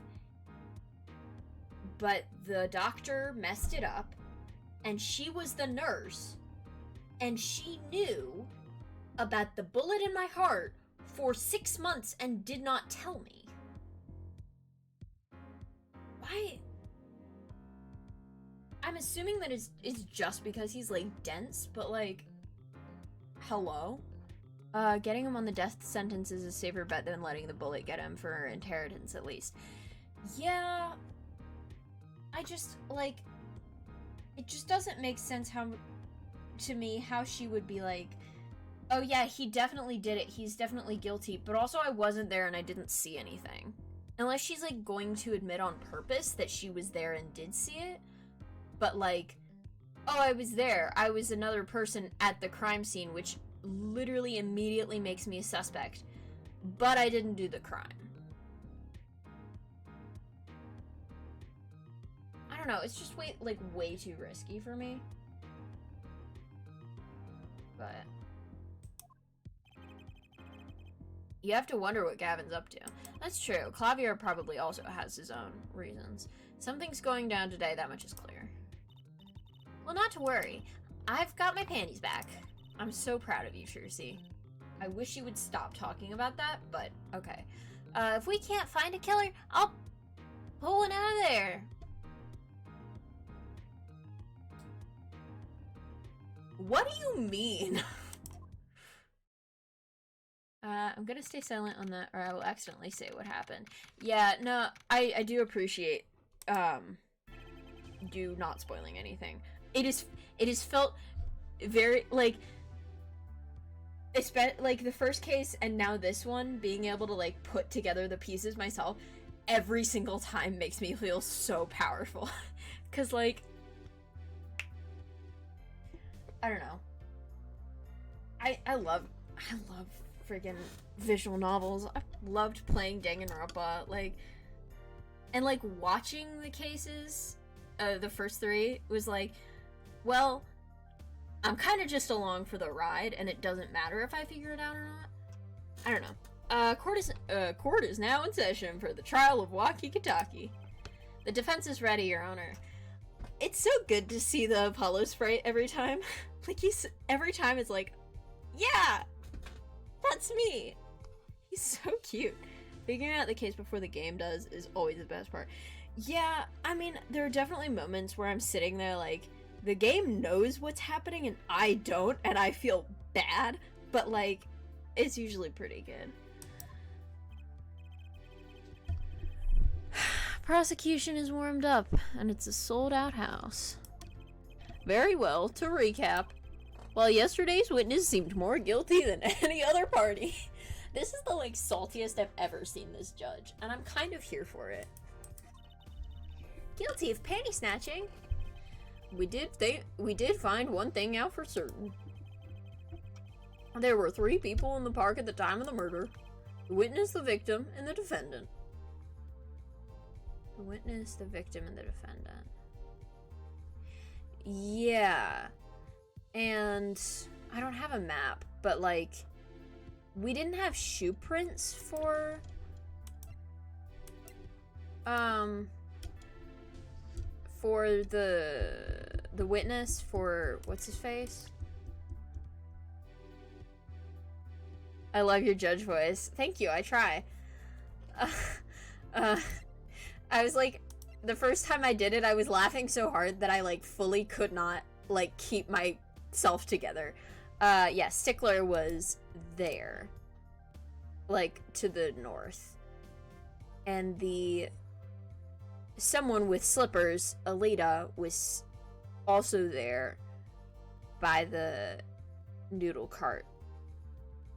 but the doctor messed it up, and she was the nurse, and she knew about the bullet in my heart for 6 months and did not tell me. Why? I'm assuming that it's just because he's like dense, but like, hello? Getting him on the death sentence is a safer bet than letting the bullet get him for inheritance, at least. Yeah, I just, like, it just doesn't make sense to me how she would be like, oh yeah, he definitely did it, he's definitely guilty, but also I wasn't there and I didn't see anything. Unless she's, like, going to admit on purpose that she was there and did see it, but, like, oh, I was there, I was another person at the crime scene, which literally immediately makes me a suspect, but I didn't do the crime. I don't know, it's just way too risky for me. But you have to wonder what Gavin's up to. That's true. Clavier probably also has his own reasons. Something's going down today, that much is clear. Well, not to worry. I've got my panties back. I'm so proud of you, Shirsi. I wish you would stop talking about that, but okay. If we can't find a killer, I'll pull one out of there. What do you mean? I'm gonna stay silent on that, or I will accidentally say what happened. Yeah, no, I do appreciate, you not spoiling anything. It is felt very, like, like, the first case and now this one, being able to, like, put together the pieces myself every single time makes me feel so powerful. Cause, like, I don't know. I love friggin' visual novels. I loved playing Danganronpa, like, and like watching the cases, the first 3 was like, well, I'm kind of just along for the ride, and it doesn't matter if I figure it out or not. I don't know. Court is now in session for the trial of Waki Kitaki. The defense is ready, Your Honor. It's so good to see the Apollo sprite every time. Like, every time it's like, yeah, that's me. He's so cute. Figuring out the case before the game does is always the best part. Yeah, I mean, there are definitely moments where I'm sitting there like, the game knows what's happening and I don't, and I feel bad, but like, it's usually pretty good. Prosecution is warmed up, and it's a sold-out house. Very well, to recap. While yesterday's witness seemed more guilty than any other party, this is the, like, saltiest I've ever seen this judge, and I'm kind of here for it. Guilty of panty snatching. We did find one thing out for certain. There were 3 people in the park at the time of the murder. The witness, the victim, and the defendant. The witness, the victim, and the defendant. Yeah. And I don't have a map, but like, we didn't have shoe prints for the witness, for what's his face? I love your judge voice. Thank you, I try. I was like, the first time I did it, I was laughing so hard that I like fully could not like keep myself together. Yeah, Stickler was there, like to the north, and the someone with slippers, Alita, was also there by the noodle cart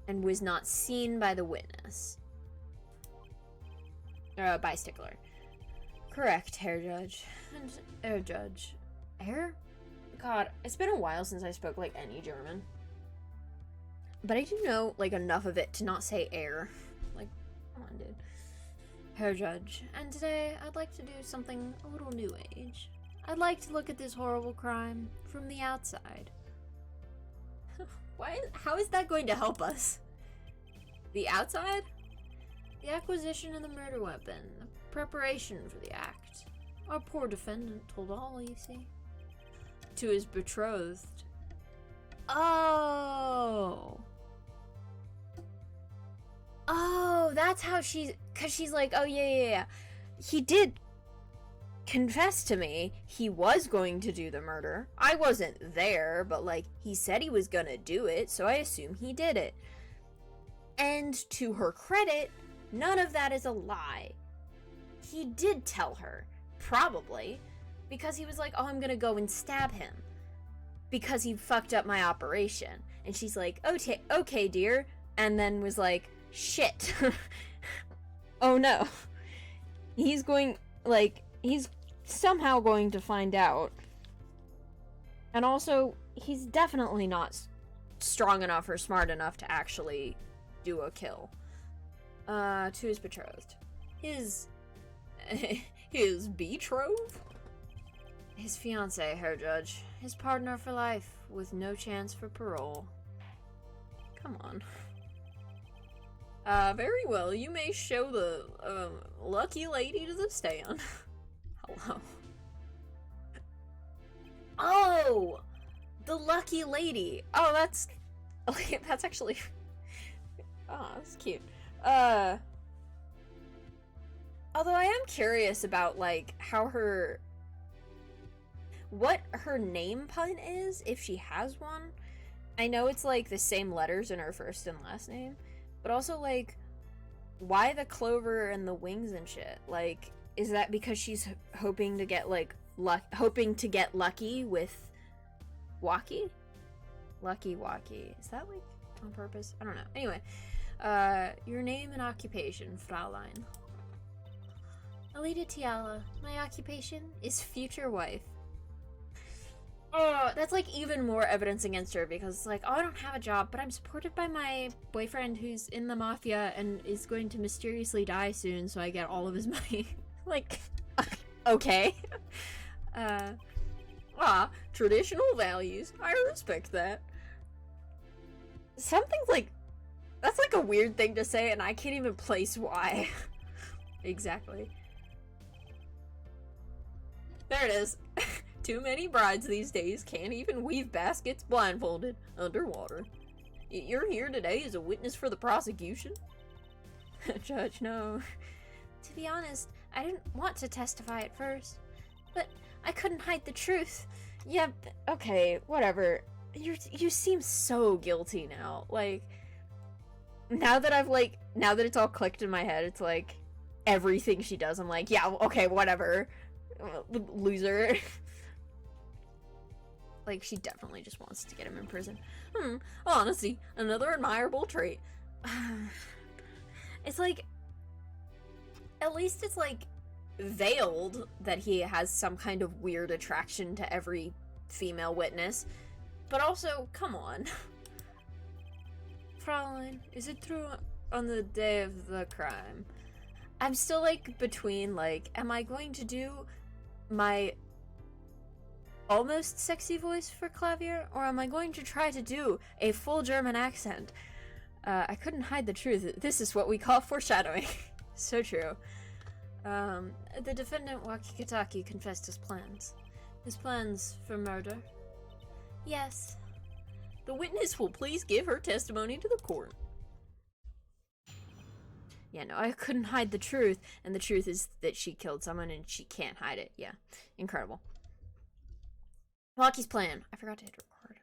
and was not seen by the witness. By Stickler. Correct, Herr Judge. And Herr Judge. Herr? God, it's been a while since I spoke like any German. But I do know like enough of it to not say air. Like, come on, dude. Herr Judge. And today I'd like to do something a little new age. I'd like to look at this horrible crime from the outside. How is that going to help us? The outside? The acquisition of the murder weapon. Preparation for the act. Our poor defendant told all, you see. To his betrothed. Oh. Oh, that's how she's... Because she's like, oh, yeah. He did confess to me he was going to do the murder. I wasn't there, but, like, he said he was gonna do it, so I assume he did it. And to her credit, none of that is a lie. He did tell her, probably, because he was like, oh, I'm gonna go and stab him because he fucked up my operation. And she's like, okay, dear. And then was like, shit. Oh no. He's somehow going to find out. And also, he's definitely not strong enough or smart enough to actually do a kill. To his betrothed. His betrothed? His fiancée, Herr Judge. His partner for life, with no chance for parole. Come on. Very well. You may show the, lucky lady to the stand. Hello. Oh! The lucky lady! Oh, that's actually... Oh, that's cute. Although I am curious about, like, what her name pun is, if she has one. I know it's, like, the same letters in her first and last name, but also, like, why the clover and the wings and shit? Like, is that because she's hoping to get, like, lucky with Waki? Lucky Waki. Is that, like, on purpose? I don't know. Anyway, your name and occupation, Fraulein. Alita Tiala. My occupation is future wife. Oh, that's like even more evidence against her because it's like, oh, I don't have a job, but I'm supported by my boyfriend who's in the mafia and is going to mysteriously die soon, so I get all of his money. Like, okay. Traditional values. I respect that. Something's like, that's like a weird thing to say, and I can't even place why. Exactly. There it is. Too many brides these days can't even weave baskets blindfolded underwater. You're here today as a witness for the prosecution? Judge, no. To be honest, I didn't want to testify at first, but I couldn't hide the truth. Yeah, okay, whatever. You seem so guilty now. Like, now that it's all clicked in my head, it's like, everything she does, I'm like, yeah, okay, whatever. Loser. Like, she definitely just wants to get him in prison. Honesty, another admirable trait. It's like, at least it's like veiled that he has some kind of weird attraction to every female witness. But also, come on. Fraulein, is it true on the day of the crime? I'm still like between like, am I going to do my almost sexy voice for Clavier, or am I going to try to do a full German accent? I couldn't hide the truth. This is what we call foreshadowing. So true. The defendant Wakikataki confessed his plans. His plans for murder? Yes. The witness will please give her testimony to the court. Yeah, no, I couldn't hide the truth, and the truth is that she killed someone and she can't hide it. Yeah, incredible. Walkie's plan. I forgot to hit record.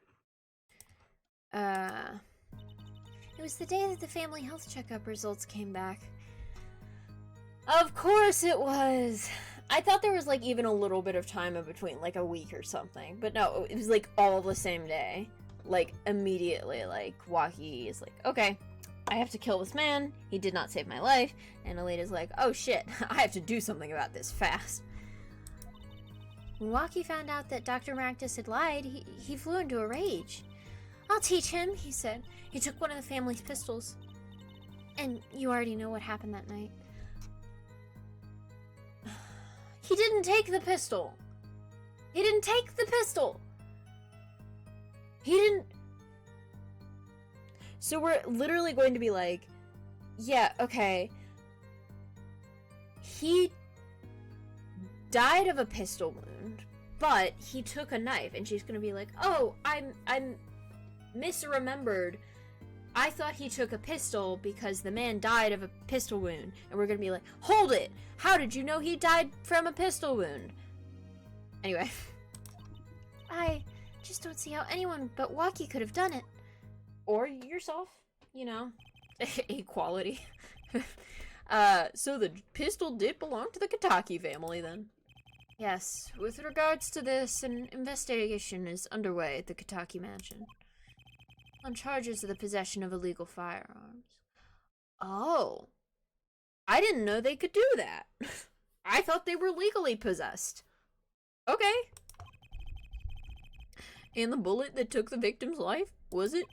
It was the day that the family health checkup results came back. Of course it was. I thought there was like even a little bit of time in between, like a week or something. But no, it was like all the same day. Like immediately, like Walkie is like, okay, I have to kill this man. He did not save my life. And Alita's like, oh shit, I have to do something about this fast. When Walkie found out that Dr. Maractus had lied, he flew into a rage. I'll teach him, he said. He took one of the family's pistols. And you already know what happened that night. He didn't take the pistol. He didn't take the pistol. He didn't... So we're literally going to be like, yeah, okay. He died of a pistol wound, but he took a knife, and she's gonna be like, oh, I'm misremembered. I thought he took a pistol because the man died of a pistol wound. And we're gonna be like, hold it! How did you know he died from a pistol wound? Anyway. I just don't see how anyone but Walkie could have done it. Or yourself, you know. Equality. So the pistol did belong to the Kataki family then. Yes, with regards to this, an investigation is underway at the Kataki mansion. On charges of the possession of illegal firearms. Oh. I didn't know they could do that. I thought they were legally possessed. Okay. And the bullet that took the victim's life, was it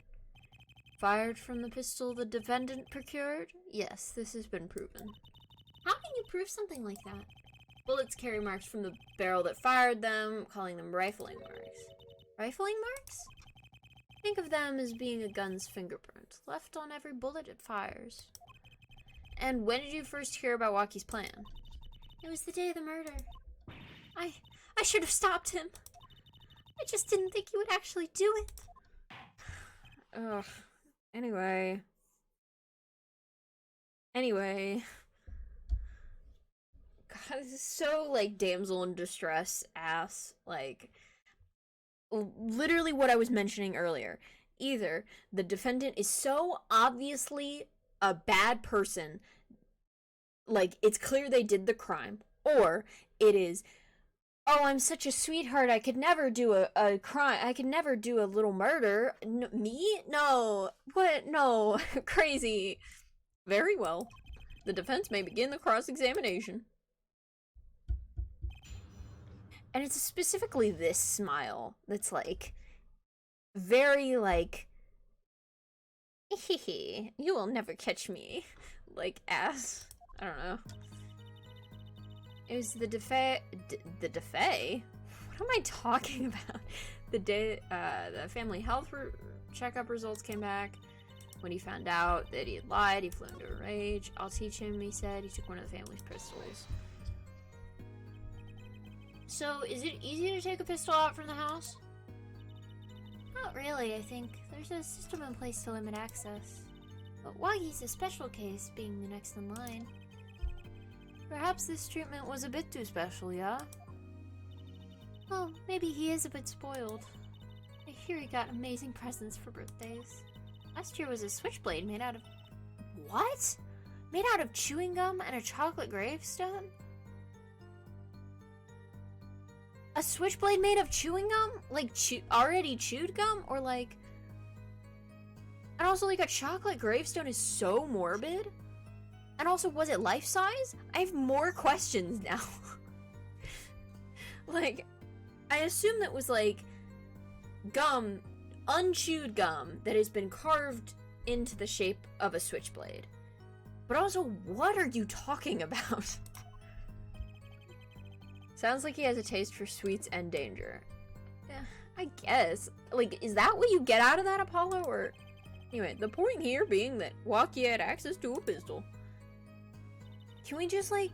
fired from the pistol the defendant procured? Yes, this has been proven. How can you prove something like that? Bullets carry marks from the barrel that fired them, calling them rifling marks. Rifling marks? Think of them as being a gun's fingerprint, left on every bullet it fires. And when did you first hear about Walkie's plan? It was the day of the murder. I should have stopped him. I just didn't think he would actually do it. Ugh. Anyway. God, this is so, like, damsel in distress ass. Like, literally what I was mentioning earlier. Either the defendant is so obviously a bad person, like, it's clear they did the crime, or it is, oh, I'm such a sweetheart, I could never do a crime, I could never do a little murder. Me? No. What? No. Crazy. Very well. The defense may begin the cross-examination. And it's specifically this smile that's, like, very, like, hehe, you will never catch me, like, ass. I don't know. It was the defay? What am I talking about? The day, the family health checkup results came back. When he found out that he had lied, he flew into a rage. I'll teach him, he said. He took one of the family's pistols. So, is it easy to take a pistol out from the house? Not really, I think. There's a system in place to limit access. But Wagi's a special case, being the next in line. Perhaps this treatment was a bit too special, yeah? Well, maybe he is a bit spoiled. I hear he got amazing presents for birthdays. Last year was a switchblade made out of... What? Made out of chewing gum and a chocolate gravestone? A switchblade made of chewing gum? Like, already chewed gum? Or like... And also, like, a chocolate gravestone is so morbid. And also, was it life-size? I have more questions now. Like, I assume that was, like, gum, unchewed gum, that has been carved into the shape of a switchblade. But also, what are you talking about? Sounds like he has a taste for sweets and danger. Yeah, I guess. Like, is that what you get out of that, Apollo? Or... Anyway, the point here being that Walkie had access to a pistol. Can we just, like...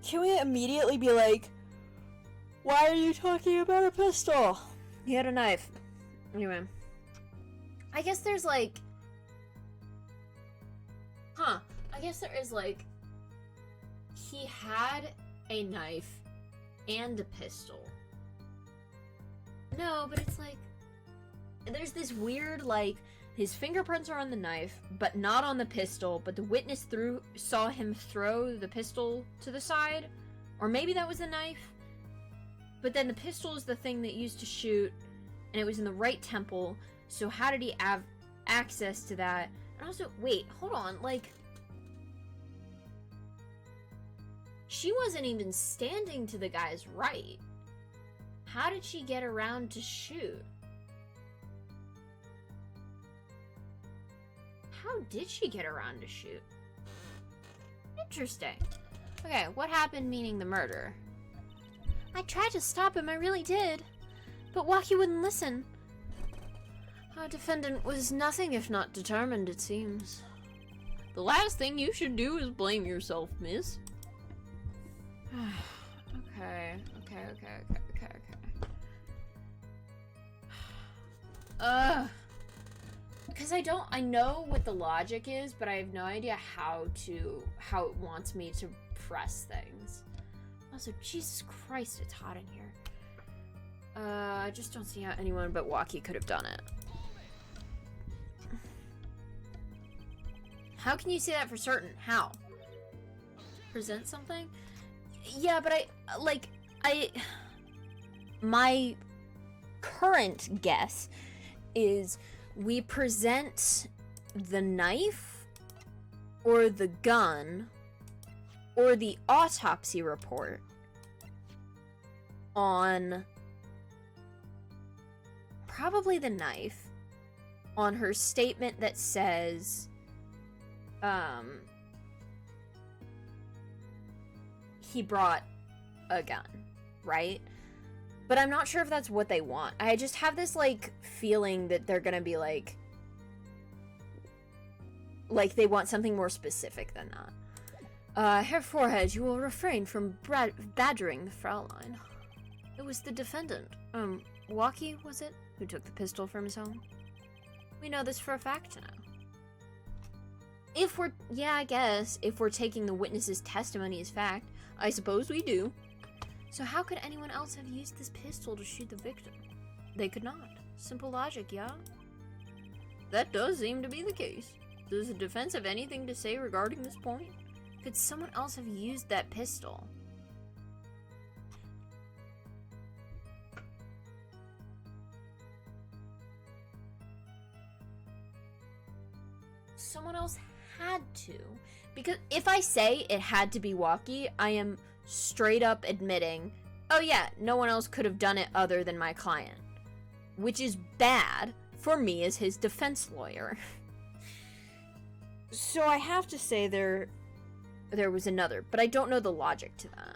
Can we immediately be like, why are you talking about a pistol? He had a knife. Anyway. I guess there's, like, I guess there is, like, he had a knife and a pistol. No, but it's like, there's this weird, like, his fingerprints are on the knife, but not on the pistol, but the witness saw him throw the pistol to the side, or maybe that was the knife, but then the pistol is the thing that used to shoot, and it was in the right temple, so how did he have access to that? And also, wait, hold on, like, she wasn't even standing to the guy's right. How did she get around to shoot? How did she get around to shoot? Interesting. Okay, what happened meaning the murder? I tried to stop him, I really did. But Waki wouldn't listen. Our defendant was nothing if not determined, it seems. The last thing you should do is blame yourself, miss. Okay. Because I know what the logic is, but I have no idea how it wants me to press things. Also, Jesus Christ, it's hot in here. I just don't see how anyone but Waki could have done it. How can you say that for certain? How? Present something? Yeah, but my current guess is we present the knife or the gun or the autopsy report on probably the knife on her statement that says he brought a gun, right? But I'm not sure if that's what they want. I just have this, like, feeling that they're gonna be, like they want something more specific than that. Herr Forehead, you will refrain from badgering the Fraulein. It was the defendant, Waki, was it, who took the pistol from his home? We know this for a fact now. I guess, if we're taking the witness's testimony as fact, I suppose we do. So how could anyone else have used this pistol to shoot the victim? They could not. Simple logic, yeah? That does seem to be the case. Does the defense have anything to say regarding this point? Could someone else have used that pistol? Someone else had to. Because if I say it had to be Waki, I am straight up admitting, oh yeah, no one else could have done it other than my client. Which is bad for me as his defense lawyer. So I have to say there was another, but I don't know the logic to that.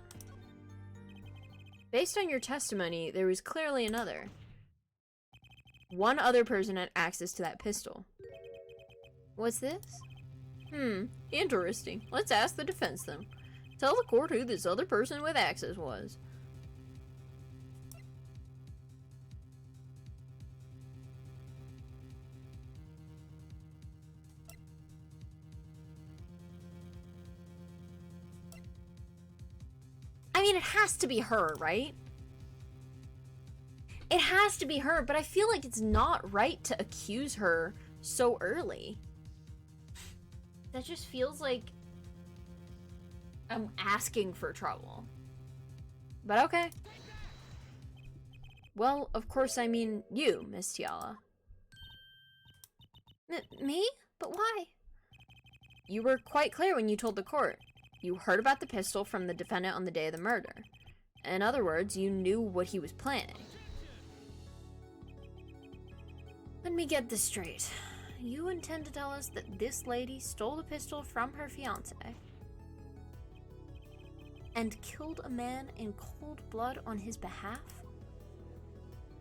Based on your testimony, there was clearly another. One other person had access to that pistol. What's this? Interesting. Let's ask the defense then. Tell the court who this other person with access was. I mean, it has to be her, right? It has to be her, but I feel like it's not right to accuse her so early. That just feels like I'm asking for trouble. But okay. Well, of course I mean you, Miss Tiala. Me? But why? You were quite clear when you told the court. You heard about the pistol from the defendant on the day of the murder. In other words, you knew what he was planning. Let me get this straight. You intend to tell us that this lady stole the pistol from her fiancé and killed a man in cold blood on his behalf?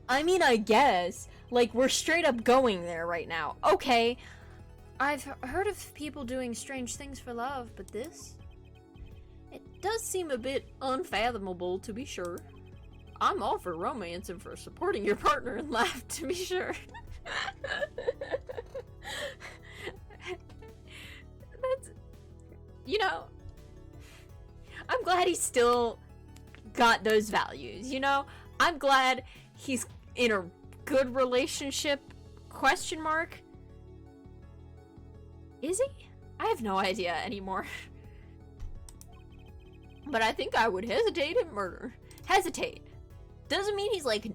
I mean, I guess. Like, we're straight up going there right now. Okay, I've heard of people doing strange things for love, but this? It does seem a bit unfathomable, to be sure. I'm all for romance and for supporting your partner in life, to be sure. you know, I'm glad he's still got those values, you know? I'm glad he's in a good relationship, question mark. Is he? I have no idea anymore. But I think I would hesitate at murder. Hesitate. Doesn't mean he's like,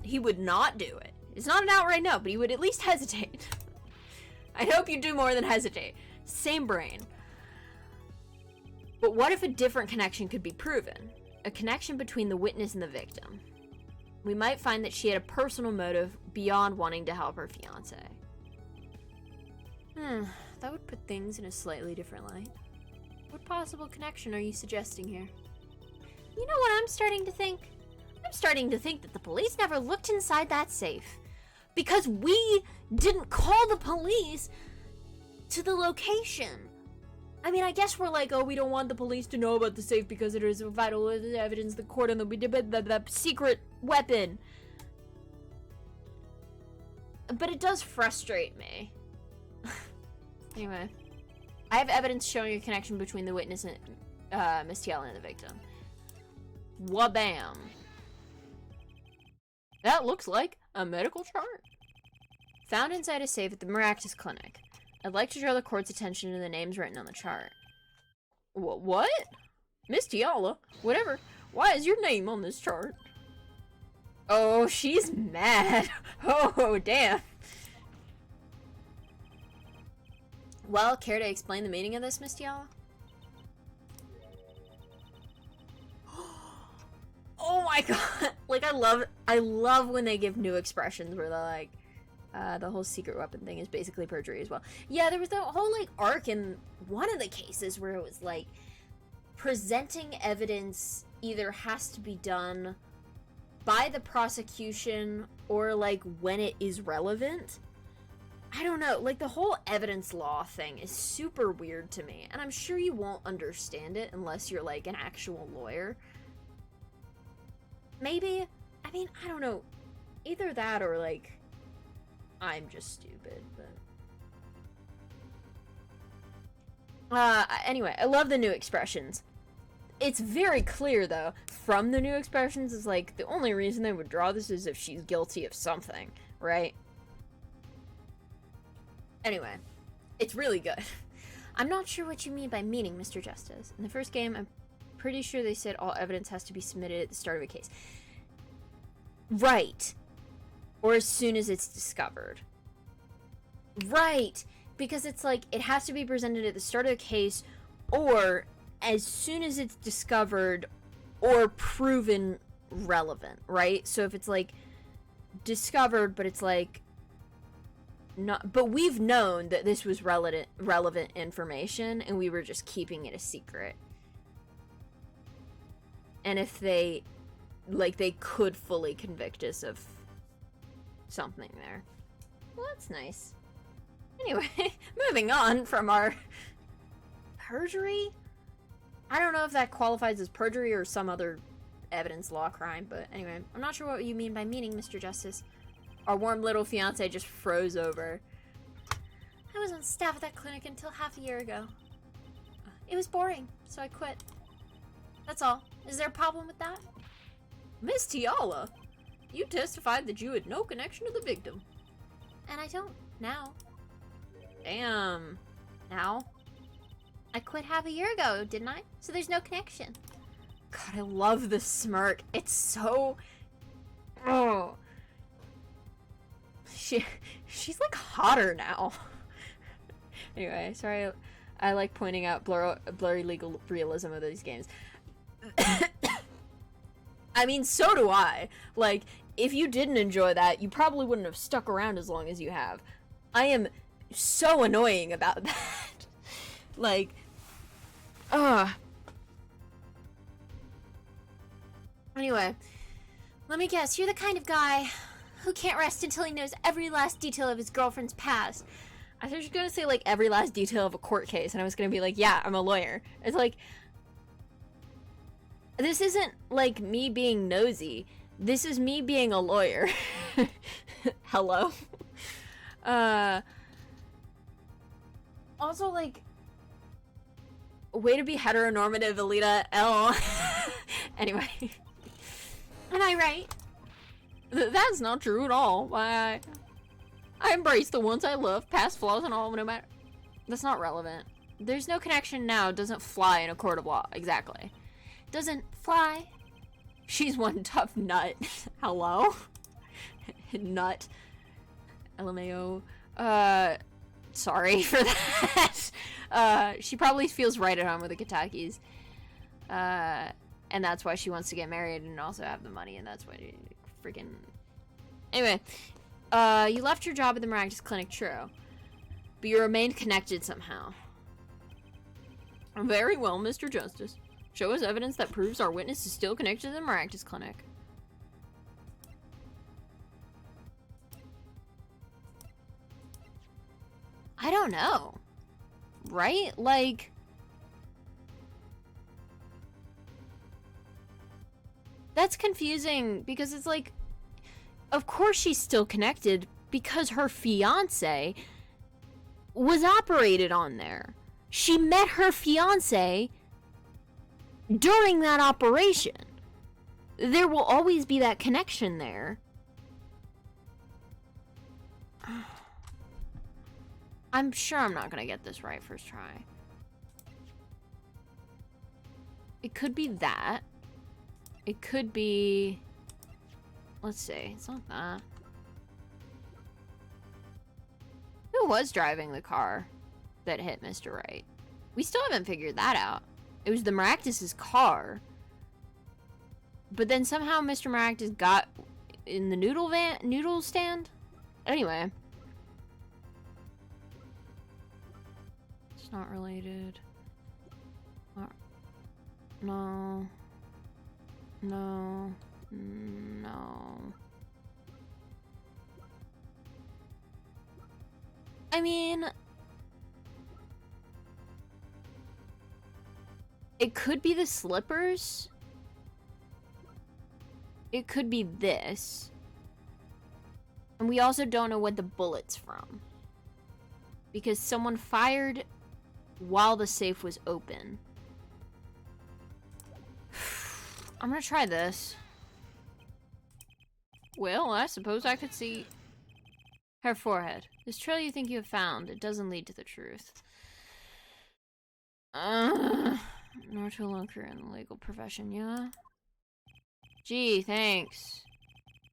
he would not do it. It's not an outright no, but he would at least hesitate. I hope you do more than hesitate. Same brain. But what if a different connection could be proven? A connection between the witness and the victim. We might find that she had a personal motive beyond wanting to help her fiancé. That would put things in a slightly different light. What possible connection are you suggesting here? You know what I'm starting to think? I'm starting to think that the police never looked inside that safe. Because we didn't call the police to the location. I mean, I guess we're like, oh, we don't want the police to know about the safe because it is vital evidence, the court, and the secret weapon. But it does frustrate me. Anyway, I have evidence showing a connection between the witness and Miss Tiala and the victim. Wabam. That looks like a medical chart. Found inside a safe at the Maractus Clinic. I'd like to draw the court's attention to the names written on the chart. What? Miss Tiala? Whatever. Why is your name on this chart? Oh, she's mad. Oh, damn. Well, care to explain the meaning of this, Miss Tiala? Oh my god! Like, I love when they give new expressions where they're like, the whole secret weapon thing is basically perjury as well. Yeah, there was the whole, like, arc in one of the cases where it was like, presenting evidence either has to be done by the prosecution or, like, when it is relevant. I don't know, like, the whole evidence law thing is super weird to me, and I'm sure you won't understand it unless you're, like, an actual lawyer. Maybe, I mean, I don't know, either that or, like, I'm just stupid, but... anyway, I love the new expressions. It's very clear, though, from the new expressions, is, like, the only reason they would draw this is if she's guilty of something, right? Anyway, it's really good. I'm not sure what you mean by meaning, Mr. Justice. In the first game, I'm pretty sure they said all evidence has to be submitted at the start of a case. Right. Or as soon as it's discovered. Right. Because it's like, it has to be presented at the start of the case, or as soon as it's discovered, or proven relevant, right? So if it's like, discovered, but it's like, not, but we've known that this was relevant information, and we were just keeping it a secret. And if they, like, they could fully convict us of something there. Well, that's nice. Anyway, moving on from our perjury? I don't know if that qualifies as perjury or some other evidence law crime, but anyway, I'm not sure what you mean by meaning, Mr. Justice. Our warm little fiance just froze over. I was on staff at that clinic until half a year ago. It was boring, so I quit. That's all. Is there a problem with that? Miss Tiala, you testified that you had no connection to the victim. And I don't, now. Damn. Now? I quit half a year ago, didn't I? So there's no connection. God, I love the smirk. It's so... Oh. She's like hotter now. Anyway, sorry. I like pointing out blurry legal realism of these games. I mean, so do I. Like, if you didn't enjoy that, you probably wouldn't have stuck around as long as you have. I am so annoying about that. Like, Anyway, let me guess, you're the kind of guy who can't rest until he knows every last detail of his girlfriend's past. I was just gonna say, like, every last detail of a court case, and I was gonna be like, yeah, I'm a lawyer. It's like, this isn't, like, me being nosy. This is me being a lawyer. Hello? Also, like, Way to be heteronormative, Alita. L. Anyway. Am I right? That's not true at all. I embrace the ones I love, past flaws and all, no matter... That's not relevant. There's no connection now, doesn't fly in a court of law. Exactly. Doesn't fly. She's one tough nut. Hello? Nut. LMAO. Sorry for that. She probably feels right at home with the Katakis. And that's why she wants to get married and also have the money, and that's why she freaking... Anyway, you left your job at the Miraculous Clinic, true. But you remained connected somehow. Very well, Mr. Justice. Show us evidence that proves our witness is still connected to the Miraculous Clinic. I don't know. Right? Like... That's confusing, because it's like... Of course she's still connected, because her fiancé was operated on there. She met her fiancé during that operation. There will always be that connection there. I'm sure I'm not gonna get this right first try. It could be that. It could be... Let's see. It's not that. Who was driving the car that hit Mr. Wright? We still haven't figured that out. It was the Maractus's car. But then somehow Mr. Maractus got in the noodle stand? Anyway. It's not related. No. No. No. I mean... It could be the slippers. It could be this. And we also don't know what the bullet's from. Because someone fired while the safe was open. I'm gonna try this. Well, I suppose I could see her forehead. This trail you think you have found, it doesn't lead to the truth. Nor to a long career in the legal profession, yeah? Gee, thanks.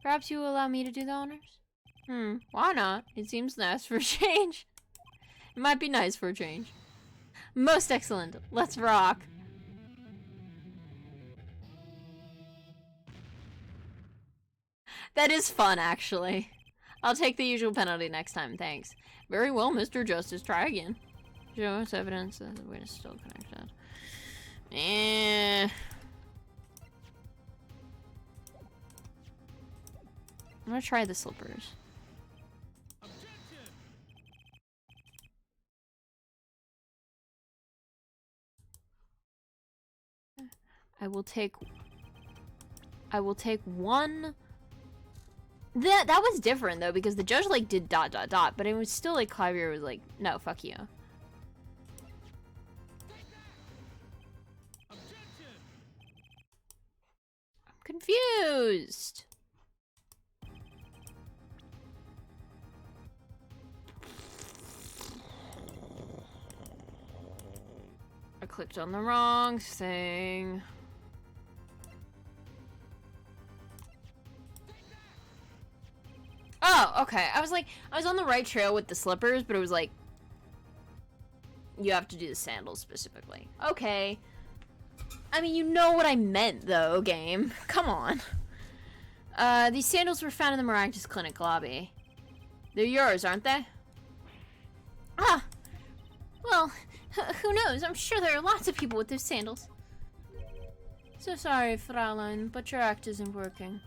Perhaps you will allow me to do the honors? Why not? It seems nice for a change. It might be nice for a change. Most excellent. Let's rock. That is fun, actually. I'll take the usual penalty next time, thanks. Very well, Mr. Justice. Try again. Show us evidence that the witness is still connected. I'm gonna try the slippers. I will take one. That was different though, because the judge like did ... but it was still like Clivier was like, no, fuck you. I'm confused. I clicked on the wrong thing. Oh, okay. I was like, I was on the right trail with the slippers, but it was like, you have to do the sandals specifically. Okay. I mean, you know what I meant, though, game. Come on. These sandals were found in the Miraculous Clinic lobby. They're yours, aren't they? Ah! Well, who knows? I'm sure there are lots of people with those sandals. So sorry, Fraulein, but your act isn't working.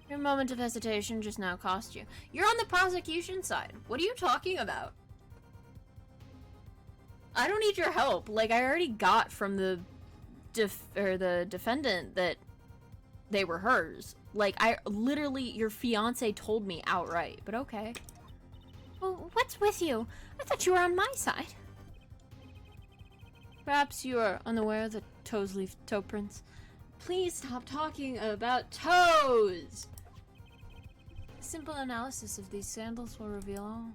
Your moment of hesitation just now cost you. You're on the prosecution side. What are you talking about? I don't need your help. Like, I already got from the defendant that they were hers. Like, I literally, your fiance told me outright, but okay. Well, what's with you? I thought you were on my side. Perhaps you are unaware of the toes leaf toe prints. Please stop talking about toes! Simple analysis of these sandals will reveal all.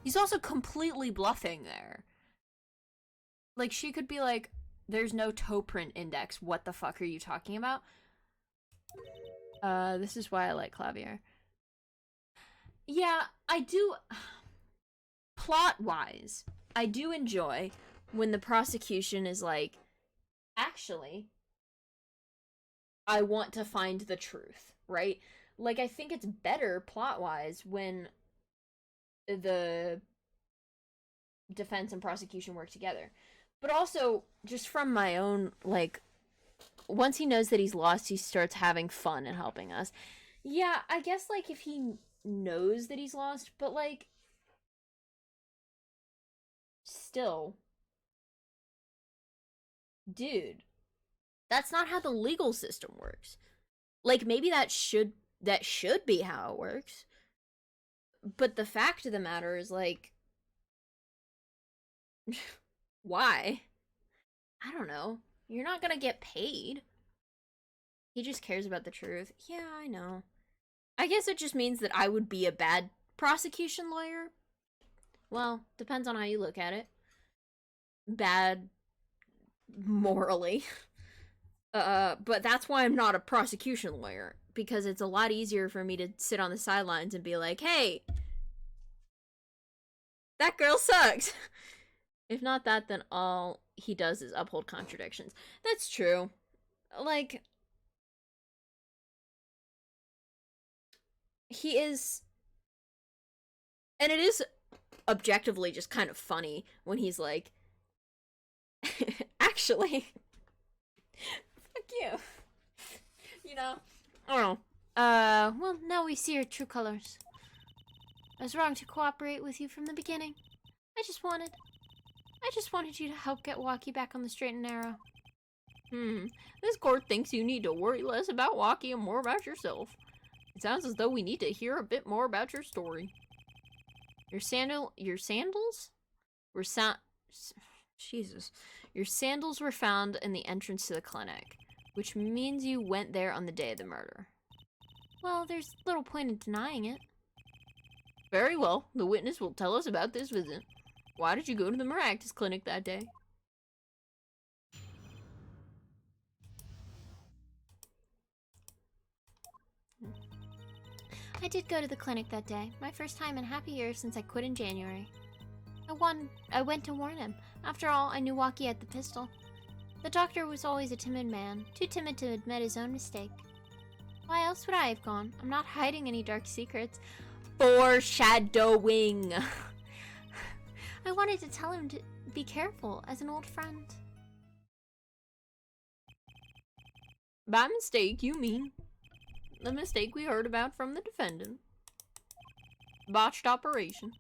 He's also completely bluffing there. Like, she could be like, there's no toe print index. What the fuck are you talking about? This is why I like Clavier. Yeah, I do. Plot-wise, I do enjoy when the prosecution is like, actually, I want to find the truth, right? Like, I think it's better plot-wise when the defense and prosecution work together. But also, just from my own, like, once he knows that he's lost, he starts having fun and helping us. Yeah, I guess, like, if he knows that he's lost, but, like, still, dude, that's not how the legal system works. Like, maybe that should be how it works. But the fact of the matter is, like, why? I don't know. You're not gonna get paid. He just cares about the truth. Yeah, I know. I guess it just means that I would be a bad prosecution lawyer. Well, depends on how you look at it. Bad morally. But that's why I'm not a prosecution lawyer. Because it's a lot easier for me to sit on the sidelines and be like, hey, that girl sucks. If not that, then all he does is uphold contradictions. That's true. Like, he is... And it is objectively just kind of funny when he's like, actually, fuck you. You know? I don't know. Well, now we see your true colors. I was wrong to cooperate with you from the beginning. I just wanted you to help get Walkie back on the straight and narrow. This court thinks you need to worry less about Walkie and more about yourself. It sounds as though we need to hear a bit more about your story. Your sandals? Were Jesus. Your sandals were found in the entrance to the clinic, which means you went there on the day of the murder. Well, there's little point in denying it. Very well. The witness will tell us about this visit. Why did you go to the Maractus clinic that day? I did go to the clinic that day. My first time in half a year since I quit in January. I went to warn him. After all, I knew Walkie had the pistol. The doctor was always a timid man, too timid to admit his own mistake. Why else would I have gone? I'm not hiding any dark secrets. Foreshadowing! I wanted to tell him to be careful as an old friend. By mistake, you mean the mistake we heard about from the defendant. Botched operation.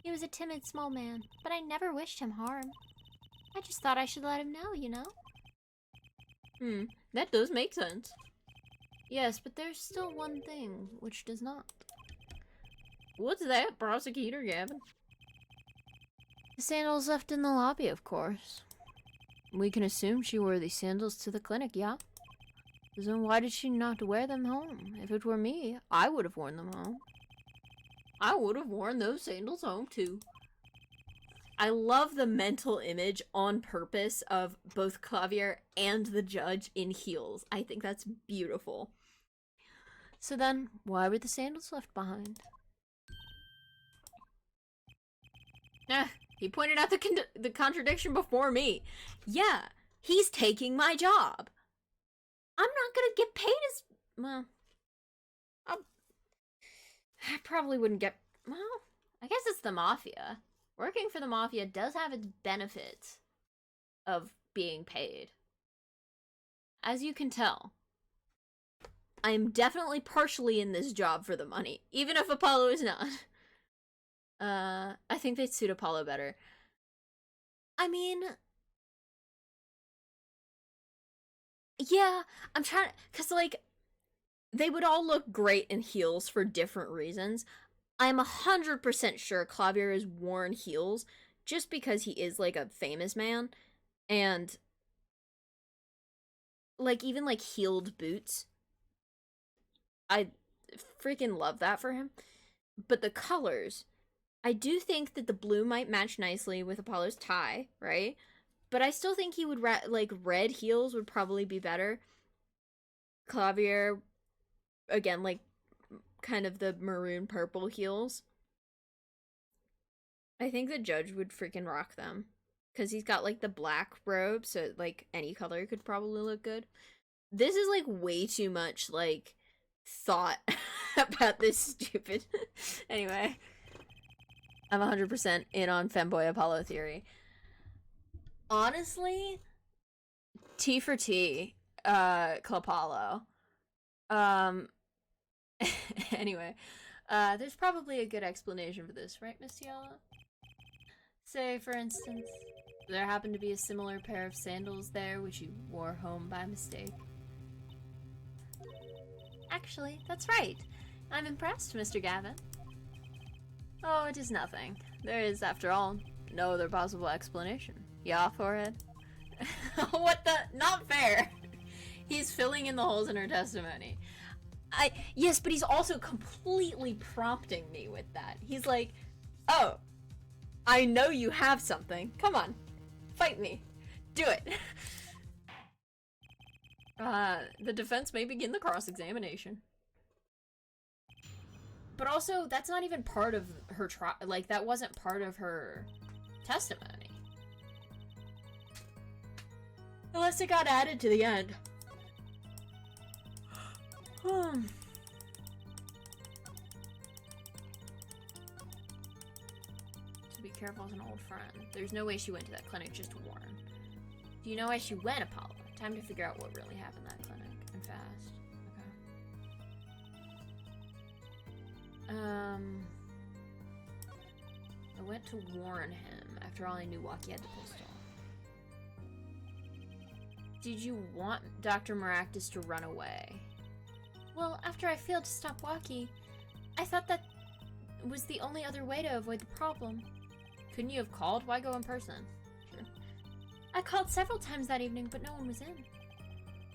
He was a timid, small man, but I never wished him harm. I just thought I should let him know, you know? That does make sense. Yes, but there's still one thing which does not. What's that, Prosecutor Gavin? The sandals left in the lobby, of course. We can assume she wore these sandals to the clinic, yeah? Then why did she not wear them home? If it were me, I would have worn them home. I would have worn those sandals home, too. I love the mental image on purpose of both Clavier and the judge in heels. I think that's beautiful. So then, why were the sandals left behind? He pointed out the contradiction before me. Yeah, he's taking my job. I'm not gonna get paid as... Well, I probably wouldn't get... Well, I guess it's the Mafia. Working for the Mafia does have its benefits of being paid. As you can tell, I am definitely partially in this job for the money, even if Apollo is not. I think they'd suit Apollo better. I mean... Yeah, I'm trying to... Because, like, they would all look great in heels for different reasons. I'm 100% sure Clavier has worn heels just because he is, like, a famous man. And like even like heeled boots. I freaking love that for him. But the colors, I do think that the blue might match nicely with Apollo's tie, right? But I still think he would like red heels would probably be better. Clavier, again, like kind of the maroon purple heels. I think the judge would freaking rock them because he's got like the black robe, so like any color could probably look good. This is like way too much like thought about this stupid. Anyway, I'm 100% in on femboy Apollo theory. Honestly, T for T, Clopalo. Um, anyway, there's probably a good explanation for this, right, Miss Tiala? Say, for instance, there happened to be a similar pair of sandals there which you wore home by mistake. Actually, that's right. I'm impressed, Mr. Gavin. Oh, it is nothing. There is, after all, no other possible explanation. Yeah, forehead? What the? Not fair! He's filling in the holes in her testimony. Yes, but he's also completely prompting me with that. He's like, oh, I know you have something. Come on, fight me. Do it. The defense may begin the cross-examination. But also, that's not even part of her trial. Like, that wasn't part of her testimony. Unless it got added to the end. To be careful as an old friend. There's no way she went to that clinic just to warn. Do you know why she went, Apollo? Time to figure out what really happened in that clinic. And fast. Okay. I went to warn him. After all, I knew Waki had the pistol. Did you want Dr. Maractus to run away? Well, after I failed to stop Waki, I thought that was the only other way to avoid the problem. Couldn't you have called? Why go in person? Sure. I called several times that evening, but no one was in.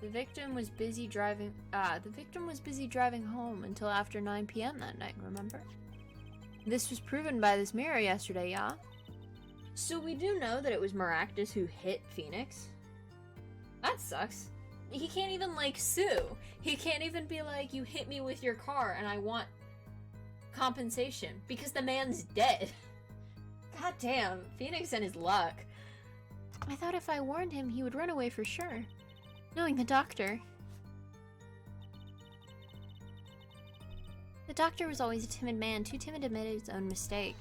The victim was busy driving home until after 9 p.m. that night, remember? This was proven by this mirror yesterday, yeah? So we do know that it was Maractus who hit Phoenix. That sucks. He can't even, like, sue. He can't even be like, you hit me with your car and I want compensation. Because the man's dead. God damn, Phoenix and his luck. I thought if I warned him, he would run away for sure. Knowing the doctor. The doctor was always a timid man, too timid to admit his own mistake.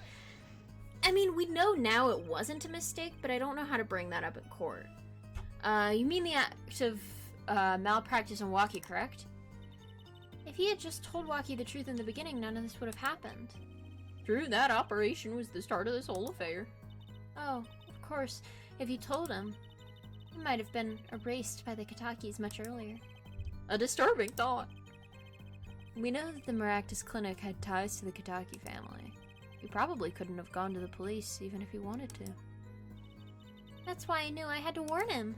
I mean, we know now it wasn't a mistake, but I don't know how to bring that up in court. You mean the act of malpractice on Waki, correct? If he had just told Waki the truth in the beginning, none of this would have happened. True, that operation was the start of this whole affair. Oh, of course, if you told him, he might have been erased by the Katakis much earlier. A disturbing thought. We know that the Maractus Clinic had ties to the Kataki family. He probably couldn't have gone to the police, even if he wanted to. That's why I knew I had to warn him.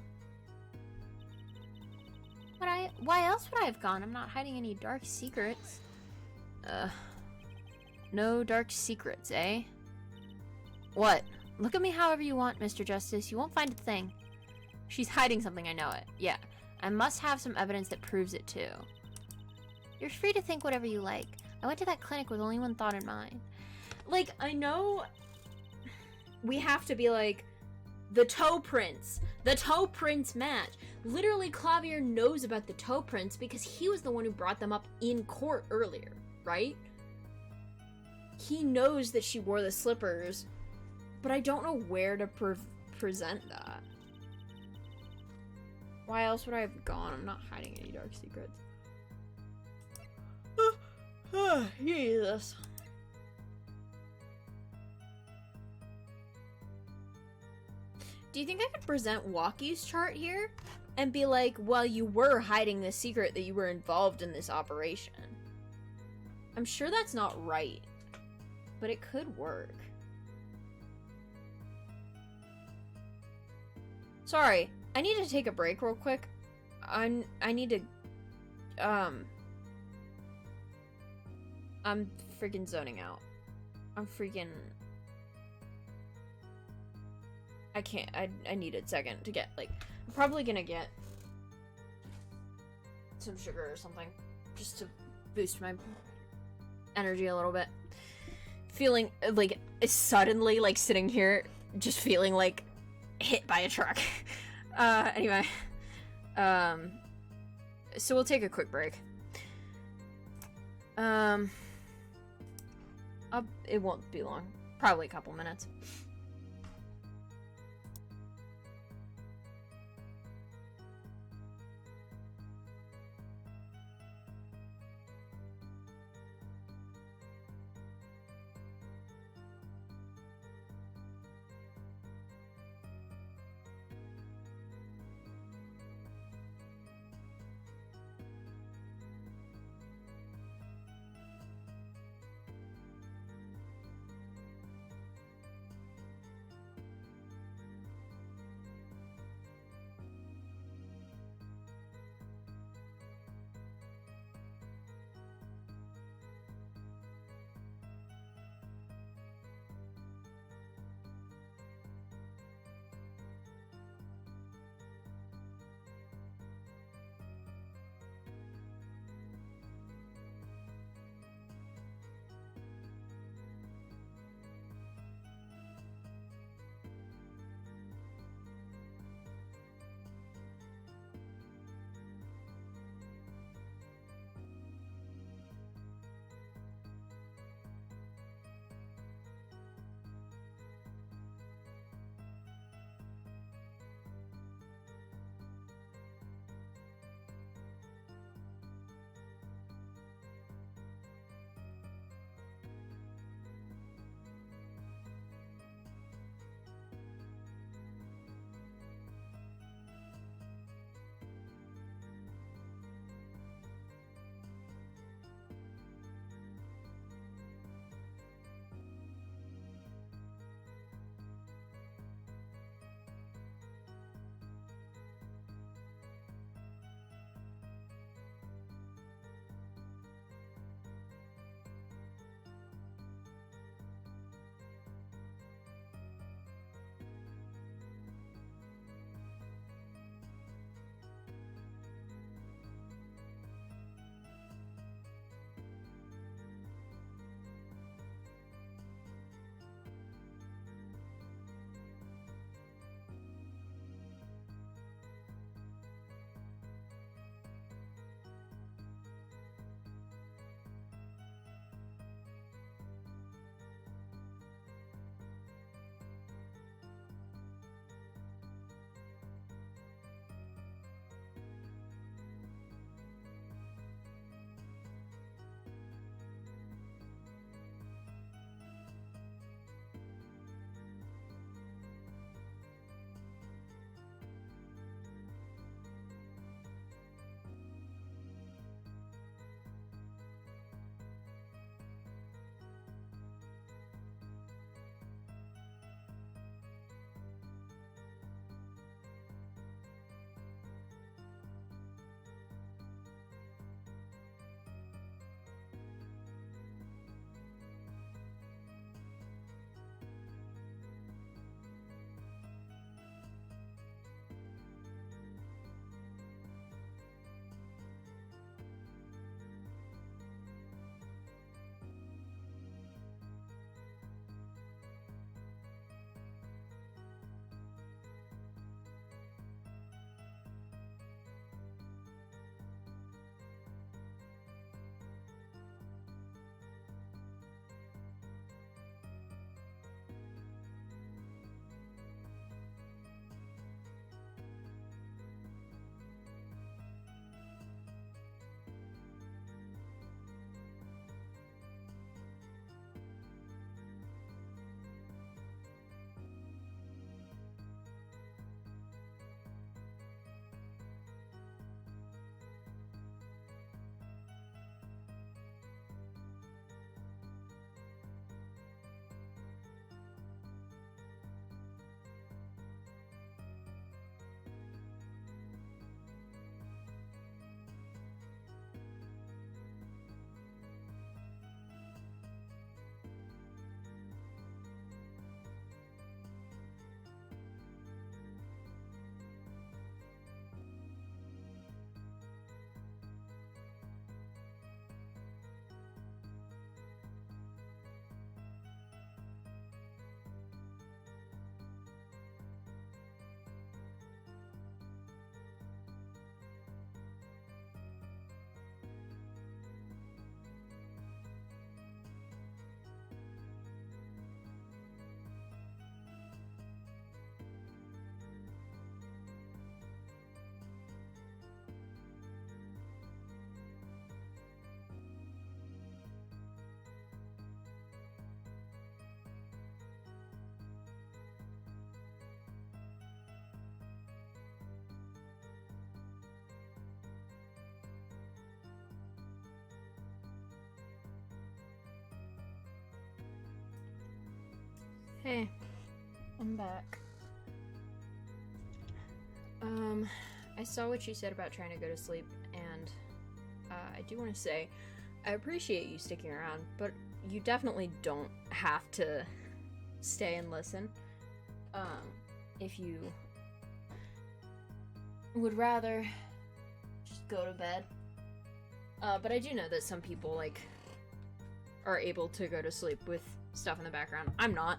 Why else would I have gone? I'm not hiding any dark secrets. No dark secrets, eh? What? Look at me however you want, Mr. Justice. You won't find a thing. She's hiding something, I know it. Yeah. I must have some evidence that proves it, too. You're free to think whatever you like. I went to that clinic with only one thought in mind. Like, I know we have to be like, the toe prints. The toe prints match. Literally, Clavier knows about the toe prints because he was the one who brought them up in court earlier, right? He knows that she wore the slippers, but I don't know where to present that. Why else would I have gone? I'm not hiding any dark secrets. Jesus. Do you think I could present Waki's chart here? And be like, well, you were hiding the secret that you were involved in this operation. I'm sure that's not right. But it could work. Sorry, I need to take a break real quick. I need to, I'm freaking zoning out. I'm freaking... I can't, I need a second to get, like, I'm probably gonna get some sugar or something, just to boost my energy a little bit. Feeling, like, suddenly, like, sitting here, just feeling, like, hit by a truck. Anyway. So we'll take a quick break. It won't be long. Probably a couple minutes. Hey, I'm back. I saw what you said about trying to go to sleep, and I do want to say, I appreciate you sticking around, but you definitely don't have to stay and listen. If you would rather just go to bed. But I do know that some people, like, are able to go to sleep with stuff in the background. I'm not,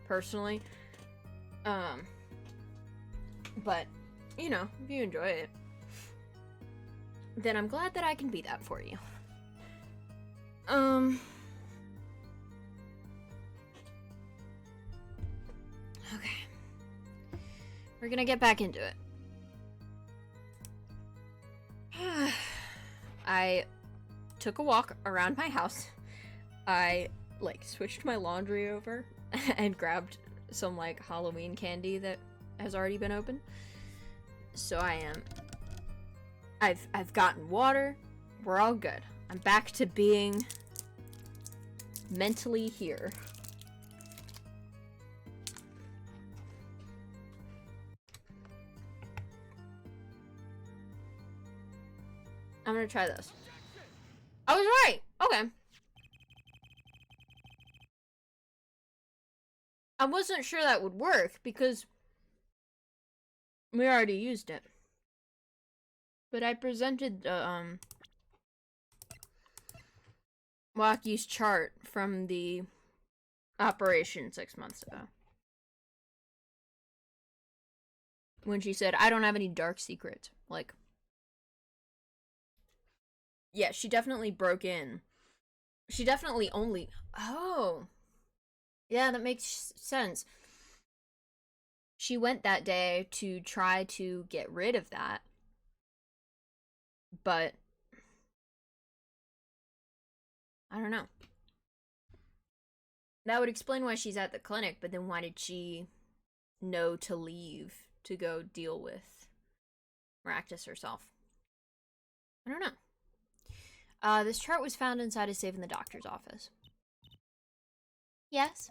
personally. But, you know, if you enjoy it, then I'm glad that I can be that for you. Okay. We're gonna get back into it. I took a walk around my house. I, like, switched my laundry over and grabbed some, like, Halloween candy that has already been opened. So I've gotten water. We're all good. I'm back to being mentally here. I'm gonna try this. I was right! Okay. I wasn't sure that would work because we already used it. But I presented the, Waki's chart from the operation 6 months ago. When she said, I don't have any dark secrets. Like, yeah, she definitely broke in. She definitely only... Oh. Yeah, that makes sense. She went that day to try to get rid of that. But... I don't know. That would explain why she's at the clinic, but then why did she know to leave to go deal with Maractus herself? I don't know. This chart was found inside a safe in the doctor's office. Yes?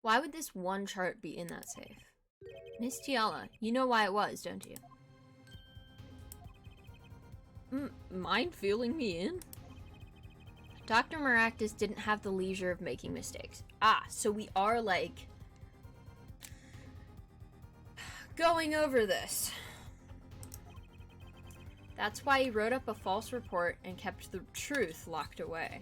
Why would this one chart be in that safe? Miss Tiala, you know why it was, don't you? Mind filling me in? Dr. Maractus didn't have the leisure of making mistakes. Ah, so we are, like, going over this. That's why he wrote up a false report and kept the truth locked away.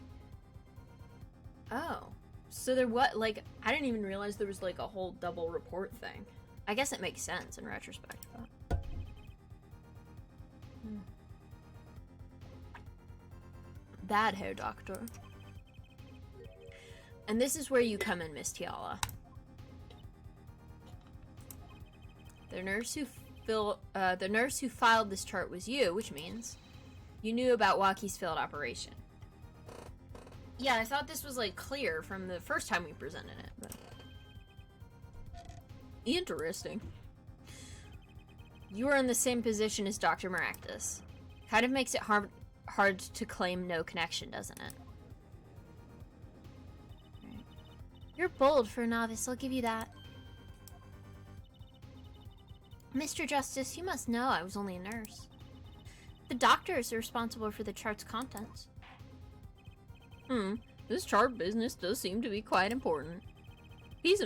Oh. So there what, like, I didn't even realize there was, like, a whole double report thing. I guess it makes sense in retrospect, but... Bad hair doctor. And this is where you come in, Miss Tiala. The nurse who filed this chart was you, which means you knew about Waki's failed operation. Yeah, I thought this was, like, clear from the first time we presented it, but... Interesting. You are in the same position as Dr. Maractus. Kind of makes it hard to claim no connection, doesn't it? Right. You're bold for a novice, I'll give you that. Mr. Justice, you must know I was only a nurse. The doctor is responsible for the chart's contents. This chart business does seem to be quite important. Please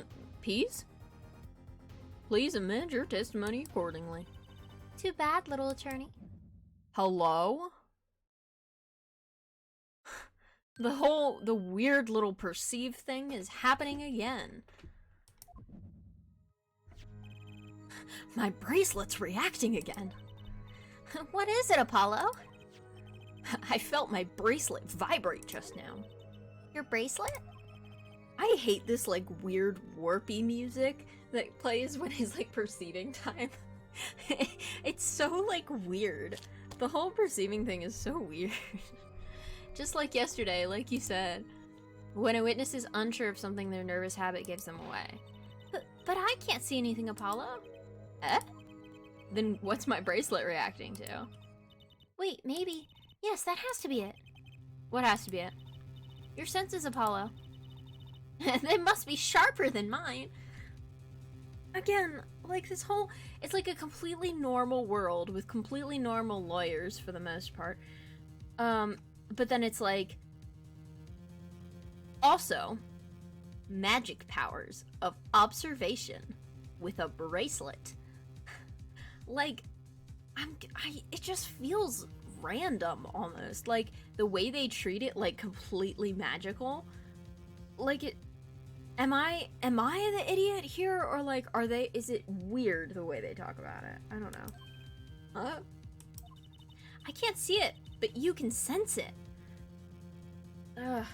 amend your testimony accordingly. Too bad, little attorney. Hello? The weird little perceive thing is happening again. My bracelet's reacting again. What is it, Apollo? I felt my bracelet vibrate just now. Your bracelet? I hate this, like, weird warpy music that plays when it's, like, perceiving time. It's so, like, weird. The whole perceiving thing is so weird. Just like yesterday, like you said. When a witness is unsure of something, their nervous habit gives them away. But I can't see anything, Apollo. Eh? Then what's my bracelet reacting to? Wait, maybe. Yes, that has to be it. What has to be it? Your senses, Apollo. They must be sharper than mine. Again, like this whole, it's like a completely normal world with completely normal lawyers for the most part. But then it's like, also, magic powers of observation with a bracelet. Like, it just feels random almost. Like, the way they treat it, like, completely magical. Like, am I the idiot here, or like, is it weird the way they talk about it? I don't know. I can't see it, but you can sense it. Ugh.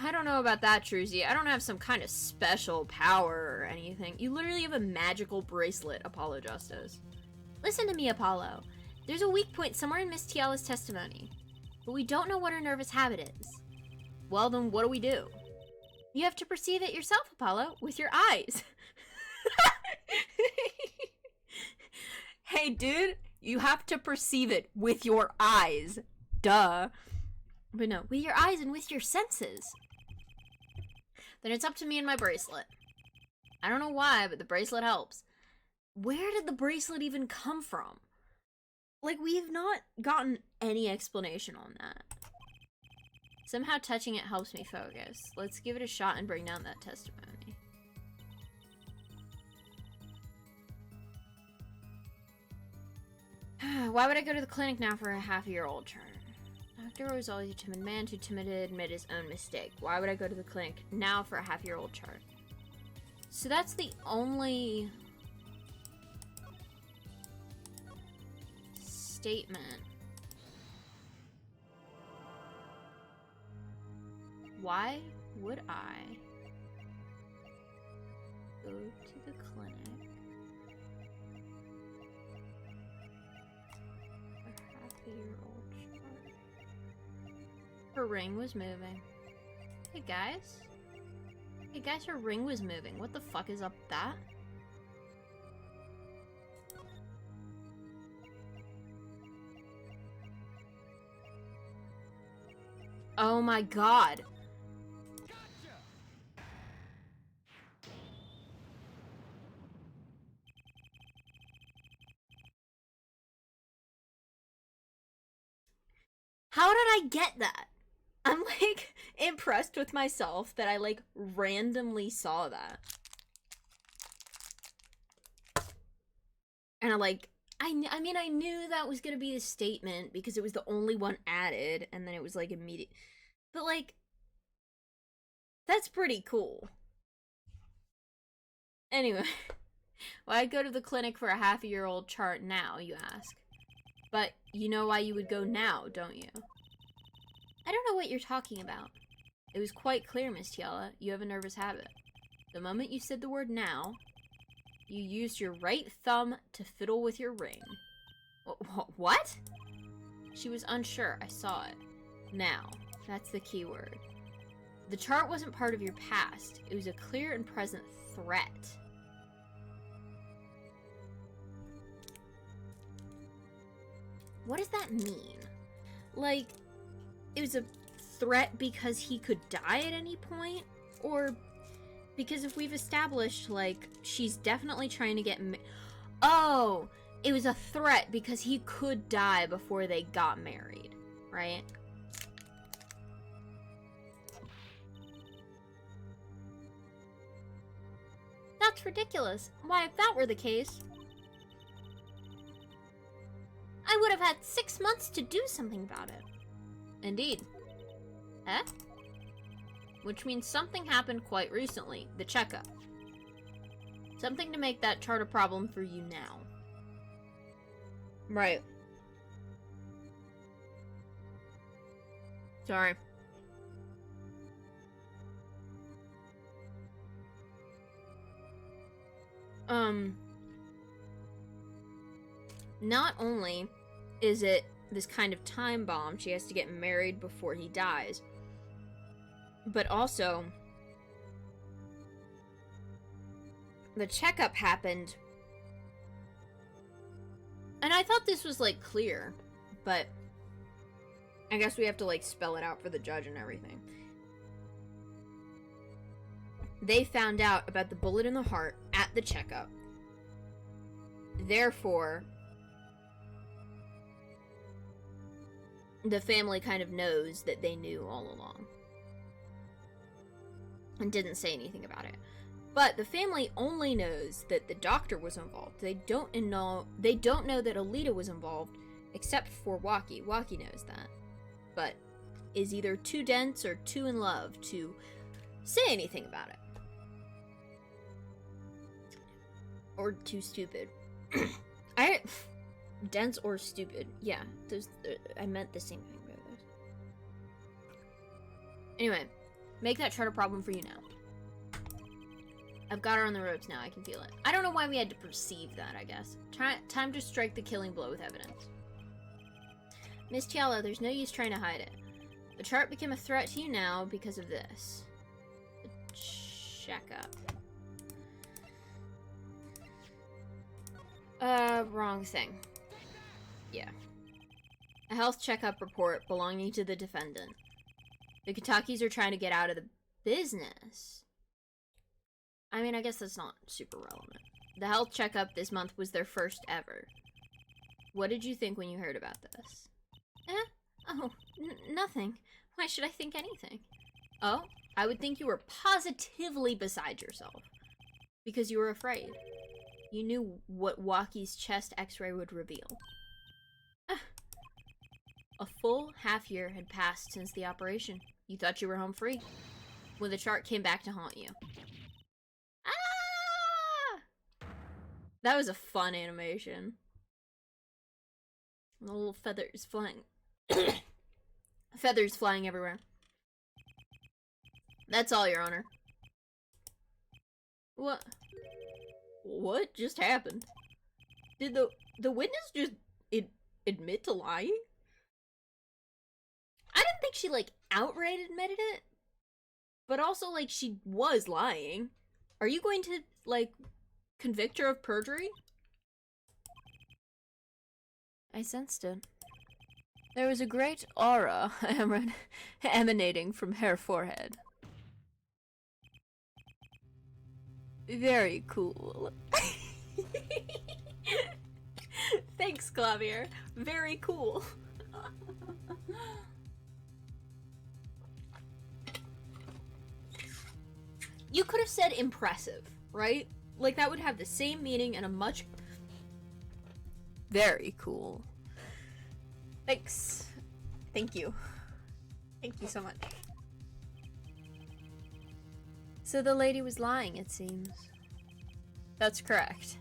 I don't know about that, Truzy. I don't have some kind of special power or anything. You literally have a magical bracelet, Apollo Justice. Listen to me, Apollo. There's a weak point somewhere in Miss Tiala's testimony, but we don't know what her nervous habit is. Well, then what do? You have to perceive it yourself, Apollo, with your eyes. Hey, dude, you have to perceive it with your eyes. Duh. But no, with your eyes and with your senses. Then it's up to me and my bracelet. I don't know why, but the bracelet helps. Where did the bracelet even come from? Like, we have not gotten any explanation on that. Somehow touching it helps me focus. Let's give it a shot and bring down that testimony. Why would I go to the clinic now for a half-year-old chart? Doctor was always a timid man, too timid to admit his own mistake. Why would I go to the clinic now for a half-year-old chart? So that's the only statement. Why would I go to the clinic for a half-year-old chart? Her ring was moving. Hey guys. Hey guys, her ring was moving. What the fuck is up with that? Oh my god. How did I get that? I'm like impressed with myself that I like randomly saw that. And I mean, I knew that was gonna be the statement because it was the only one added, and then it was like immediate. But like, that's pretty cool. Anyway, why go to the clinic for a half-year-old chart now, you ask? But you know why you would go now, don't you? I don't know what you're talking about. It was quite clear, Miss Tiala. You have a nervous habit. The moment you said the word now, you used your right thumb to fiddle with your ring. What? She was unsure. I saw it. Now. That's the key word. The chart wasn't part of your past. It was a clear and present threat. What does that mean? Like, it was a threat because he could die at any point? Or because if we've established, like, she's definitely trying to get oh, it was a threat because he could die before they got married, right? That's ridiculous. Why, if that were the case, I would have had 6 months to do something about it. Indeed. Eh? Which means something happened quite recently. The checkup. Something to make that chart a problem for you now. Right. Sorry. Not only is it this kind of time bomb, she has to get married before he dies, but also the checkup happened, and I thought this was like clear, but I guess we have to, like, spell it out for the judge and everything. They found out about the bullet in the heart at the checkup. Therefore, the family kind of knows that they knew all along. And didn't say anything about it. But the family only knows that the doctor was involved. They don't know that Alita was involved, except for Waki. Waki knows that. But is either too dense or too in love to say anything about it. Or too stupid. Dense or stupid. Yeah, I meant the same thing by those. Anyway, make that chart a problem for you now. I've got her on the ropes now, I can feel it. I don't know why we had to perceive that, I guess. Time to strike the killing blow with evidence. Miss Tiala, there's no use trying to hide it. The chart became a threat to you now because of this. The checkup. Wrong thing. Yeah. A health checkup report belonging to the defendant. The Katakis are trying to get out of the business. I mean, I guess that's not super relevant. The health checkup this month was their first ever. What did you think when you heard about this? Oh, nothing. Why should I think anything? Oh, I would think you were positively beside yourself. Because you were afraid. You knew what Waki's chest x-ray would reveal. A full half year had passed since the operation. You thought you were home free. When the chart came back to haunt you. Ah! That was a fun animation. The little feathers flying. Feathers flying everywhere. That's all, Your Honor. What just happened? Did the witness just admit to lying? I didn't think she, like, outright admitted it. But also, like, she was lying. Are you going to, like, convict her of perjury? I sensed it. There was a great aura emanating from her forehead. Very cool. Thanks, Clavier. Very cool. You could have said impressive, right? Like, that would have the same meaning and a much... Very cool. Thanks. Thank you. Thank you so much. So the lady was lying, it seems. That's correct.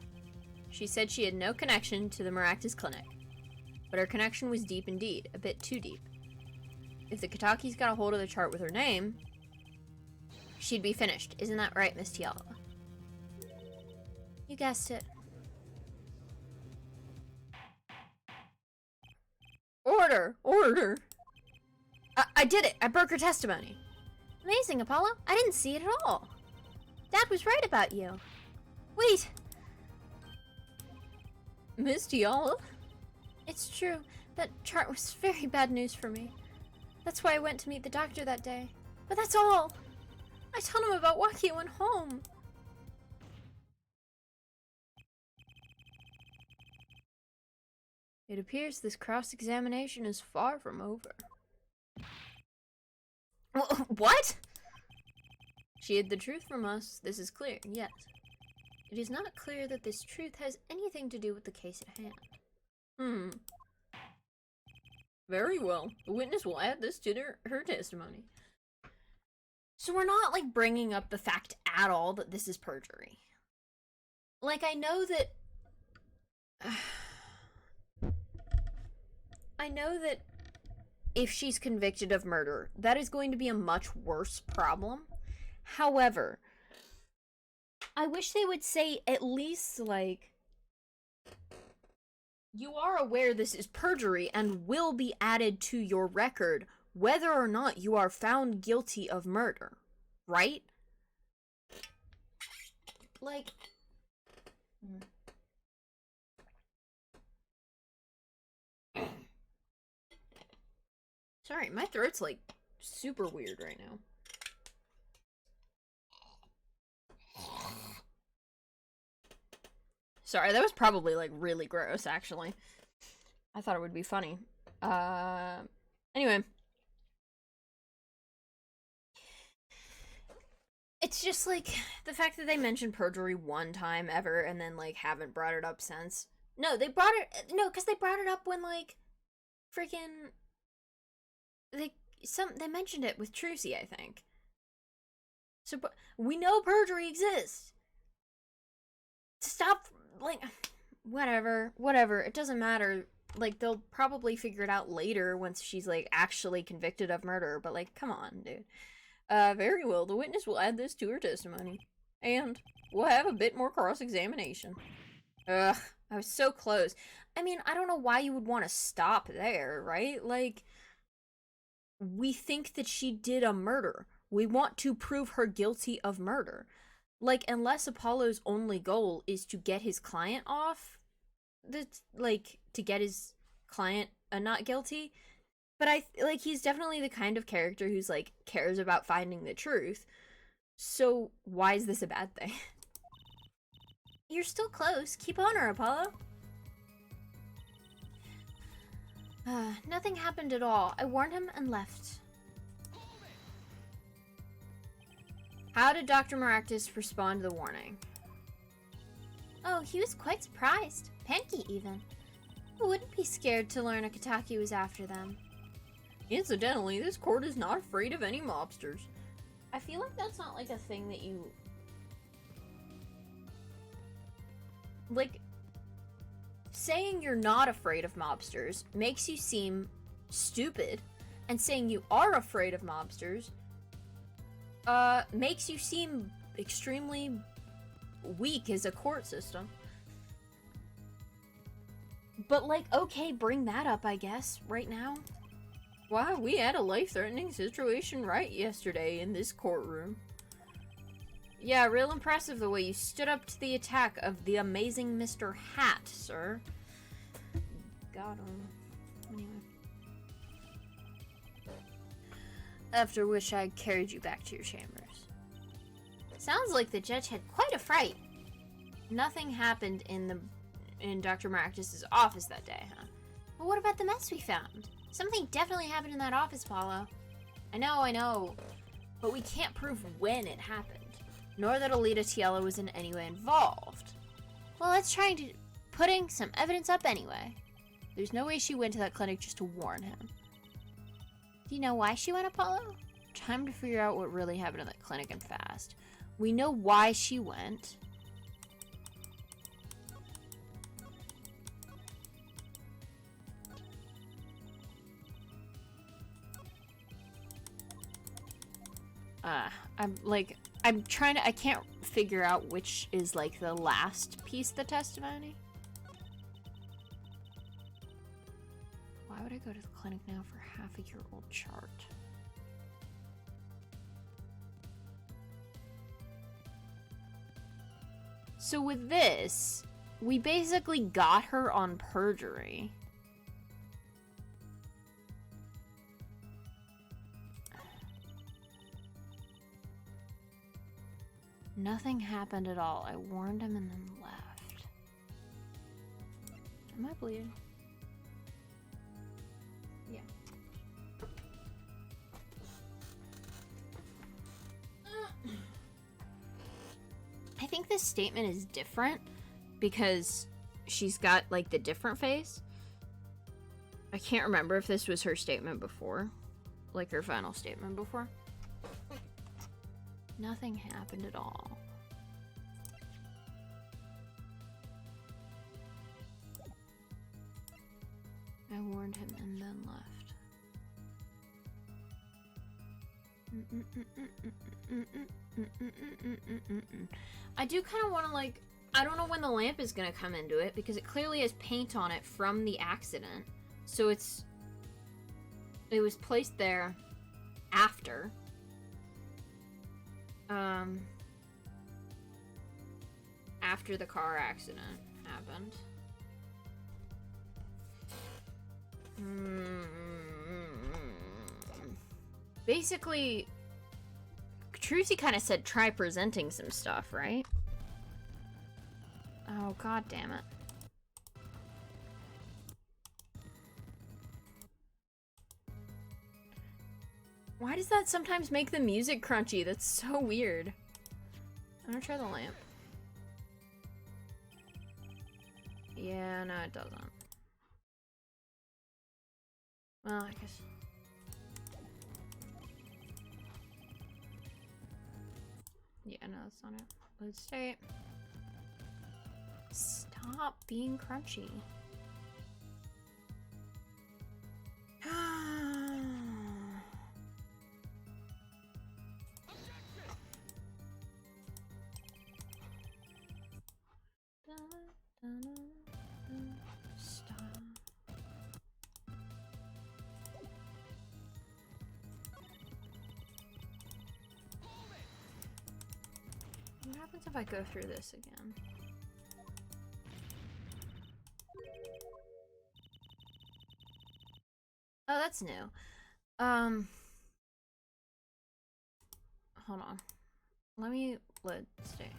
She said she had no connection to the Maractus clinic. But her connection was deep indeed, a bit too deep. If the Katakis got a hold of the chart with her name, she'd be finished. Isn't that right, Miss Tiala? You guessed it. Order! Order! I did it! I broke her testimony. Amazing, Apollo. I didn't see it at all. Dad was right about you. Wait! Miss Tiala? It's true. That chart was very bad news for me. That's why I went to meet the doctor that day. But that's all! I told him about Waki and went home. It appears this cross-examination is far from over. What? She hid the truth from us. This is clear, yes. It is not clear that this truth has anything to do with the case at hand. Very well. The witness will add this to her testimony. So we're not, like, bringing up the fact at all that this is perjury. Like, I know that... I know that if she's convicted of murder, that is going to be a much worse problem. However, I wish they would say at least, like, you are aware this is perjury and will be added to your record whether or not you are found guilty of murder, right? Like... Sorry, my throat's like super weird right now. Sorry, that was probably like really gross, actually. I thought it would be funny. Anyway. It's just like the fact that they mentioned perjury one time ever and then like haven't brought it up since. No, they brought it because they brought it up when like freaking they mentioned it with Trucy, I think. So we know perjury exists. Stop like whatever. It doesn't matter. Like they'll probably figure it out later once she's like actually convicted of murder, but like come on, dude. Very well, the witness will add this to her testimony. And we'll have a bit more cross-examination. Ugh, I was so close. I mean, I don't know why you would want to stop there, right? Like, we think that she did a murder. We want to prove her guilty of murder. Like, unless Apollo's only goal is to get his client off, that's, like, to get his client not guilty, but he's definitely the kind of character who's, like, cares about finding the truth. So, why is this a bad thing? You're still close. Keep on her, Apollo. Nothing happened at all. I warned him and left. How did Dr. Maractus respond to the warning? Oh, he was quite surprised. Panky, even. Who wouldn't be scared to learn Akataki was after them? Incidentally, this court is not afraid of any mobsters. I feel like that's not, like, a thing that you... Like, saying you're not afraid of mobsters makes you seem stupid, and saying you are afraid of mobsters, makes you seem extremely weak as a court system. But, like, okay, bring that up, I guess, right now. Wow, we had a life-threatening situation right yesterday in this courtroom. Yeah, real impressive the way you stood up to the attack of the amazing Mr. Hat, sir. Got him. Anyway. After which I carried you back to your chambers. Sounds like the judge had quite a fright. Nothing happened in Dr. Maractus's office that day, huh? But what about the mess we found? Something definitely happened in that office, Paulo. I know. But we can't prove when it happened. Nor that Alita Tiela was in any way involved. Well, let's try putting some evidence up anyway. There's no way she went to that clinic just to warn him. Do you know why she went, Apollo? Time to figure out what really happened in that clinic and fast. We know why she went. I can't figure out which is, like, the last piece of the testimony. Why would I go to the clinic now for half-a-year-old chart? So with this, we basically got her on perjury. Nothing happened at all. I warned him and then left. Am I bleeding? Yeah. I think this statement is different because she's got, like, the different face. I can't remember if this was her statement before. Like, her final statement before. Nothing happened at all. I warned him and then left. I do kind of want to, like, I don't know when the lamp is going to come into it because it clearly has paint on it from the accident. So it was placed there after. After the car accident happened. Basically, Trucy kind of said try presenting some stuff, right? Oh, god damn it. Why does that sometimes make the music crunchy? That's so weird. I'm gonna try the lamp. Yeah, no, it doesn't. Well, I guess. Yeah, no, that's not it. Let's stay. Stop being crunchy. Stop. What happens if I go through this again? Oh, that's new. Hold on. Let's stay.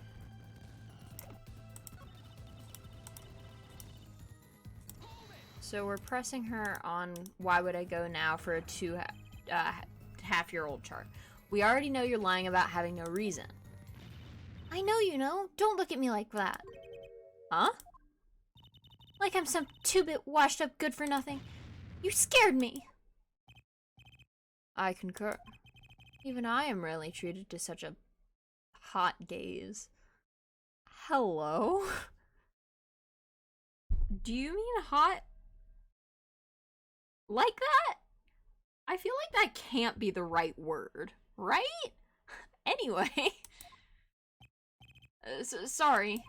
So we're pressing her on why would I go now for a half-year-old chart. We already know you're lying about having no reason. I know you know. Don't look at me like that. Huh? Like I'm some two-bit washed up good for nothing. You scared me. I concur. Even I am rarely treated to such a hot gaze. Hello? Do you mean hot? Like that? I feel like that can't be the right word, right? Anyway. Sorry.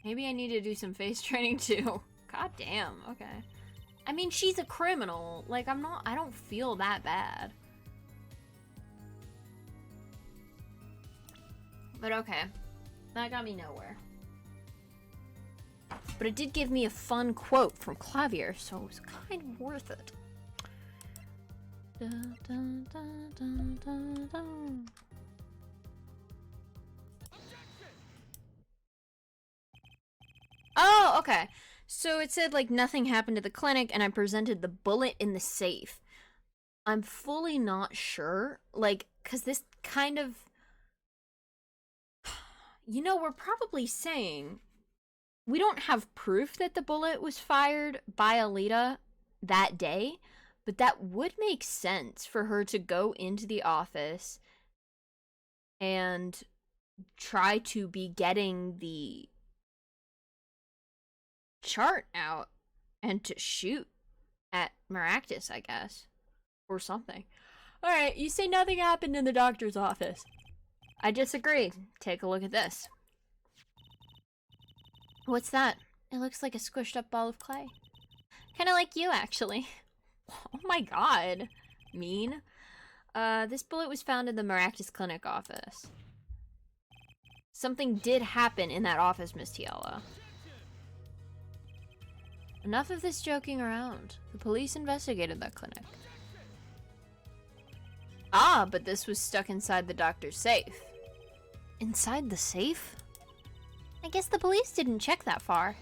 Maybe I need to do some face training too. God damn, okay. I mean, she's a criminal. Like, I don't feel that bad. But okay. That got me nowhere. But it did give me a fun quote from Clavier, so it was kind of worth it. Dun, dun, dun, dun, dun, dun. Oh, okay. So it said, like, nothing happened to the clinic, and I presented the bullet in the safe. I'm fully not sure. Like, because this kind of... You know, we're probably saying... We don't have proof that the bullet was fired by Alita that day, but that would make sense for her to go into the office and try to be getting the chart out and to shoot at Maractus, I guess. Or something. Alright, you say nothing happened in the doctor's office. I disagree. Take a look at this. What's that? It looks like a squished up ball of clay. Kinda like you, actually. Oh my god. Mean. This bullet was found in the Maractus Clinic office. Something did happen in that office, Miss Tiela. Enough of this joking around. The police investigated that clinic. Ah, but this was stuck inside the doctor's safe. Inside the safe? I guess the police didn't check that far.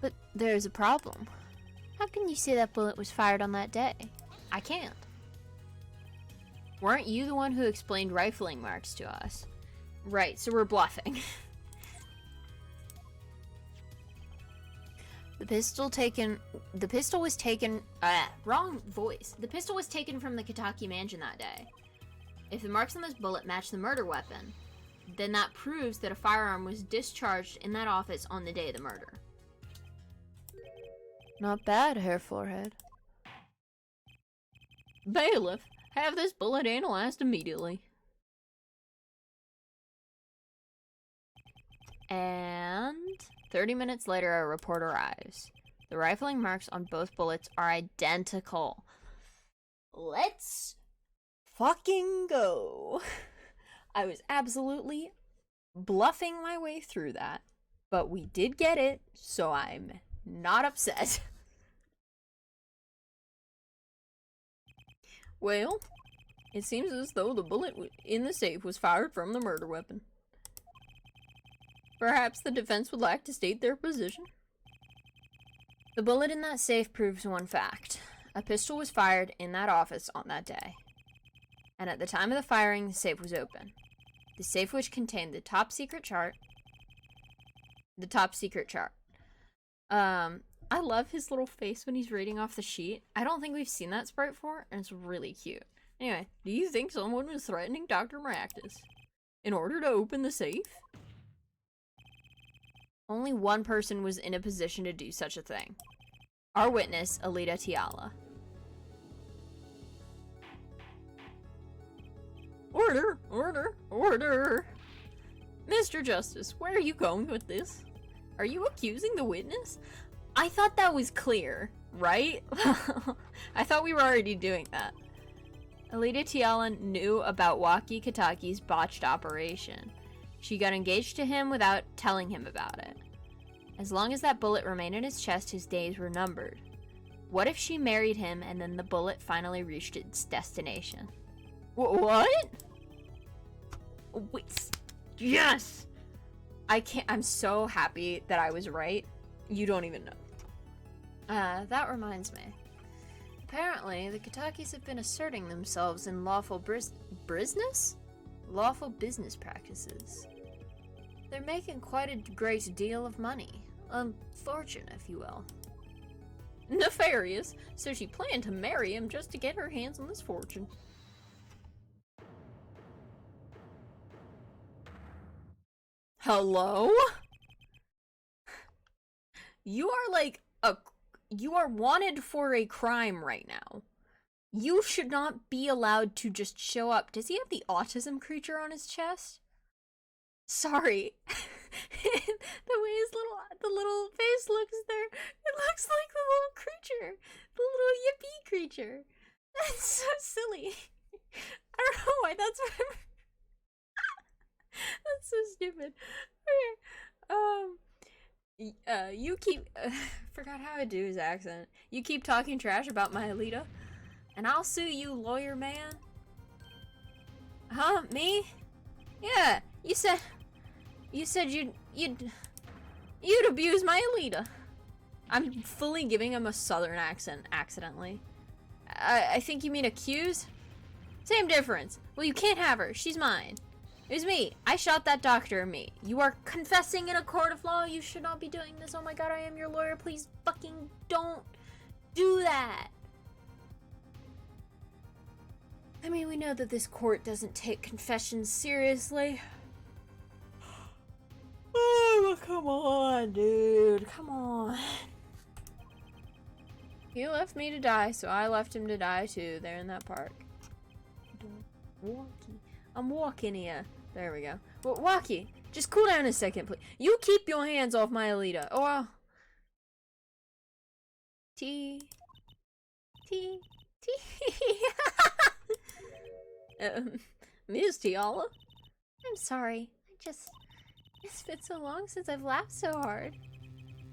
But there's a problem. How can you say that bullet was fired on that day? I can't. Weren't you the one who explained rifling marks to us? Right, so we're bluffing. The pistol was taken, wrong voice. The pistol was taken from the Kitaki mansion that day. If the marks on this bullet match the murder weapon, then that proves that a firearm was discharged in that office on the day of the murder. Not bad, Hair Forehead. Bailiff, have this bullet analyzed immediately. And 30 minutes later, a report arrives. The rifling marks on both bullets are identical. Let's fucking go. I was absolutely bluffing my way through that, but we did get it, so I'm not upset. Well, it seems as though the bullet in the safe was fired from the murder weapon. Perhaps the defense would like to state their position. The bullet in that safe proves one fact. A pistol was fired in that office on that day. And at the time of the firing, the safe was open. The safe which contained the top secret chart. I love his little face when he's reading off the sheet. I don't think we've seen that sprite before, and it's really cute. Anyway, do you think someone was threatening Dr. Maractus in order to open the safe? Only one person was in a position to do such a thing. Our witness, Alita Tiala. Order! Order! Order! Mr. Justice, where are you going with this? Are you accusing the witness? I thought that was clear, right? I thought we were already doing that. Alita Tiala knew about Waki Kataki's botched operation. She got engaged to him without telling him about it. As long as that bullet remained in his chest, his days were numbered. What if she married him and then the bullet finally reached its destination? What? Wait. Yes! I'm so happy that I was right. You don't even know. That reminds me. Apparently, the Katakis have been asserting themselves in lawful business? Lawful business practices. They're making quite a great deal of money. A fortune, if you will. Nefarious. So she planned to marry him just to get her hands on this fortune. Hello? You are like you are wanted for a crime right now. You should not be allowed to just show up. Does he have the autism creature on his chest? Sorry. The way the little face looks there, it looks like the little creature. The little yippee creature. That's so silly. I don't know why that's what I'm... That's so stupid. Okay. You keep... forgot how to do his accent. You keep talking trash about my Alita, and I'll sue you, lawyer man. Huh? Me? Yeah, you said you'd abuse my Alita. I'm fully giving him a southern accent accidentally. I think you mean accuse? Same difference. Well, you can't have her. She's mine. It was me. I shot that doctor. Me. You are confessing in a court of law. You should not be doing this. Oh my god, I am your lawyer. Please fucking don't do that. I mean, we know that this court doesn't take confessions seriously. Oh, come on, dude. Come on. He left me to die, so I left him to die too, there in that park. I'm walking here. There we go. Well, Waki, just cool down a second, please. You keep your hands off my Alita. Oh, well. Miss Tiala? I'm sorry. It's been so long since I've laughed so hard.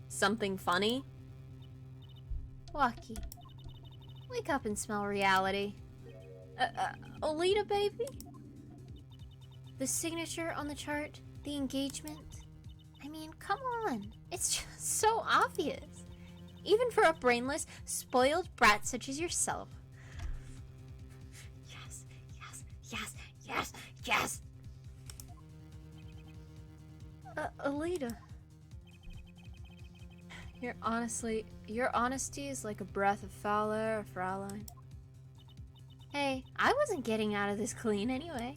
Something funny? Waki, wake up and smell reality. Alita, baby? The signature on the chart, the engagement. I mean, come on. It's just so obvious. Even for a brainless, spoiled brat such as yourself. Yes, yes, yes, yes, yes! Alita. Your honesty is like a breath of foul air, Fraulein. Hey, I wasn't getting out of this clean anyway.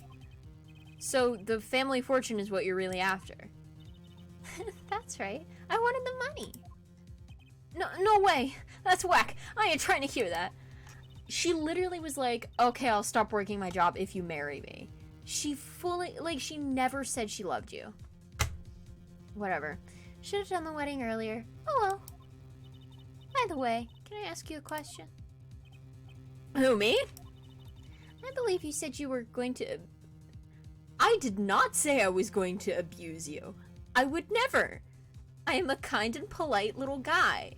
So the family fortune is what you're really after. That's right. I wanted the money. No way. That's whack. I ain't trying to hear that. She literally was like, okay, I'll stop working my job if you marry me. She fully, like, she never said she loved you. Whatever. Should have done the wedding earlier. Oh well. By the way, can I ask you a question? Who, me? I believe you said you were going to... I did not say I was going to abuse you. I would never. I am a kind and polite little guy.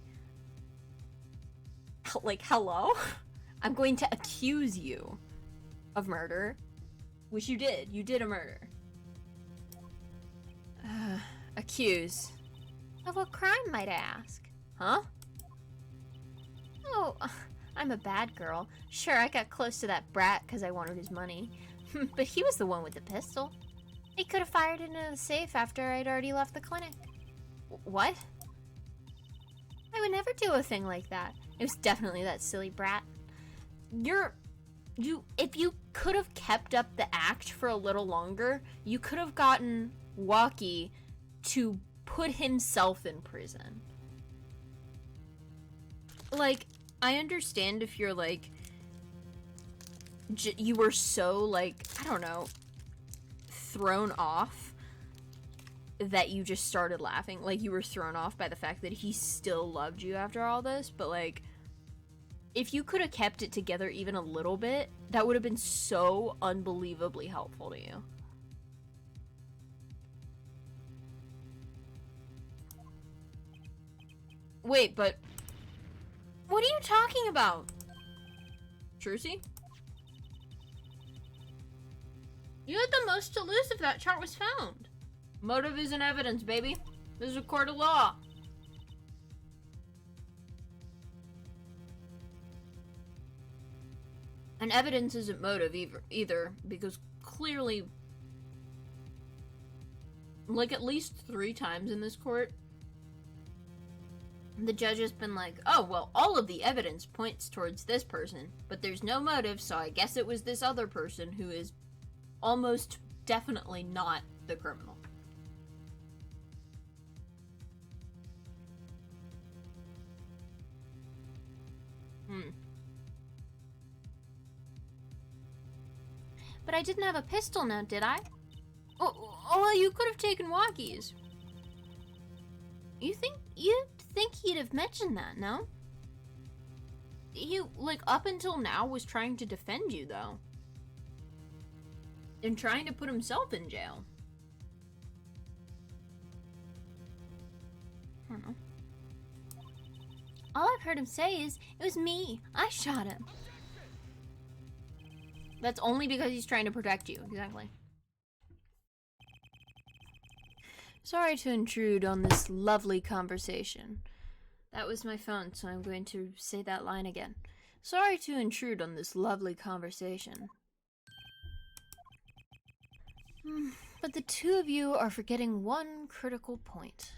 Like, hello? I'm going to accuse you of murder, which you did. You did a murder. Accuse. Of what crime, might I ask? Huh? Oh, I'm a bad girl. Sure, I got close to that brat because I wanted his money. But he was the one with the pistol. He could have fired into the safe after I'd already left the clinic. What? I would never do a thing like that. It was definitely that silly brat. If you could have kept up the act for a little longer, you could have gotten Waki to put himself in prison. Like, I understand if you're like, you were so like, I don't know, thrown off that you just started laughing. Like, you were thrown off by the fact that he still loved you after all this, but like, if you could have kept it together even a little bit, that would have been so unbelievably helpful to you. Wait, but what are you talking about? Trucy? You had the most to lose if that chart was found. Motive isn't evidence, baby. This is a court of law. And evidence isn't motive either, because clearly, like at least 3 times in this court, the judge has been like, oh, well, all of the evidence points towards this person, but there's no motive, so I guess it was this other person who is almost definitely not the criminal. But I didn't have a pistol now, did I? Oh, you could have taken Waki's. You think he'd have mentioned that, no? He, like, up until now was trying to defend you, though. And trying to put himself in jail. I don't know. All I've heard him say is, it was me. I shot him. That's only because he's trying to protect you. Exactly. Sorry to intrude on this lovely conversation. That was my phone, so I'm going to say that line again. Sorry to intrude on this lovely conversation. But the two of you are forgetting one critical point.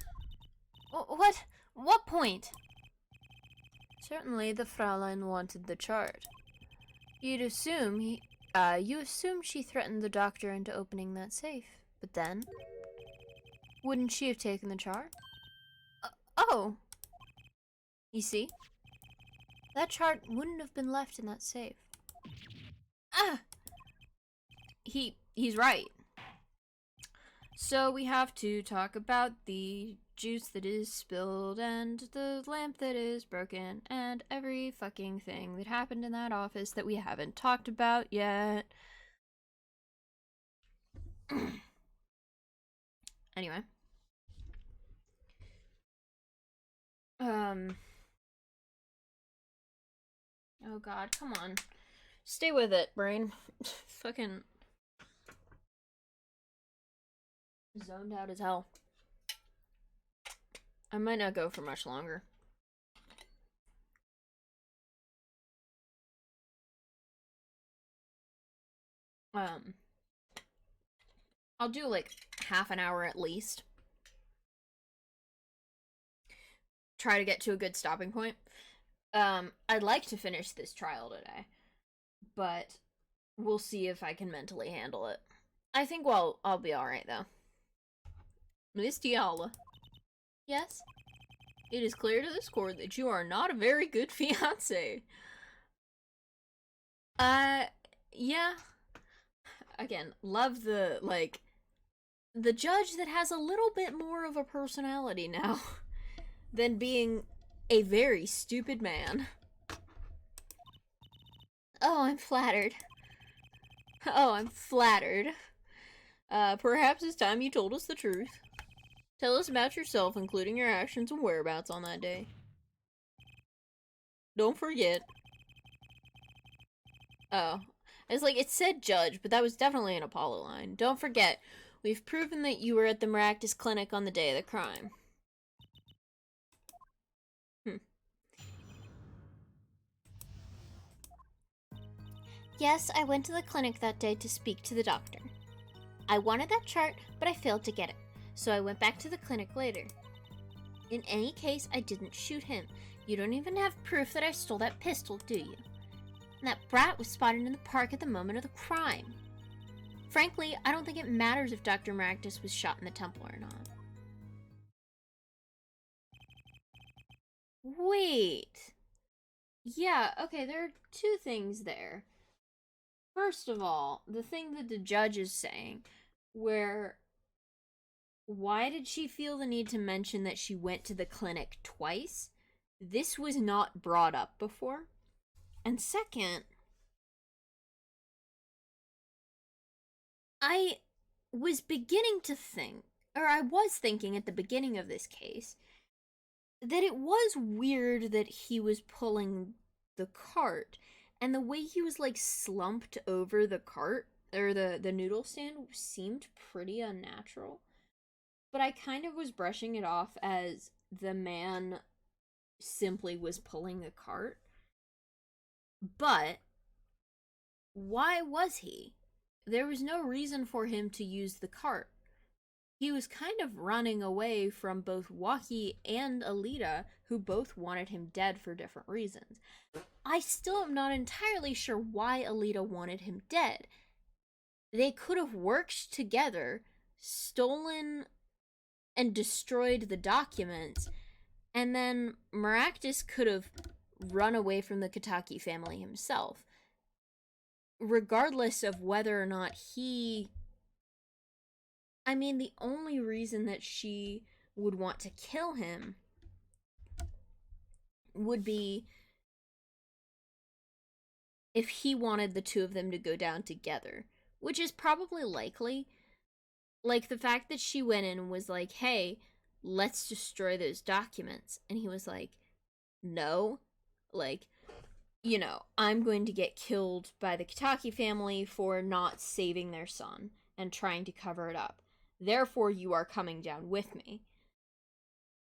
What? What point? Certainly the Fraulein wanted the chart. You assume she threatened the doctor into opening that safe. But then, wouldn't she have taken the chart? Oh! You see? That chart wouldn't have been left in that safe. Ah! He's right. So we have to talk about the juice that is spilled and the lamp that is broken and every fucking thing that happened in that office that we haven't talked about yet. Anyway. Oh god, come on. Stay with it, brain. Fucking zoned out as hell. I might not go for much longer. I'll do like half an hour at least. Try to get to a good stopping point. I'd like to finish this trial today, but we'll see if I can mentally handle it. I think, well, I'll be alright though. Miss Tiala. Yes? It is clear to this court that you are not a very good fiancé. Yeah. Again, love the, like, the judge that has a little bit more of a personality now than being a very stupid man. Oh, I'm flattered. Oh, I'm flattered. Perhaps it's time you told us the truth. Tell us about yourself, including your actions and whereabouts on that day. Don't forget. Oh. It's like, it said judge, but that was definitely an Apollo line. Don't forget, we've proven that you were at the Maractus Clinic on the day of the crime. Hmm. Yes, I went to the clinic that day to speak to the doctor. I wanted that chart, but I failed to get it, so I went back to the clinic later. In any case, I didn't shoot him. You don't even have proof that I stole that pistol, do you? And that brat was spotted in the park at the moment of the crime. Frankly, I don't think it matters if Dr. Maractus was shot in the temple or not. Wait. Yeah, okay, there are two things there. First of all, the thing that the judge is saying, where why did she feel the need to mention that she went to the clinic twice? This was not brought up before. And second, I was beginning to think, or I was thinking at the beginning of this case, that it was weird that he was pulling the cart, and the way he was like slumped over the cart or the noodle stand seemed pretty unnatural. But I kind of was brushing it off as the man simply was pulling the cart. But why was he? There was no reason for him to use the cart. He was kind of running away from both Waki and Alita, who both wanted him dead for different reasons. I still am not entirely sure why Alita wanted him dead. They could have worked together, stolen and destroyed the documents, and then Maractus could have run away from the Kataki family himself. Regardless of whether or not he. I mean, the only reason that she would want to kill him would be if he wanted the two of them to go down together, which is probably likely. Like the fact that she went in and was like, hey, let's destroy those documents. And he was like, no. Like, I'm going to get killed by the Kitaki family for not saving their son and trying to cover it up. Therefore, you are coming down with me.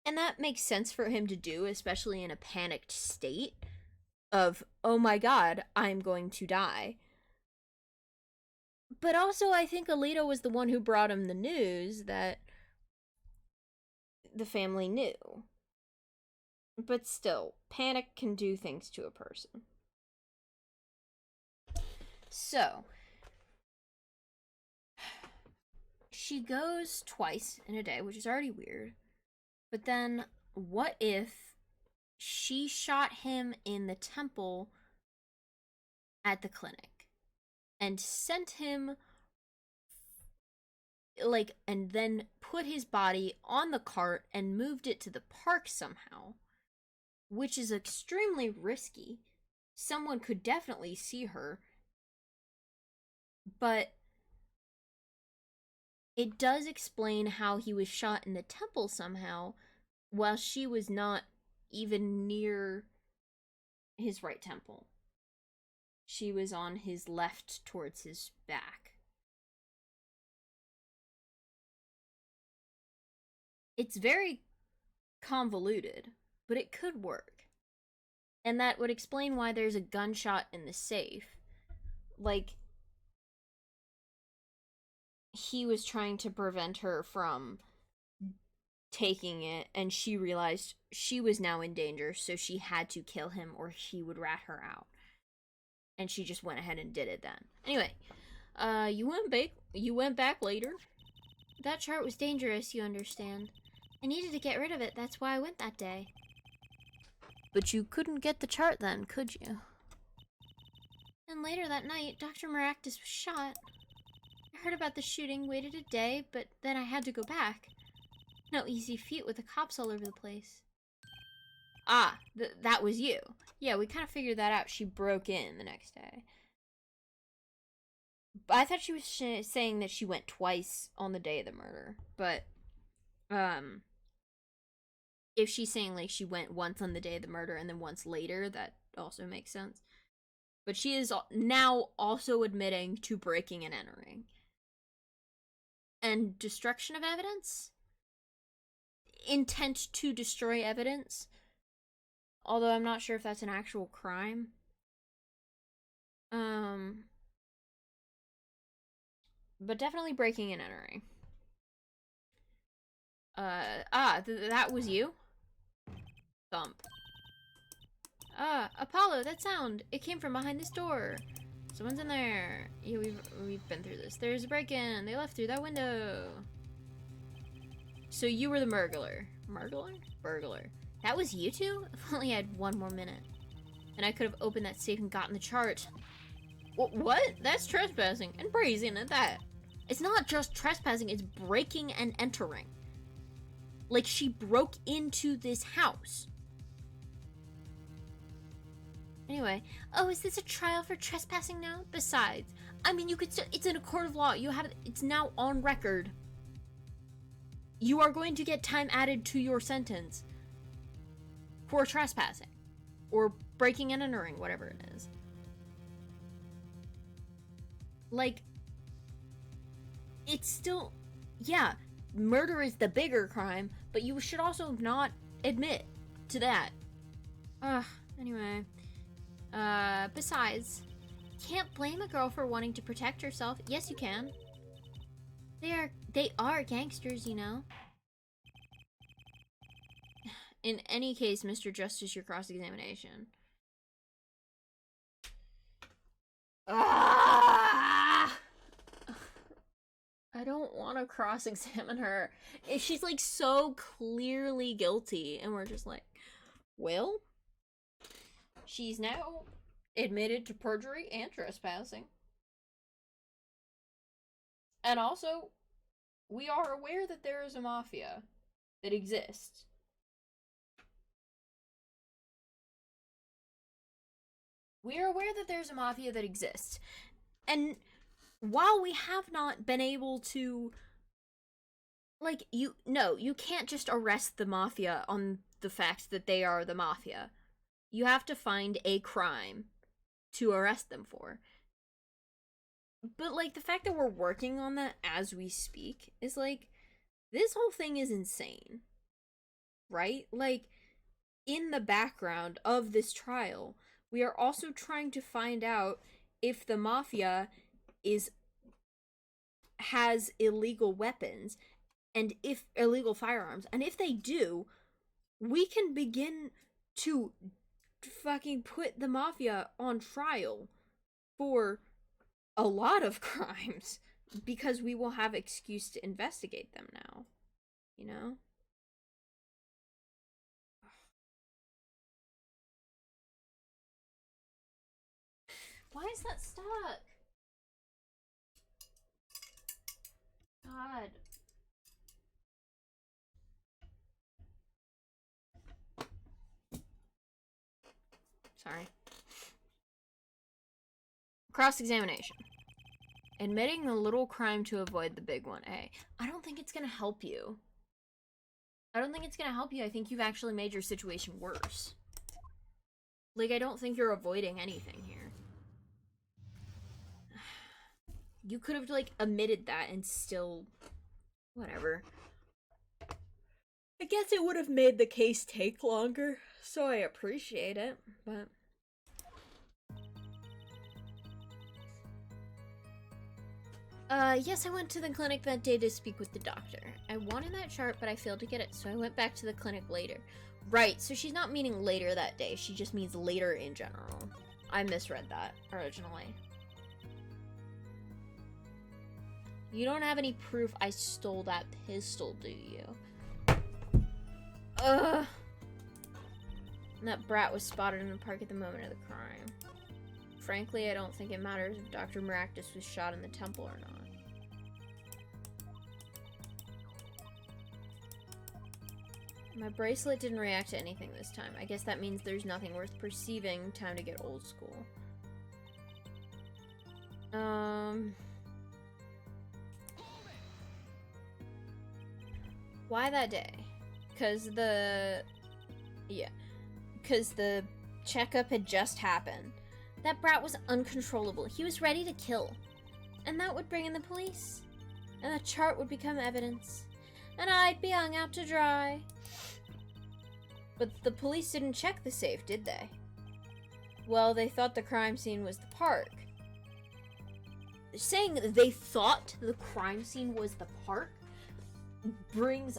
And that makes sense for him to do, especially in a panicked state of, oh my god, I'm going to die. But also, I think Alito was the one who brought him the news that the family knew. But still, panic can do things to a person. So, she goes twice in a day, which is already weird. But then, what if she shot him in the temple at the clinic and sent him, like, and then put his body on the cart and moved it to the park somehow, which is extremely risky. Someone could definitely see her, but it does explain how he was shot in the temple somehow while she was not even near his right temple. She was on his left towards his back. It's very convoluted, but it could work. And that would explain why there's a gunshot in the safe. Like, he was trying to prevent her from taking it, and she realized she was now in danger, so she had to kill him or he would rat her out. And she just went ahead and did it then. Anyway, you went back later. That chart was dangerous, you understand. I needed to get rid of it, that's why I went that day. But you couldn't get the chart then, could you? And later that night, Dr. Maractus was shot. I heard about the shooting, waited a day, but then I had to go back. No easy feat with the cops all over the place. Ah, that was you. Yeah, we kind of figured that out. She broke in the next day. I thought she was saying that she went twice on the day of the murder, but if she's saying like she went once on the day of the murder and then once later, that also makes sense. But she is now also admitting to breaking and entering. And destruction of evidence? Intent to destroy evidence? Although I'm not sure if that's an actual crime. But definitely breaking and entering. That was you? Thump. Apollo, that sound! It came from behind this door. Someone's in there. Yeah, we've been through this. There's a break-in. They left through that window. So you were the burglar. Burglar. That was you two? If only I had one more minute. And I could have opened that safe and gotten the chart. What? That's trespassing. And brazen at that. It's not just trespassing, it's breaking and entering. Like, she broke into this house. Anyway, oh, is this a trial for trespassing now? Besides, I mean, you could still, it's in a court of law. It's now on record. You are going to get time added to your sentence for trespassing or breaking and entering, whatever it is. Like, it's still, yeah, murder is the bigger crime, but you should also not admit to that. Anyway. Besides, can't blame a girl for wanting to protect herself. Yes, you can. They are gangsters, you know. In any case, Mr. Justice, your cross-examination. I don't want to cross-examine her. She's like so clearly guilty, and we're just like, well, she's now admitted to perjury and trespassing. And also, we are aware that there is a mafia that exists. We are aware that there's a mafia that exists. And while we have not been able to, like, you can't just arrest the mafia on the fact that they are the mafia. You have to find a crime to arrest them for. But, like, the fact that we're working on that as we speak is, like, this whole thing is insane. Right? Like, in the background of this trial, we are also trying to find out if the mafia has illegal weapons and if illegal firearms. And if they do, we can begin to fucking put the mafia on trial for a lot of crimes because we will have excuse to investigate them now, you know? Why is that stuck? God. Sorry. Cross-examination. Admitting the little crime to avoid the big one. Hey, I don't think it's gonna help you. I think you've actually made your situation worse. Like, I don't think you're avoiding anything here. You could have, like, admitted that and still... whatever. I guess it would have made the case take longer, so I appreciate it, but... Yes, I went to the clinic that day to speak with the doctor. I wanted that chart, but I failed to get it, so I went back to the clinic later. Right, so she's not meaning later that day, she just means later in general. I misread that originally. You don't have any proof I stole that pistol, do you? Ugh. And that brat was spotted in the park at the moment of the crime. Frankly, I don't think it matters if Dr. Maractus was shot in the temple or not. My bracelet didn't react to anything this time. I guess that means there's nothing worth perceiving. Time to get old school. Why that day? Because the checkup had just happened. That brat was uncontrollable. He was ready to kill. And that would bring in the police. And the chart would become evidence. And I'd be hung out to dry. But the police didn't check the safe, did they? Well, they thought the crime scene was the park. Saying they thought the crime scene was the park brings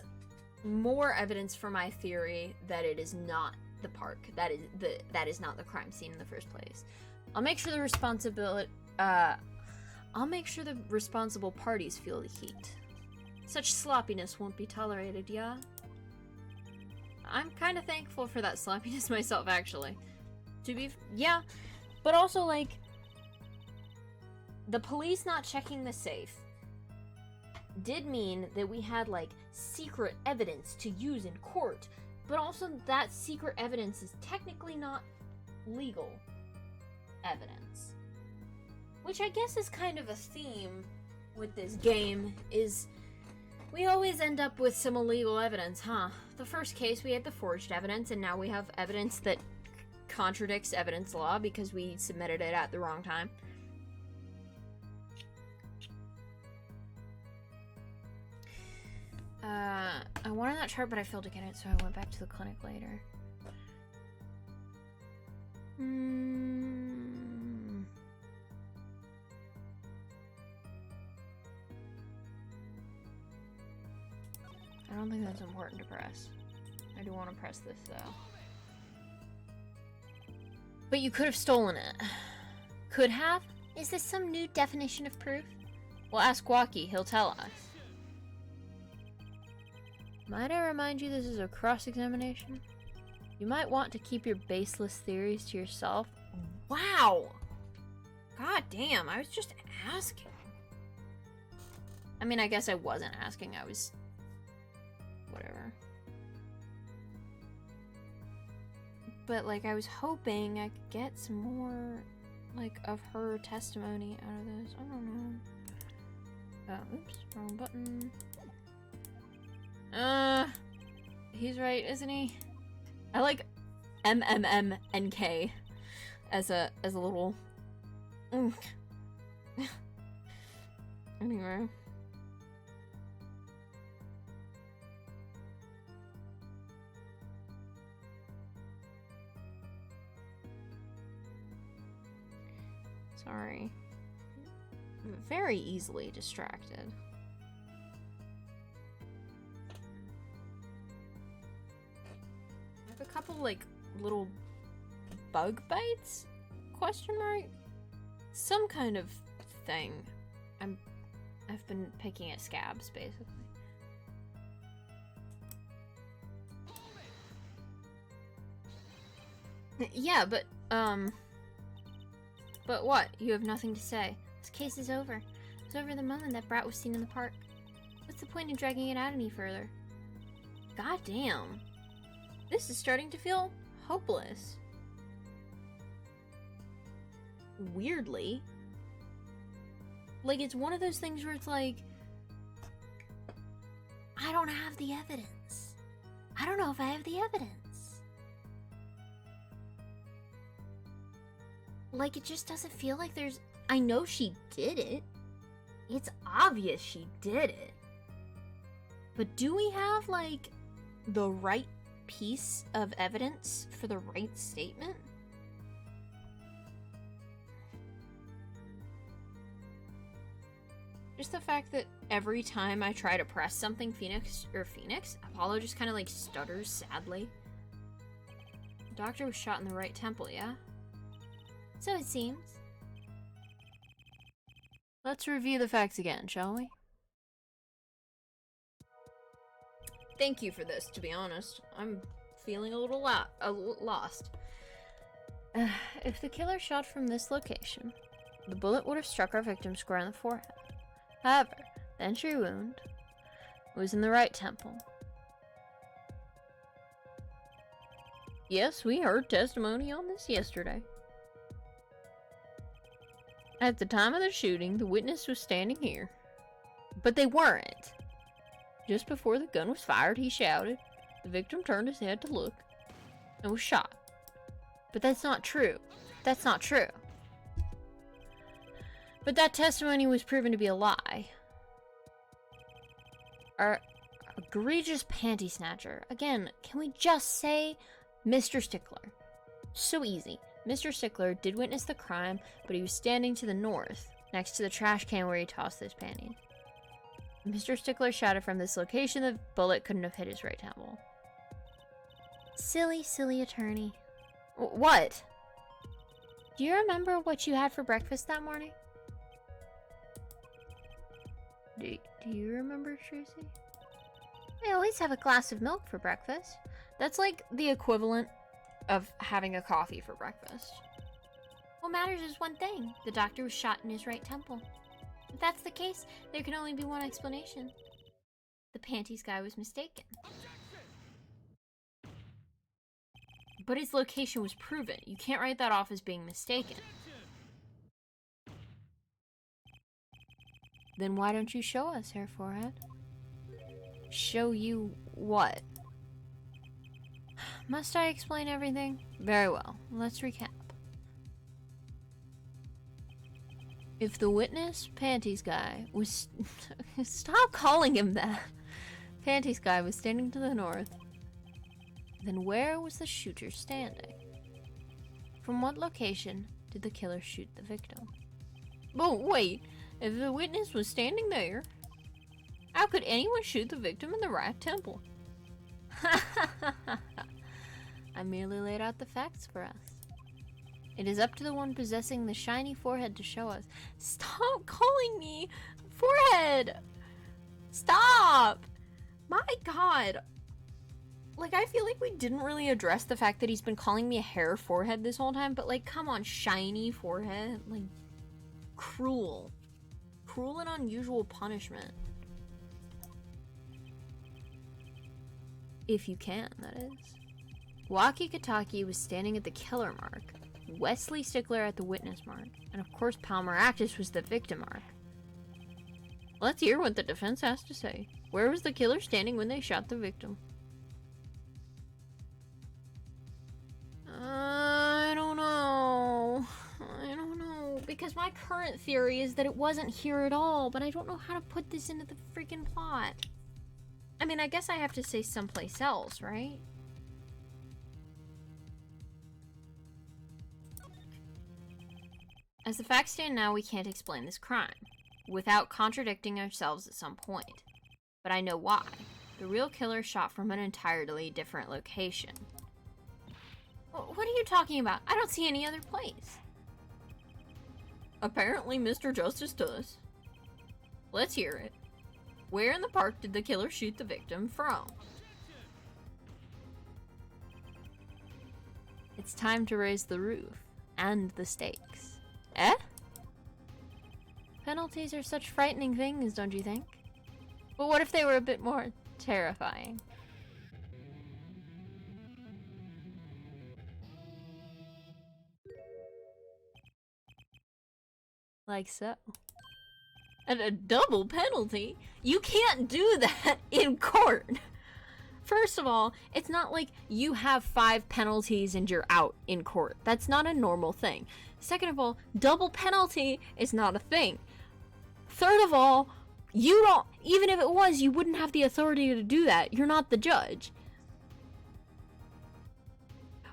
more evidence for my theory that it is not the park. That is not the crime scene in the first place. I'll make sure the responsible parties feel the heat. Such sloppiness won't be tolerated, yeah? I'm kind of thankful for that sloppiness myself, actually. Yeah, but also, like, the police not checking the safe did mean that we had, like, secret evidence to use in court, but also that secret evidence is technically not legal evidence. Which I guess is kind of a theme with this game, is we always end up with some illegal evidence, huh? The first case we had the forged evidence, and now we have evidence that contradicts evidence law because we submitted it at the wrong time. I wanted that chart, but I failed to get it, so I went back to the clinic later. I don't think that's important to press. I do want to press this, though. But you could have stolen it. Could have? Is this some new definition of proof? We'll ask Waukee, he'll tell us. Might I remind you this is a cross-examination? You might want to keep your baseless theories to yourself. Wow! God damn, I was just asking. I mean, I guess I wasn't asking, I was... whatever. But, like, I was hoping I could get some more, like, of her testimony out of this. I don't know. Oh, oops, wrong button. He's right, isn't he? I like MMMNK as a little... Anyway. Sorry. I'm very easily distracted. I have a couple, like, little bug bites? Question mark? Some kind of thing. I've been picking at scabs, basically. Yeah, but what? You have nothing to say. This case is over. It's over the moment that brat was seen in the park. What's the point in dragging it out any further? God damn. This is starting to feel hopeless. Weirdly. Like, it's one of those things where it's like, I don't have the evidence. I don't know if I have the evidence. Like, it just doesn't feel like there's... I know she did it. It's obvious she did it. But do we have, like, the right piece of evidence for the right statement? Just the fact that every time I try to press something, Apollo just kind of, like, stutters sadly. The doctor was shot in the right temple, yeah? So it seems. Let's review the facts again, shall we? Thank you for this, to be honest. I'm feeling a little lost. If the killer shot from this location, the bullet would have struck our victim square in the forehead. However, the entry wound was in the right temple. Yes, we heard testimony on this yesterday. At the time of the shooting, the witness was standing here. But they weren't. Just before the gun was fired, he shouted. The victim turned his head to look and was shot. But that's not true. That's not true. But that testimony was proven to be a lie. Our egregious panty snatcher. Again, can we just say Mr. Stickler? So easy. Mr. Stickler did witness the crime, but he was standing to the north, next to the trash can where he tossed those panties. Mr. Stickler shouted from this location the bullet couldn't have hit his right temple. Silly, silly attorney. What? Do you remember what you had for breakfast that morning? Do you remember, Tracy? I always have a glass of milk for breakfast. That's like the equivalent of having a coffee for breakfast. What matters is one thing. The doctor was shot in his right temple. If that's the case, there can only be one explanation. The panties guy was mistaken. But his location was proven. You can't write that off as being mistaken. Then why don't you show us, Hair Forehead? Show you what? Must I explain everything? Very well. Let's recap. If the witness, Panties Guy, was... Stop calling him that! Panties Guy was standing to the north. Then where was the shooter standing? From what location did the killer shoot the victim? Oh, wait! If the witness was standing there, how could anyone shoot the victim in the right temple? I merely laid out the facts for us. It is up to the one possessing the shiny forehead to show us. Stop calling me forehead! Stop! My god! Like, I feel like we didn't really address the fact that he's been calling me a hair forehead this whole time, but like, come on, shiny forehead? Like, cruel. Cruel and unusual punishment. If you can, that is. Waki Kataki was standing at the killer mark, Wesley Stickler at the witness mark, and of course Palmer Actus was the victim mark. Let's hear what the defense has to say. Where was the killer standing when they shot the victim? I don't know. Because my current theory is that it wasn't here at all, but I don't know how to put this into the freaking plot. I mean, I guess I have to say someplace else, right? As the facts stand now, we can't explain this crime without contradicting ourselves at some point. But I know why. The real killer shot from an entirely different location. What are you talking about? I don't see any other place. Apparently Mr. Justice does. Let's hear it. Where in the park did the killer shoot the victim from? It's time to raise the roof and the stakes. Eh? Penalties are such frightening things, don't you think? But what if they were a bit more terrifying? Like so. And a double penalty? You can't do that in court! First of all, it's not like you have 5 penalties and you're out in court. That's not a normal thing. Second of all, double penalty is not a thing. Third of all, you don't, even if it was, you wouldn't have the authority to do that. You're not the judge.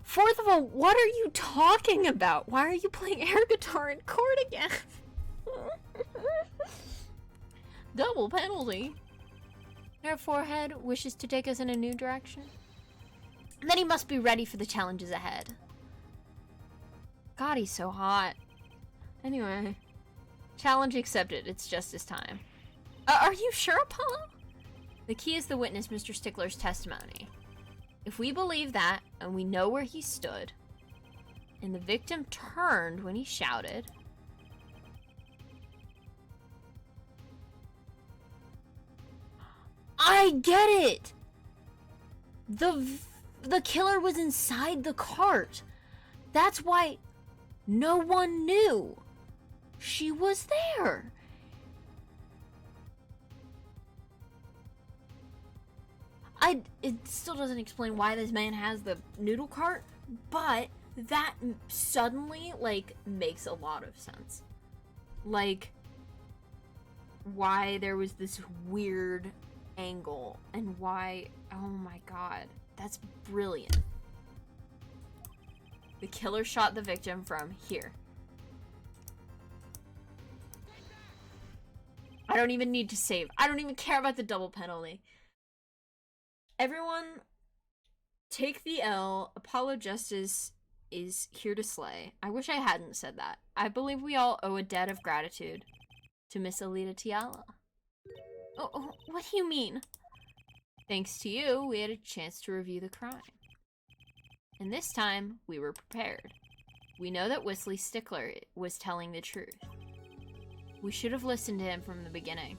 Fourth of all, what are you talking about? Why are you playing air guitar in court again? Double penalty. Her forehead wishes to take us in a new direction. Then he must be ready for the challenges ahead. God, he's so hot. Anyway, challenge accepted. It's justice time. Are you sure, Apollo? The key is the witness, Mr. Stickler's testimony. If we believe that, and we know where he stood, and the victim turned when he shouted, I get it! The killer was inside the cart. That's why no one knew she was there. It still doesn't explain why this man has the noodle cart, but that suddenly, like, makes a lot of sense. like, why there was this weird angle and why... Oh my god. That's brilliant. The killer shot the victim from here. I don't even need to save. I don't even care about the double penalty. Everyone, take the L. Apollo Justice is here to slay. I wish I hadn't said that. I believe we all owe a debt of gratitude to Miss Alita Tiala. Oh, what do you mean? Thanks to you, we had a chance to review the crime. And this time, we were prepared. We know that Wesley Stickler was telling the truth. We should have listened to him from the beginning.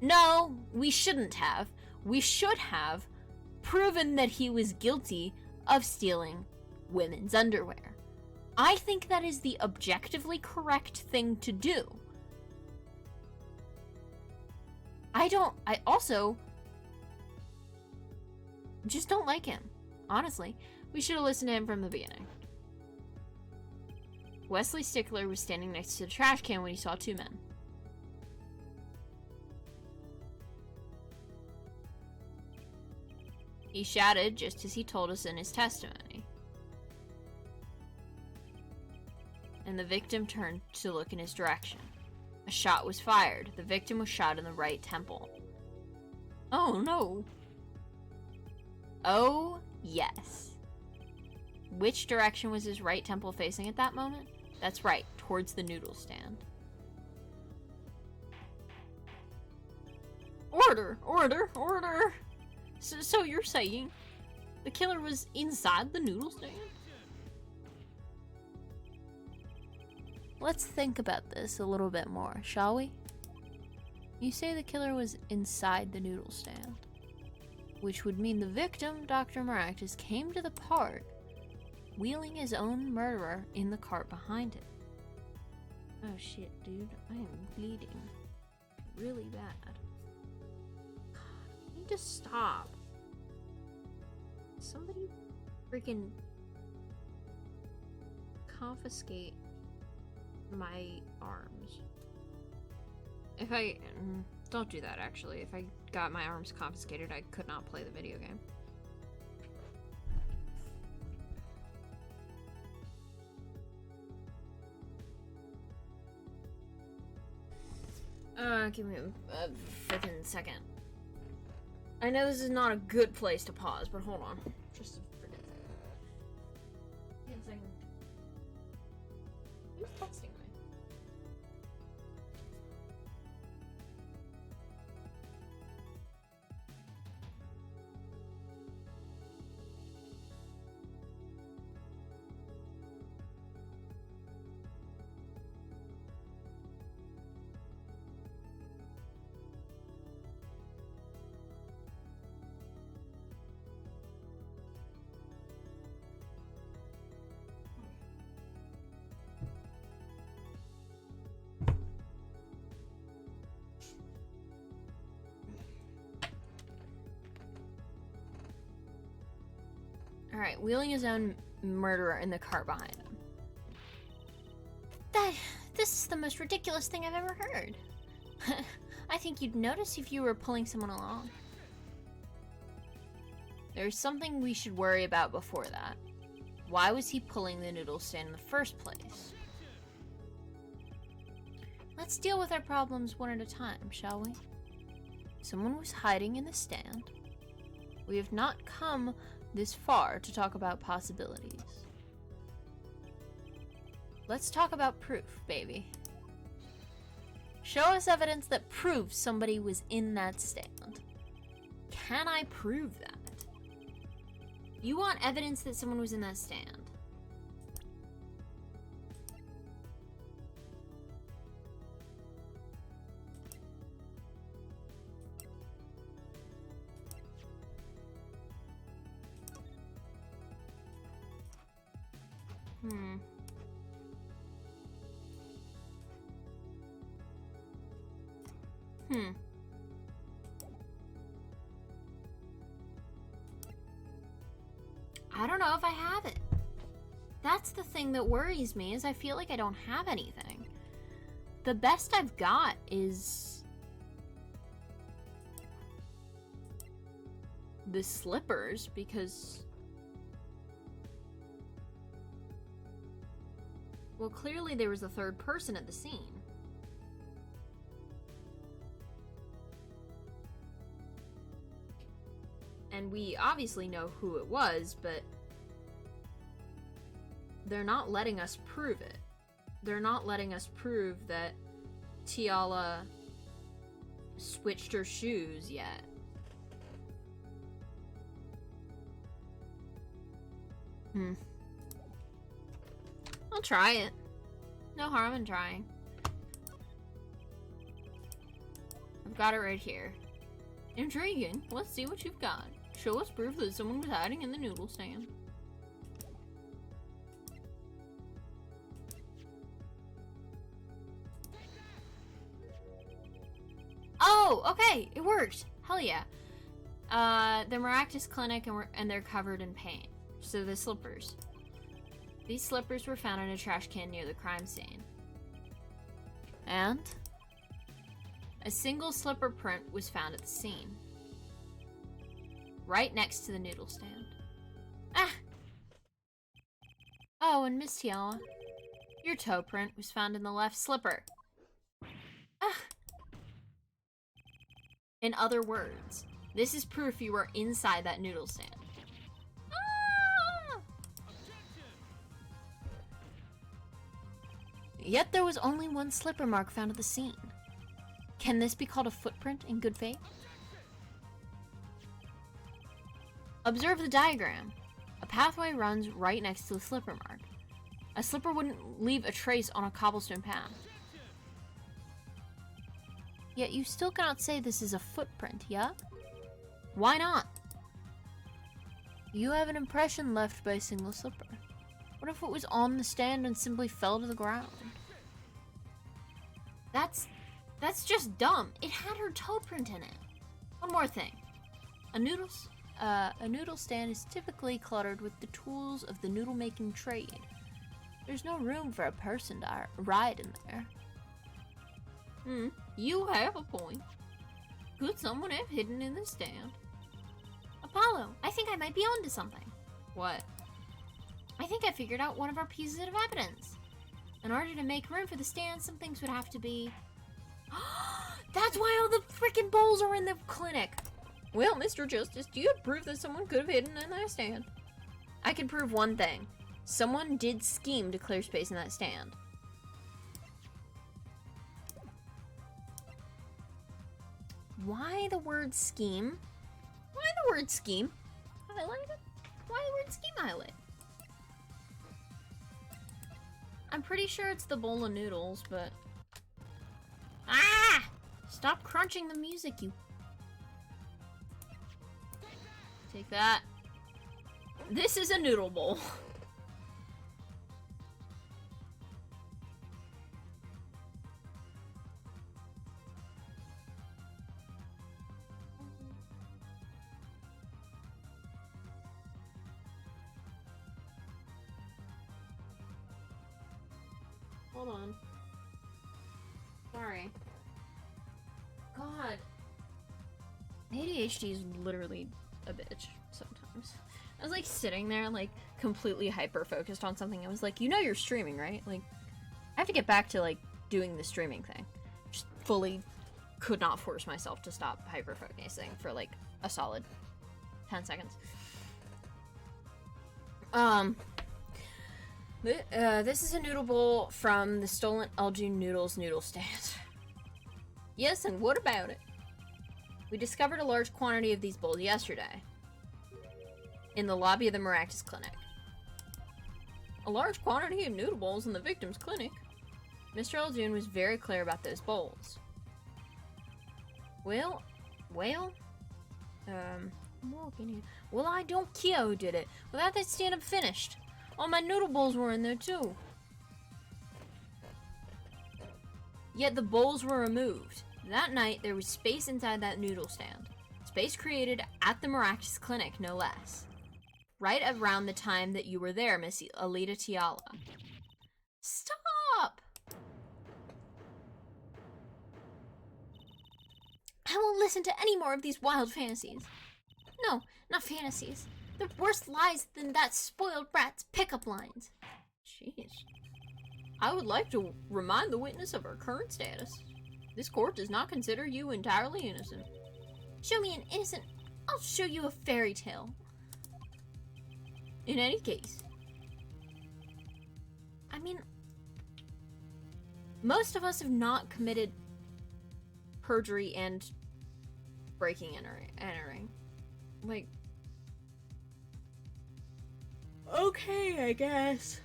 No, we shouldn't have. We should have proven that he was guilty of stealing women's underwear. I think that is the objectively correct thing to do. I also just don't like him. Honestly, we should have listened to him from the beginning. Wesley Stickler was standing next to the trash can when he saw two men. He shouted just as he told us in his testimony. And the victim turned to look in his direction. A shot was fired. The victim was shot in the right temple. Oh no. Oh yes. Which direction was his right temple facing at that moment? That's right, towards the noodle stand. Order! Order! Order! So you're saying the killer was inside the noodle stand? Let's think about this a little bit more, shall we? You say the killer was inside the noodle stand, which would mean the victim, Dr. Maractus, came to the park wheeling his own murderer in the cart behind him. Oh shit, dude. I am bleeding really bad. God, I need to stop. Somebody freaking confiscate my arms. If I... don't do that, actually. If I got my arms confiscated, I could not play the video game. Give me a freaking second. I know this is not a good place to pause, but hold on. Just a freaking second. Who's texting me? Alright, wheeling his own murderer in the cart behind him. This is the most ridiculous thing I've ever heard. I think you'd notice if you were pulling someone along. There's something we should worry about before that. Why was he pulling the noodle stand in the first place? Let's deal with our problems one at a time, shall we? Someone was hiding in the stand. We have not come this far to talk about possibilities. Let's talk about proof, baby. Show us evidence that proves somebody was in that stand. Can I prove that? You want evidence that someone was in that stand? I don't know if I have it. That's the thing that worries me, is I feel like I don't have anything. The best I've got is the slippers, because, well, clearly there was a third person at the scene. And we obviously know who it was, but they're not letting us prove it. They're not letting us prove that Tiala switched her shoes yet. I'll try it. No harm in trying. I've got it right here. Intriguing. Let's see what you've got. Show us proof that someone was hiding in the noodle stand. Oh, okay, it worked. Hell yeah. The Maractus Clinic, and they're covered in paint. So the slippers. These slippers were found in a trash can near the crime scene. And a single slipper print was found at the scene, right next to the noodle stand. Ah! Oh, and Miss Tiala, your toe print was found in the left slipper. Ah! In other words, this is proof you were inside that noodle stand. Ah! Yet there was only one slipper mark found at the scene. Can this be called a footprint in good faith? Observe the diagram. A pathway runs right next to the slipper mark. A slipper wouldn't leave a trace on a cobblestone path. Yet you still cannot say this is a footprint, yeah? Why not? You have an impression left by a single slipper. What if it was on the stand and simply fell to the ground? That's just dumb. It had her toe print in it. One more thing. A noodle stand is typically cluttered with the tools of the noodle making trade. There's no room for a person to ride in there. You have a point. Could someone have hidden in the stand? Apollo, I think I might be onto something. What? I think I figured out one of our pieces of evidence. In order to make room for the stand, some things would have to be... That's why all the freaking bowls are in the clinic! Well, Mr. Justice, do you have proof that someone could have hidden in that stand? I can prove one thing. Someone did scheme to clear space in that stand. Why the word scheme? Why the word scheme? Highlighted? Why the word scheme highlight? I'm pretty sure it's the bowl of noodles, but... Ah! Stop crunching the music, you... Take that. This is a noodle bowl. Hold on. Sorry. God. ADHD is literally a bitch sometimes. I was like sitting there like completely hyper focused on something. I was like, you know you're streaming, right? Like, I have to get back to like doing the streaming thing. Just fully could not force myself to stop hyper focusing for like a solid 10 seconds. This is a noodle bowl from the stolen LG Noodles noodle stand. Yes, and what about it? We discovered a large quantity of these bowls yesterday in the lobby of the Maractus Clinic. A large quantity of noodle bowls in the victim's clinic? Mr. Eldoon was very clear about those bowls. Well, I don't care who did it. Without that stand-up finished. All my noodle bowls were in there too. Yet the bowls were removed. That night, there was space inside that noodle stand. Space created at the Maractus Clinic, no less. right around the time that you were there, Miss Alita Tiala. Stop! I won't listen to any more of these wild fantasies. No, not fantasies. They're worse lies than that spoiled brat's pickup lines. Jeez. I would like to remind the witness of her current status. This court does not consider you entirely innocent. Show me an innocent, I'll show you a fairy tale. In any case. I mean, most of us have not committed perjury and breaking and entering. Like, okay, I guess.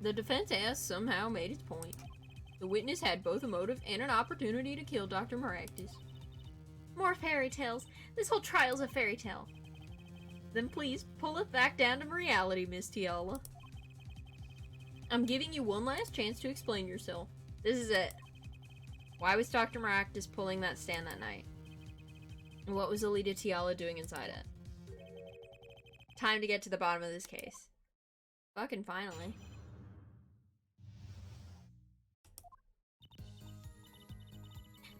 The defense has somehow made its point. The witness had both a motive and an opportunity to kill Dr. Maractus. More fairy tales. This whole trial's a fairy tale. Then please, pull it back down to reality, Miss Tiala. I'm giving you one last chance to explain yourself. This is it. Why was Dr. Maractus pulling that stand that night? And what was Alita Tiala doing inside it? Time to get to the bottom of this case. Fucking finally.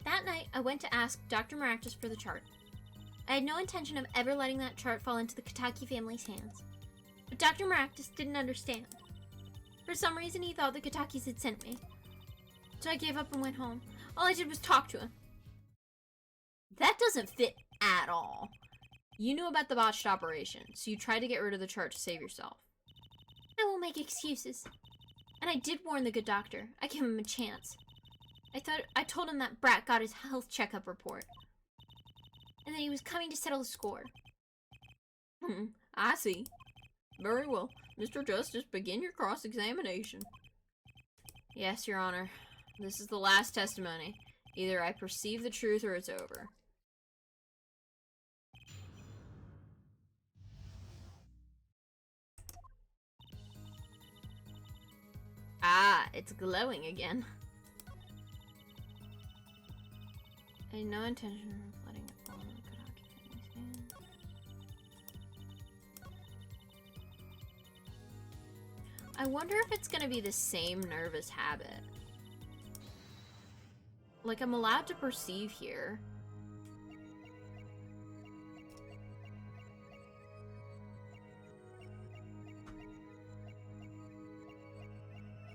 That night, I went to ask Dr. Maractus for the chart. I had no intention of ever letting that chart fall into the Kataki family's hands. But Dr. Maractus didn't understand. For some reason, he thought the Katakis had sent me. So I gave up and went home. All I did was talk to him. That doesn't fit at all. You knew about the botched operation, so you tried to get rid of the chart to save yourself. I won't make excuses. And I did warn the good doctor. I gave him a chance. I told him that Brat got his health checkup report. And that he was coming to settle the score. I see. Very well. Mr. Justice, begin your cross-examination. Yes, Your Honor. This is the last testimony. Either I perceive the truth or it's over. Ah, it's glowing again. I had no intention of letting it fall in the Kataki family's hands. I wonder if it's gonna be the same nervous habit. Like, I'm allowed to perceive here.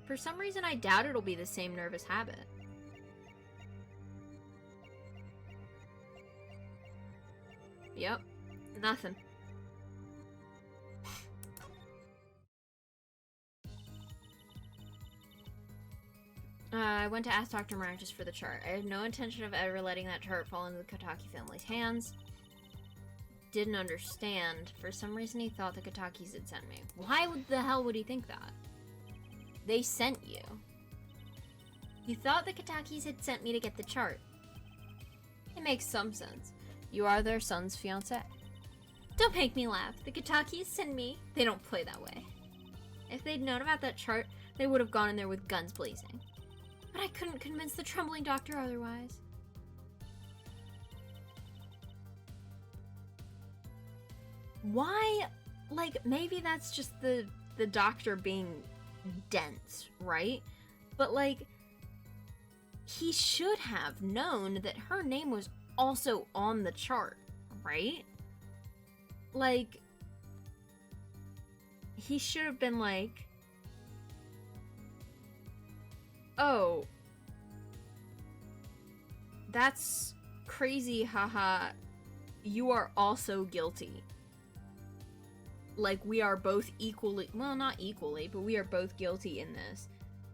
For some reason, I doubt it'll be the same nervous habit. Yep, nothing. I went to ask Dr. Maractus for the chart. I had no intention of ever letting that chart fall into the Kataki family's hands. Didn't understand. For some reason, he thought the Katakis had sent me. Why the hell would he think that? They sent you. He thought the Katakis had sent me to get the chart. It makes some sense. You are their son's fiancé. Don't make me laugh. The Katakis send me. They don't play that way. If they'd known about that chart, they would have gone in there with guns blazing. But I couldn't convince the trembling doctor otherwise. Why? Like, maybe that's just the doctor being dense, right? But, like, he should have known that her name was also on the chart, right? Like, he should have been like, oh, that's crazy, haha. You are also guilty. Like, we are both equally, well, not equally, but we are both guilty in this,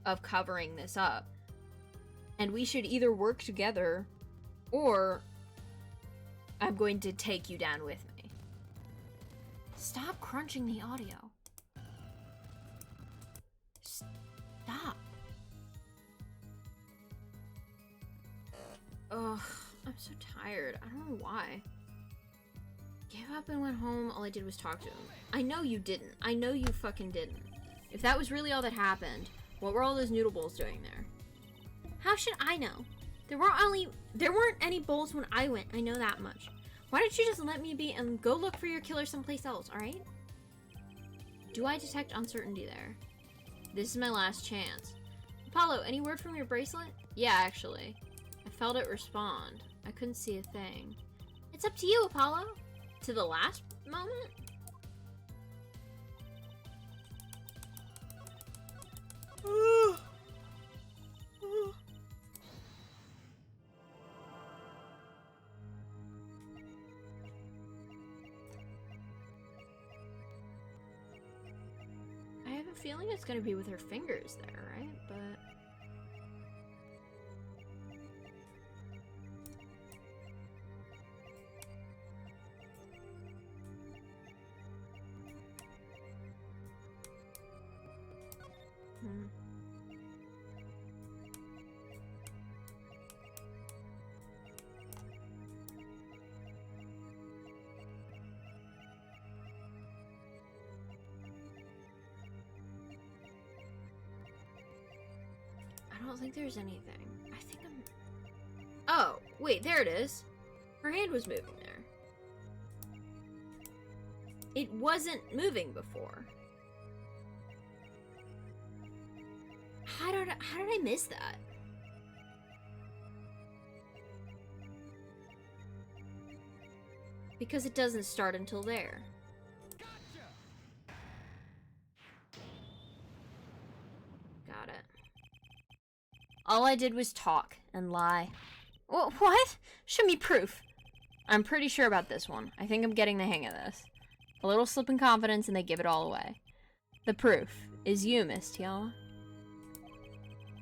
of covering this up. And we should either work together, or I'm going to take you down with me. Stop crunching the audio. Stop. Ugh, I'm so tired. I don't know why. Gave up and went home. All I did was talk to him. I know you didn't. I know you fucking didn't. If that was really all that happened, what were all those noodle bowls doing there? How should I know? There weren't any bowls when I went. I know that much. Why don't you just let me be and go look for your killer someplace else, alright? Do I detect uncertainty there? This is my last chance. Apollo, any word from your bracelet? Yeah, actually. I felt it respond. I couldn't see a thing. It's up to you, Apollo. To the last moment? I have a feeling it's gonna be with her fingers there, right? But... I don't think there's anything. I think I'm... Oh, wait, there it is. Her hand was moving there. It wasn't moving before. How did I miss that? Because it doesn't start until there. Got it. All I did was talk and lie. What? Show me proof. I'm pretty sure about this one. I think I'm getting the hang of this. A little slip in confidence and they give it all away. The proof is you, Miss Tiala.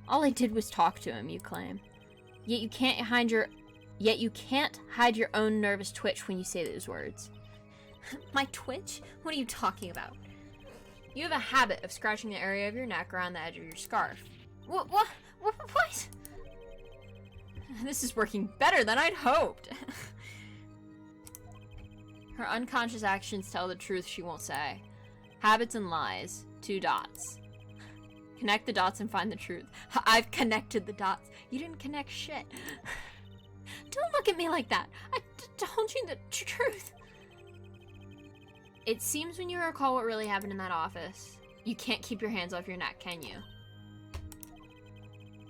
All I did was talk to him, you claim. Yet you can't hide your own nervous twitch when you say those words. My twitch? What are you talking about? You have a habit of scratching the area of your neck around the edge of your scarf. What? This is working better than I'd hoped. Her unconscious actions tell the truth she won't say. Habits and lies. 2 dots. Connect the dots and find the truth. I've connected the dots. You didn't connect shit. Don't look at me like that. I told you the truth. It seems when you recall what really happened in that office, you can't keep your hands off your neck, can you?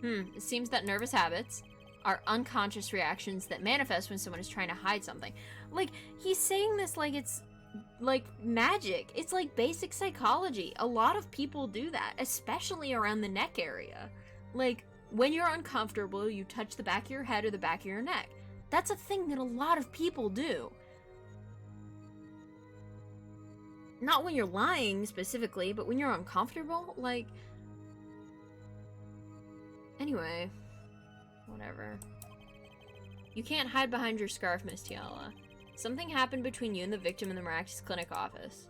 It seems that nervous habits are unconscious reactions that manifest when someone is trying to hide something. Like, he's saying this like it's like magic. It's like basic psychology. A lot of people do that, especially around the neck area. Like, when you're uncomfortable, you touch the back of your head or the back of your neck. That's a thing that a lot of people do. Not when you're lying specifically, but when you're uncomfortable, like... Anyway, whatever. You can't hide behind your scarf, Miss Tiala. Something happened between you and the victim in the Miraculous Clinic office.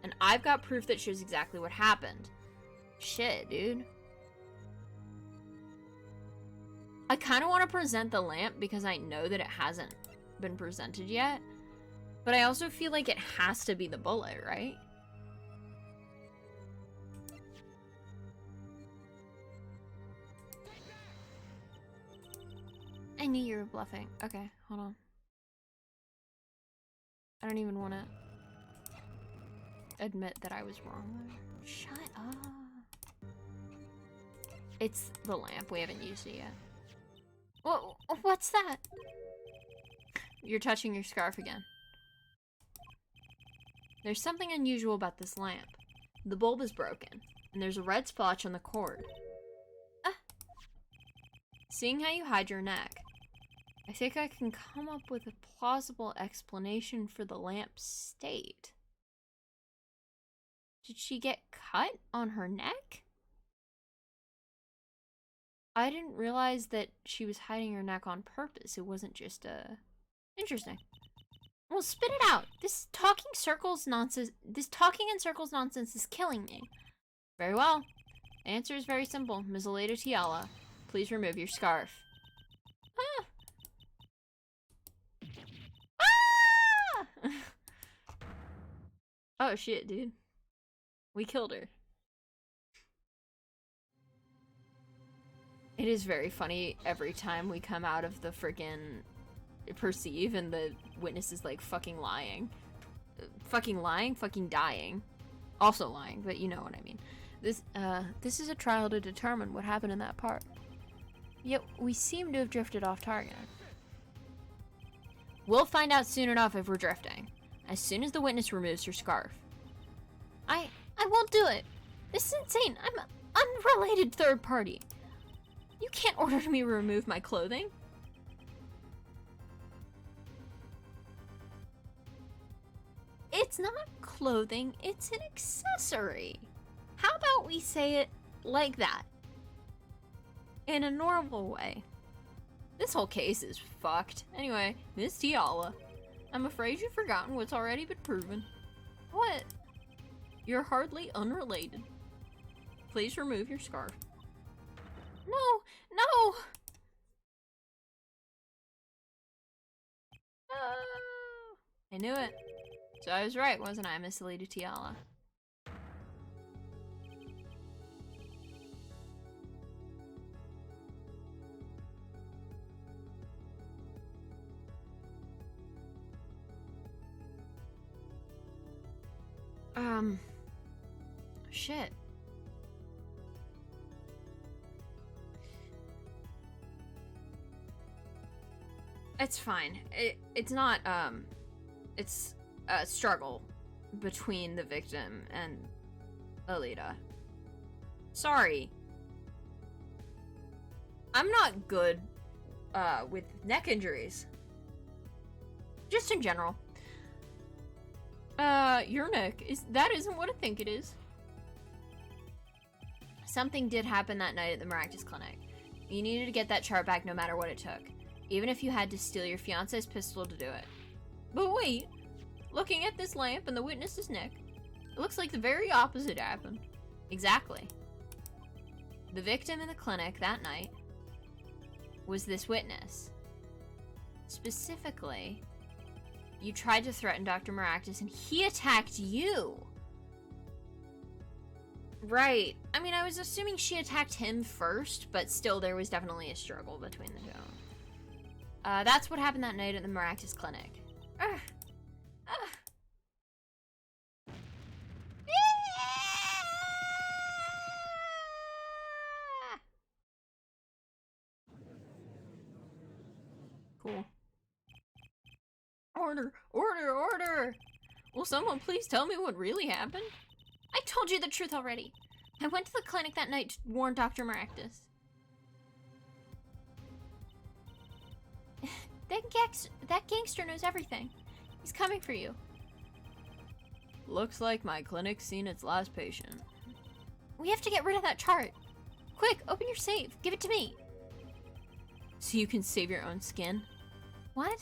And I've got proof that shows exactly what happened. Shit, dude. I kind of want to present the lamp because I know that it hasn't been presented yet. But I also feel like it has to be the bullet, right? I knew you were bluffing. Okay, hold on. I don't even want to admit that I was wrong. Shut up. It's the lamp. We haven't used it yet. What's that? You're touching your scarf again. There's something unusual about this lamp. The bulb is broken, and there's a red splotch on the cord. Seeing how you hide your neck, I think I can come up with a plausible explanation for the lamp's state. Did she get cut on her neck? I didn't realize that she was hiding her neck on purpose. It wasn't just Interesting. Well, spit it out. This talking in circles nonsense is killing me. Very well. The answer is very simple. Ms. Aleda Tiala, please remove your scarf. Ah! Oh shit, dude. We killed her. It is very funny every time we come out of the freaking perceive and the witness is like fucking lying. Fucking lying, fucking dying. Also lying, but you know what I mean. This is a trial to determine what happened in that part. Yet we seem to have drifted off target. We'll find out soon enough if we're drifting. As soon as the witness removes her scarf. I won't do it. This is insane. I'm an unrelated third party. You can't order me to remove my clothing. It's not clothing, it's an accessory. How about we say it like that? In a normal way. This whole case is fucked. Anyway, Miss Tiala, I'm afraid you've forgotten what's already been proven. What? You're hardly unrelated. Please remove your scarf. No! No! I knew it. So I was right, wasn't I, Miss Alita Tiala? Shit. It's fine. It's not, it's a struggle between the victim and Alita. Sorry. I'm not good, with neck injuries. Just in general. Your neck, that isn't what I think it is. Something did happen that night at the Maractus Clinic. You needed to get that chart back no matter what it took. Even if you had to steal your fiance's pistol to do it. But wait, looking at this lamp and the witness's neck, it looks like the very opposite happened. Exactly. The victim in the clinic that night was this witness. Specifically, you tried to threaten Dr. Maractus and he attacked you. Right. I mean, I was assuming she attacked him first, but still there was definitely a struggle between the two. That's what happened that night at the Maractus Clinic. Cool. Order! Order! Order! Will someone please tell me what really happened? I told you the truth already. I went to the clinic that night to warn Dr. Maractus. That gangster knows everything. He's coming for you. Looks like my clinic's seen its last patient. We have to get rid of that chart. Quick, open your safe. Give it to me. So you can save your own skin? What?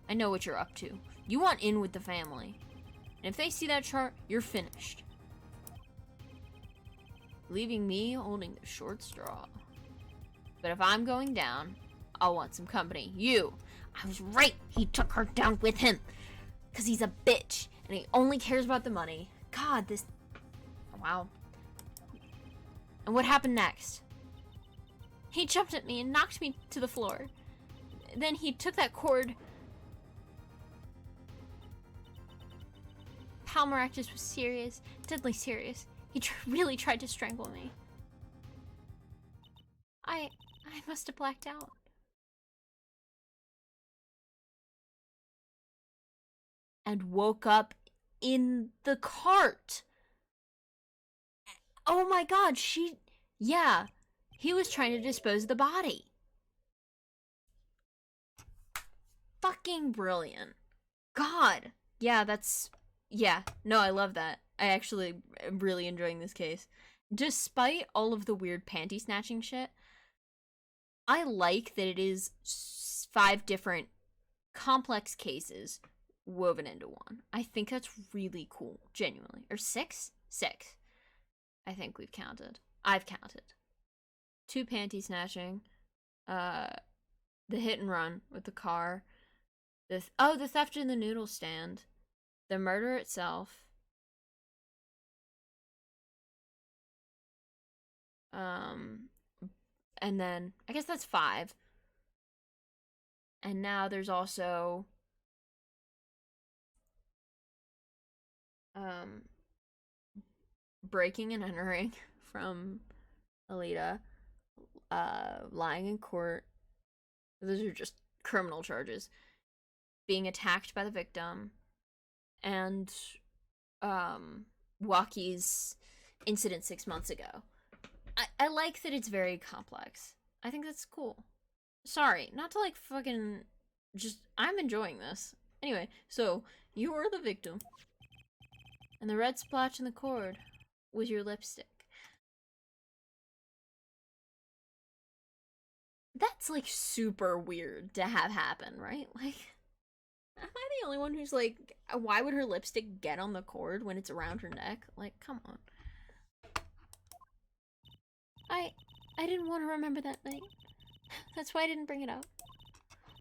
I know what you're up to. You want in with the family. And if they see that chart, you're finished. Leaving me holding the short straw. But if I'm going down, I'll want some company. You! I was right! He took her down with him! Because he's a bitch, and he only cares about the money. God, this... Wow. And what happened next? He jumped at me and knocked me to the floor. Then he took that cord... Pal Maractus was serious, deadly serious. He really tried to strangle me. I must have blacked out. And woke up in the cart. Oh my god, yeah, he was trying to dispose of the body. Fucking brilliant. God. Yeah, no, I love that. I actually am really enjoying this case. Despite all of the weird panty snatching shit, I like that it is 5 different complex cases woven into one. I think that's really cool, genuinely. Or 6? 6. I think we've counted. I've counted. 2 panty snatching, the hit and run with the car, the theft in the noodle stand, the murder itself, And then, I guess that's 5. And now there's also breaking and entering from Alita, lying in court. Those are just criminal charges. Being attacked by the victim, and Waki's incident 6 months ago. I like that it's very complex. I think that's cool. Sorry, not to like fucking just, I'm enjoying this. Anyway, so you were the victim. And the red splotch in the cord was your lipstick. That's like super weird to have happen, right? Like, am I the only one who's like, why would her lipstick get on the cord when it's around her neck? Like, come on. I didn't want to remember that night. That's why I didn't bring it up.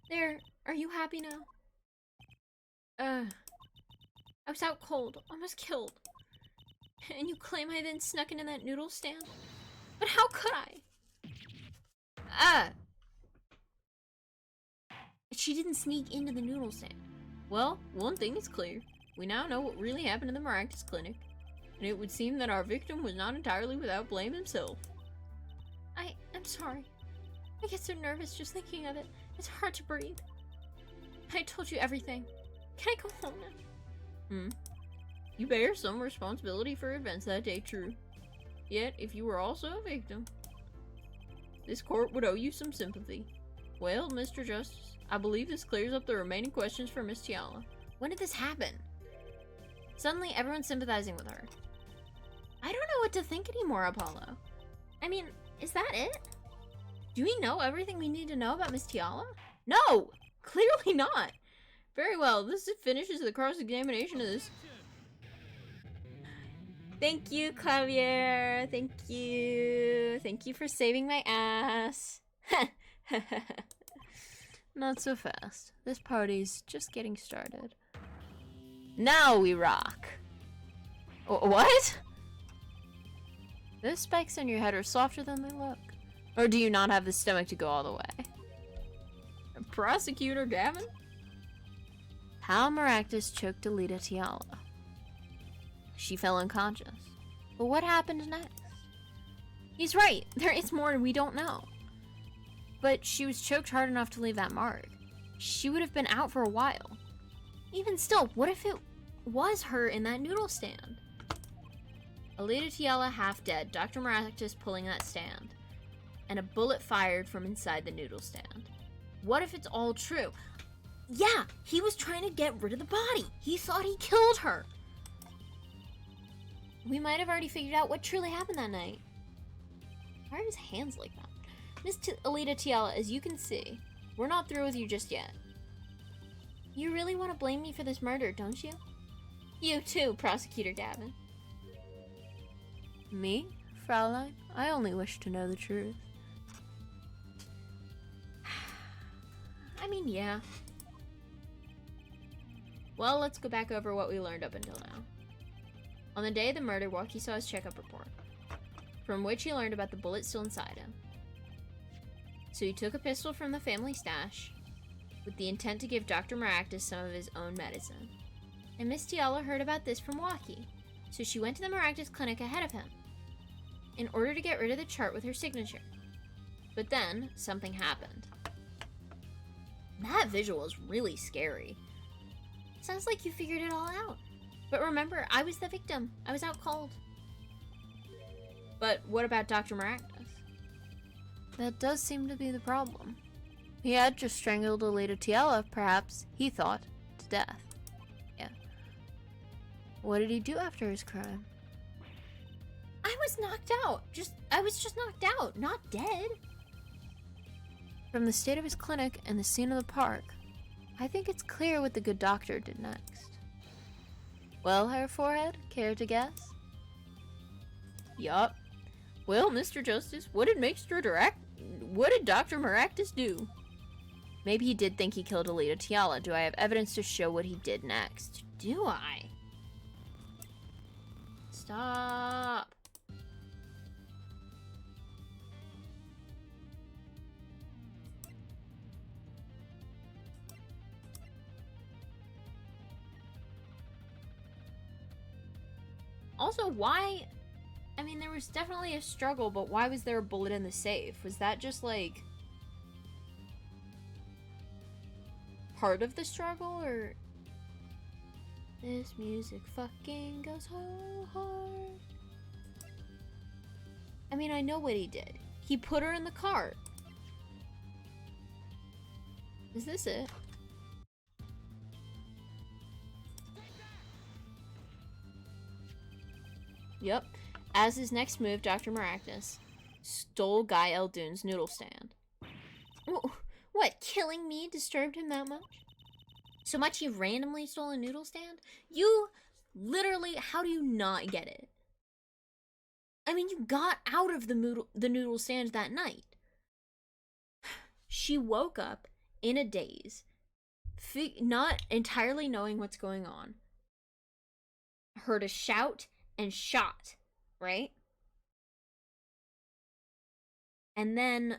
There, are you happy now? I was out cold, almost killed. And you claim I then snuck into that noodle stand? But how could I? She didn't sneak into the noodle stand. Well, one thing is clear. We now know what really happened in the Maractus Clinic. And it would seem that our victim was not entirely without blame himself. I'm sorry. I get so nervous just thinking of it. It's hard to breathe. I told you everything. Can I go home now? You bear some responsibility for events that day, true. Yet, if you were also a victim, this court would owe you some sympathy. Well, Mr. Justice, I believe this clears up the remaining questions for Miss Tiala. When did this happen? Suddenly, everyone's sympathizing with her. I don't know what to think anymore, Apollo. I mean, is that it? Do we know everything we need to know about Miss Tiala? No! Clearly not! Very well, this finishes the cross-examination of this. Thank you, Javier. Thank you. Thank you for saving my ass. Not so fast. This party's just getting started. Now we rock. What? Those spikes on your head are softer than they look. Or do you not have the stomach to go all the way? Prosecutor Gavin? How Maractus choked Alita Tiala. She fell unconscious. But what happened next? He's right. There is more we don't know. But she was choked hard enough to leave that mark. She would have been out for a while. Even still, what if it was her in that noodle stand? Alita Tiala half dead, Dr. Maractus pulling that stand, and a bullet fired from inside the noodle stand. What if it's all true? Yeah, he was trying to get rid of the body. He thought he killed her. We might have already figured out what truly happened that night. Why are his hands like that? Miss Alita Tiala, as you can see, we're not through with you just yet. You really want to blame me for this murder, don't you? You too, Prosecutor Gavin. Me, Fraulein? I only wish to know the truth. I mean, yeah. Well, let's go back over what we learned up until now. On the day of the murder, Waki saw his checkup report, from which he learned about the bullet still inside him. So he took a pistol from the family stash, with the intent to give Dr. Maractus some of his own medicine. And Miss Tiala heard about this from Waki, so she went to the Maractus clinic ahead of him, in order to get rid of the chart with her signature. But then, something happened. That visual is really scary. Sounds like you figured it all out. But remember, I was the victim. I was out cold. But what about Dr. Maractus? That does seem to be the problem. He had just strangled Alita Tiala, perhaps, he thought, to death. Yeah. What did he do after his crime? I was knocked out. I was just knocked out, not dead. From the state of his clinic and the scene of the park, I think it's clear what the good doctor did next. Well, Herr Forehead, care to guess? Yup. Well, Mr. Justice, what did Dr. Maractus do? Maybe he did think he killed Alita Tiala. Do I have evidence to show what he did next? Do I? Stop. Also, why? I mean, there was definitely a struggle, but why was there a bullet in the safe? Was that just, like, part of the struggle, or... This music fucking goes so hard. I mean, I know what he did. He put her in the cart. Is this it? Yep. As his next move, Dr. Maractus stole Guy Eldoon's noodle stand. What, killing me disturbed him that much? So much he randomly stole a noodle stand? You literally, how do you not get it? I mean, you got out of the noodle stand that night. She woke up in a daze, not entirely knowing what's going on. Heard a shout and shot, right? And then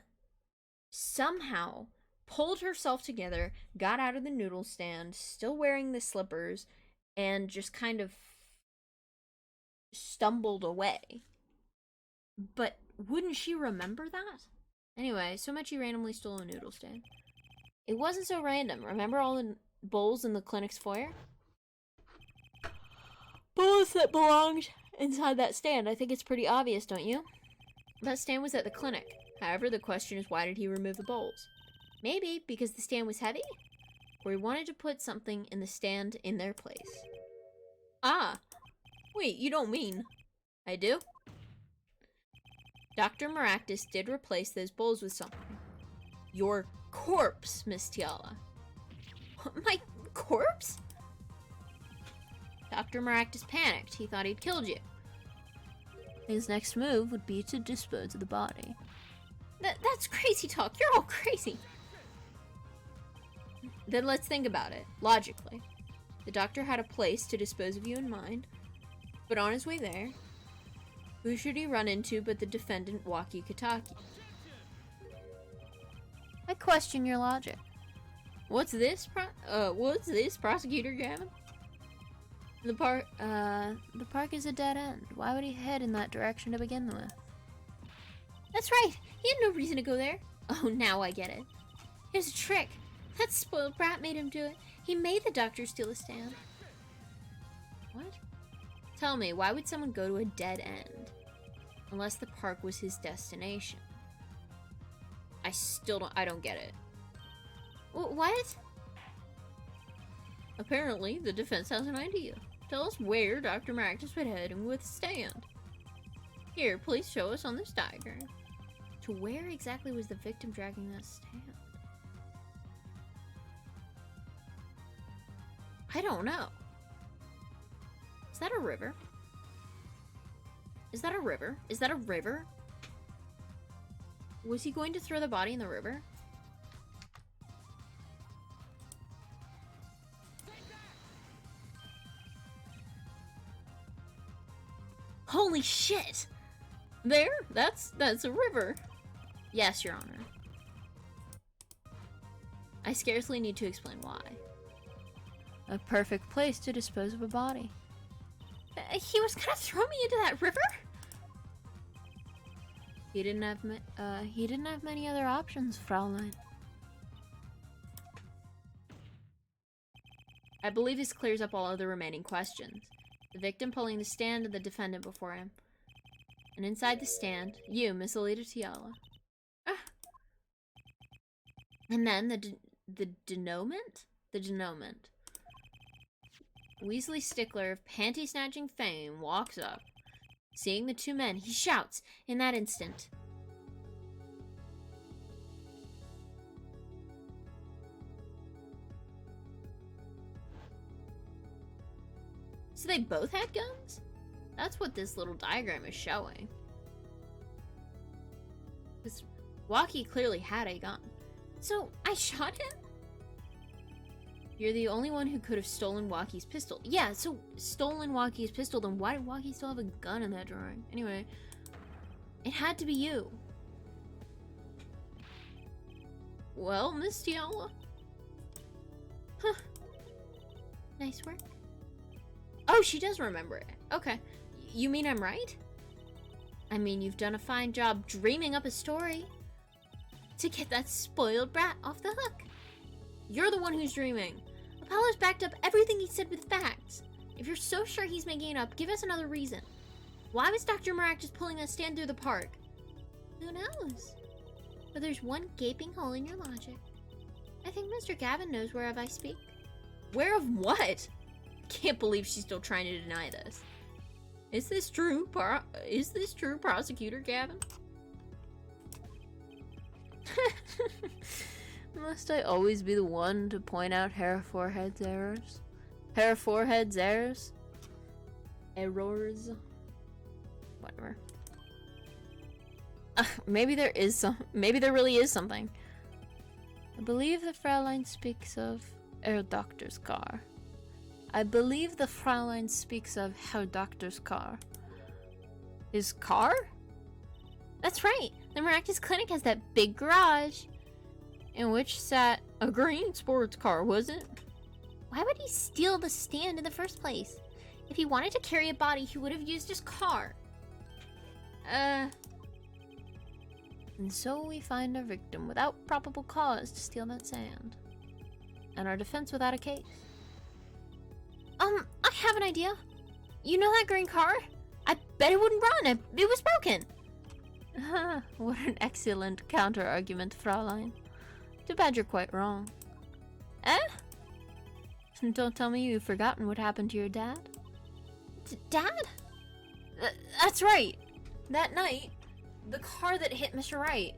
somehow pulled herself together, got out of the noodle stand, still wearing the slippers, and just kind of stumbled away. But wouldn't she remember that? Anyway, so much he randomly stole a noodle stand. It wasn't so random. Remember all the bowls in the clinic's foyer? Bowls that belonged inside that stand. I think it's pretty obvious, don't you? That stand was at the clinic. However, the question is, why did he remove the bowls? Maybe because the stand was heavy? Or he wanted to put something in the stand in their place. Ah! Wait, you don't mean... I do? Dr. Maractus did replace those bowls with something. Your corpse, Miss Tiala. My corpse? Dr. Maractus panicked. He thought he'd killed you. His next move would be to dispose of the body. That's crazy talk. You're all crazy. Then let's think about it, logically. The doctor had a place to dispose of you in mind, but on his way there, who should he run into but the defendant, Waki Kataki? I question your logic. What's this, Prosecutor Gavin? The park is a dead end. Why would he head in that direction to begin with? That's right. He had no reason to go there. Oh, now I get it. It was a trick. That spoiled brat made him do it. He made the doctor steal a stand. What? Tell me, why would someone go to a dead end? Unless the park was his destination. I don't get it. What? Apparently, the defense has an idea. Tell us where Dr. Maractus would head and with stand. Here, please show us on this diagram. To where exactly was the victim dragging that stand? I don't know. Is that a river? Is that a river? Is that a river? Was he going to throw the body in the river? Holy shit! There? That's a river. Yes, Your Honor. I scarcely need to explain why. A perfect place to dispose of a body. He was gonna throw me into that river? He didn't have many other options, Fraulein. I believe this clears up all other remaining questions. The victim pulling the stand and the defendant before him. And inside the stand, you, Miss Alita Tiala. Ah. And then the denouement? The denouement. Weasley Stickler of panty-snatching fame walks up. Seeing the two men, he shouts in that instant. So they both had guns? That's what this little diagram is showing. Because Waki clearly had a gun. So I shot him? You're the only one who could have stolen Waki's pistol. Yeah, so stolen Waki's pistol, then why did Waki still have a gun in that drawing? Anyway, it had to be you. Well, Miss Tiala. Huh. Nice work. Oh, she does remember it. Okay. You mean I'm right? I mean, you've done a fine job dreaming up a story to get that spoiled brat off the hook. You're the one who's dreaming. Apollo's backed up everything he said with facts. If you're so sure he's making it up, give us another reason. Why was Dr. Marak just pulling a stand through the park? Who knows? But there's one gaping hole in your logic. I think Mr. Gavin knows whereof I speak. Where of what? Can't believe she's still trying to deny this. Is this true, Prosecutor Gavin? Must I always be the one to point out Herefordhead's errors? Herefordhead's errors? Errors? Whatever. Maybe there really is something. I believe the Fraulein speaks of Herr Doctor's car. I believe the Fraulein speaks of Herr Doctor's car. His car? That's right. The Miraculous Clinic has that big garage in which sat a green sports car, was it? Why would he steal the stand in the first place? If he wanted to carry a body, he would have used his car. And so we find our victim without probable cause to steal that sand. And our defense without a case. I have an idea. You know that green car? I bet it wouldn't run. It was broken. What an excellent counter-argument, Fraulein. Too bad you're quite wrong. Eh? Don't tell me you've forgotten what happened to your dad. Dad? That's right. That night, the car that hit Mr. Wright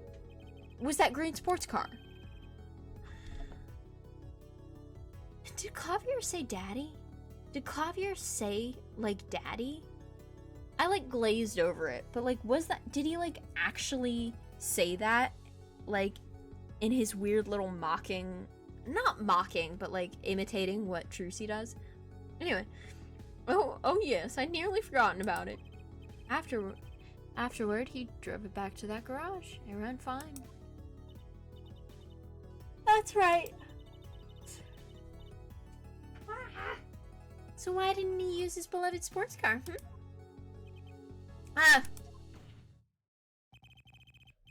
was that green sports car. Did Clavier say daddy? Did Clavier say, like, daddy? I, like, glazed over it, but, like, did he, like, actually say that? Like, in his weird little mocking, not mocking, but, like, imitating what Trucy does? Anyway. Oh yes, I'd nearly forgotten about it. Afterward, he drove it back to that garage. It ran fine. That's right. So why didn't he use his beloved sports car,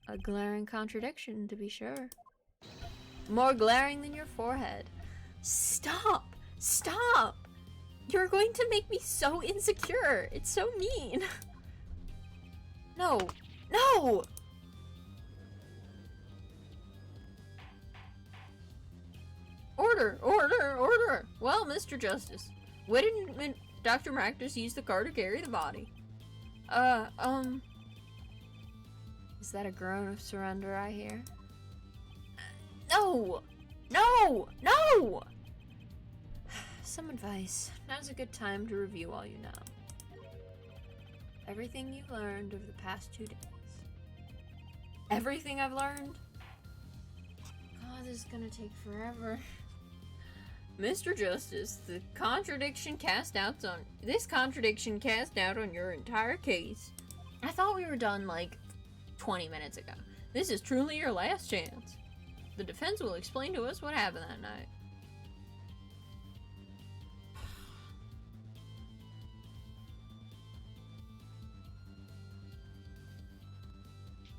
A glaring contradiction, to be sure. More glaring than your forehead. Stop! Stop! You're going to make me so insecure. It's so mean. No. No! Order! Order! Order! Well, Mr. Justice, why didn't Dr. Maractus use the car to carry the body? Is that a groan of surrender I hear? No! No! No! Some advice. Now's a good time to review all you know. Everything you've learned over the past 2 days. Everything I've learned? God, this is gonna take forever. Mr. Justice, this contradiction cast out on your entire case. I thought we were done like 20 minutes ago. This is truly your last chance. The defense will explain to us what happened that night.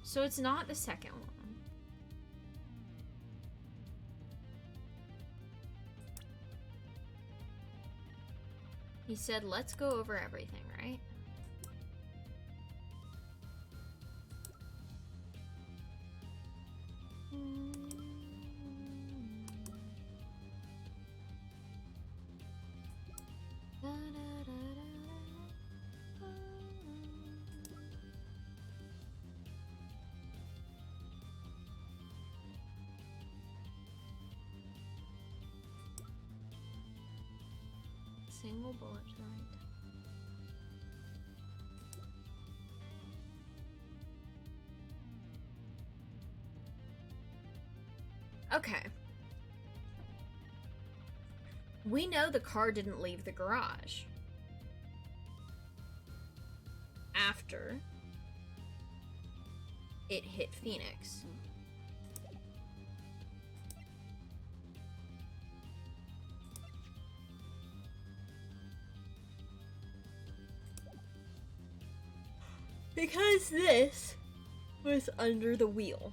So it's not the second one. He said, let's go over everything, right? Single bullet, right? Okay. We know the car didn't leave the garage after it hit Phoenix. Because this was under the wheel.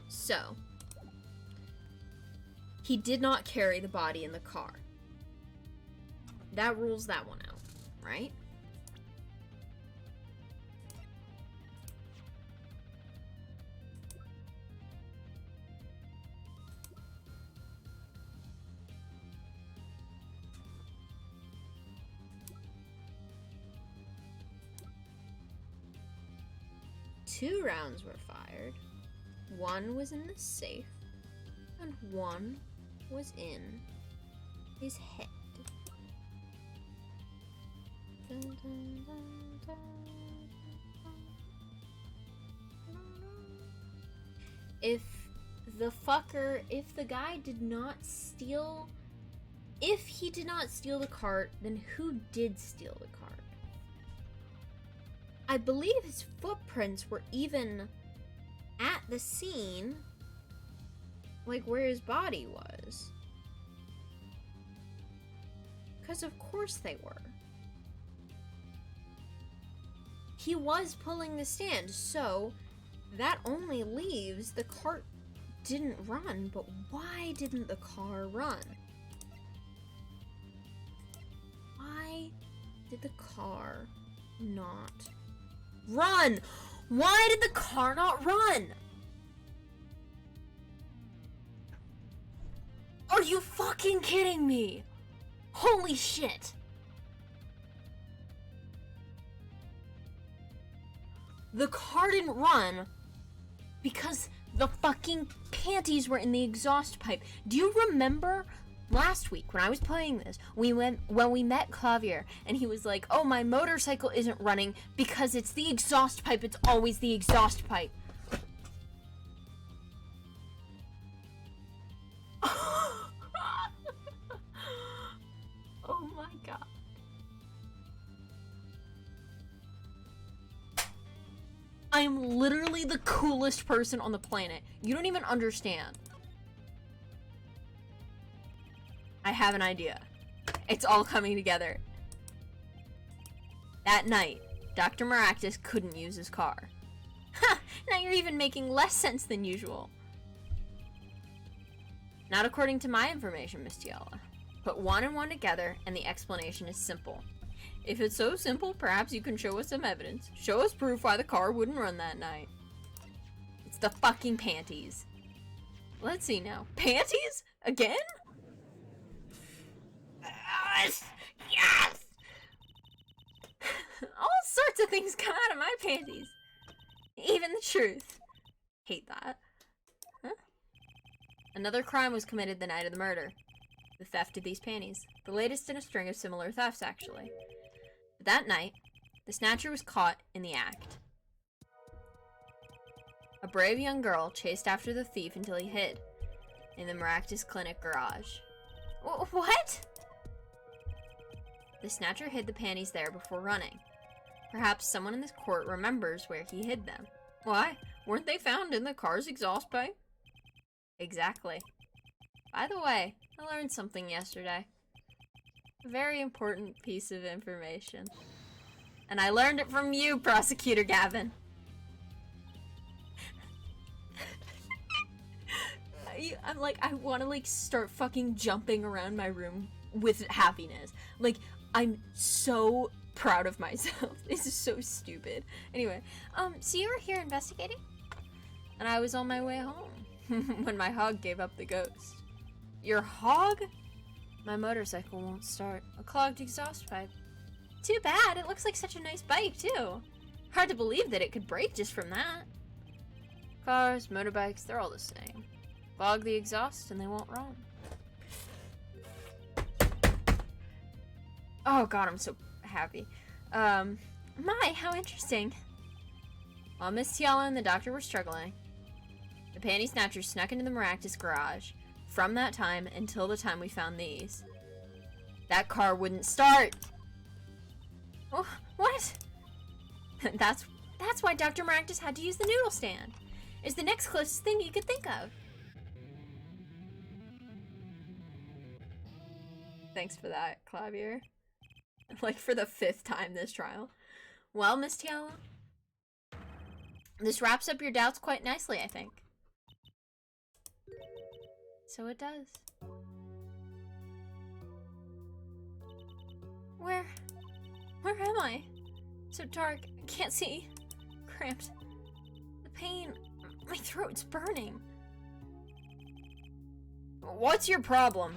So, he did not carry the body in the car. That rules that one out, right? Two rounds were fired. One was in the safe, and one was in his head. Dun, dun, dun, dun, dun. If the guy did not steal, if he did not steal the cart, then who did steal the cart? I believe his footprints were even at the scene, like where his body was. Because of course they were. He was pulling the stand, so that only leaves the cart didn't run, but why didn't the car run? Why did the car not run? Why did the car not run? Are you fucking kidding me? Holy shit. The car didn't run because the fucking panties were in the exhaust pipe. Do you remember last week when I was playing this, when we met Clavier and he was like, oh, my motorcycle isn't running because it's the exhaust pipe. It's always the exhaust pipe. Oh my god. I am literally the coolest person on the planet. You don't even understand. I have an idea. It's all coming together. That night, Dr. Maractus couldn't use his car. Ha! Now you're even making less sense than usual. Not according to my information, Miss Tiala. Put one and one together, and the explanation is simple. If it's so simple, perhaps you can show us some evidence. Show us proof why the car wouldn't run that night. It's the fucking panties. Let's see now. Panties? Again? Yes! Yes! All sorts of things come out of my panties. Even the truth. Hate that. Huh? Another crime was committed the night of the murder. The theft of these panties. The latest in a string of similar thefts, actually. But that night, the snatcher was caught in the act. A brave young girl chased after the thief until he hid in the Maractus Clinic garage. What? The snatcher hid the panties there before running. Perhaps someone in this court remembers where he hid them. Why? Weren't they found in the car's exhaust pipe? Exactly. By the way, I learned something yesterday. A very important piece of information. And I learned it from you, Prosecutor Gavin. I'm like, I want to like start fucking jumping around my room with happiness. Like, I'm so proud of myself. This is so stupid. Anyway, so you were here investigating? And I was on my way home when my hog gave up the ghost. Your hog? My motorcycle won't start. A clogged exhaust pipe. Too bad. It looks like such a nice bike, too. Hard to believe that it could break just from that. Cars, motorbikes, they're all the same. Clog the exhaust and they won't run. Oh god, I'm so happy. My, how interesting. While Miss Tiala and the doctor were struggling, the panty snatchers snuck into the Maractus garage. From that time until the time we found these. That car wouldn't start! Oh, what? That's why Dr. Maractus had to use the noodle stand. It's the next closest thing you could think of. Thanks for that, Clavier. Like for the 5th time this trial. Well, Miss Tiala, this wraps up your doubts quite nicely, I think. So it does. Where am I? So dark, I can't see. Cramped. The pain, my throat's burning. What's your problem?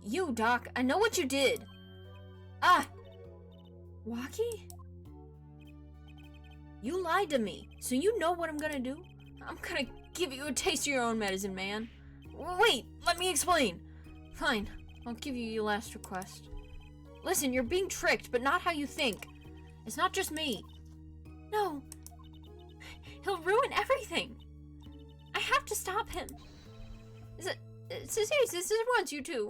You, Doc, I know what you did. Ah! Waki? You lied to me, so you know what I'm gonna do? I'm gonna give you a taste of your own medicine, man. Wait, let me explain. Fine, I'll give you your last request. Listen, you're being tricked, but not how you think. It's not just me. No. He'll ruin everything. I have to stop him. Seriously, this wants you too.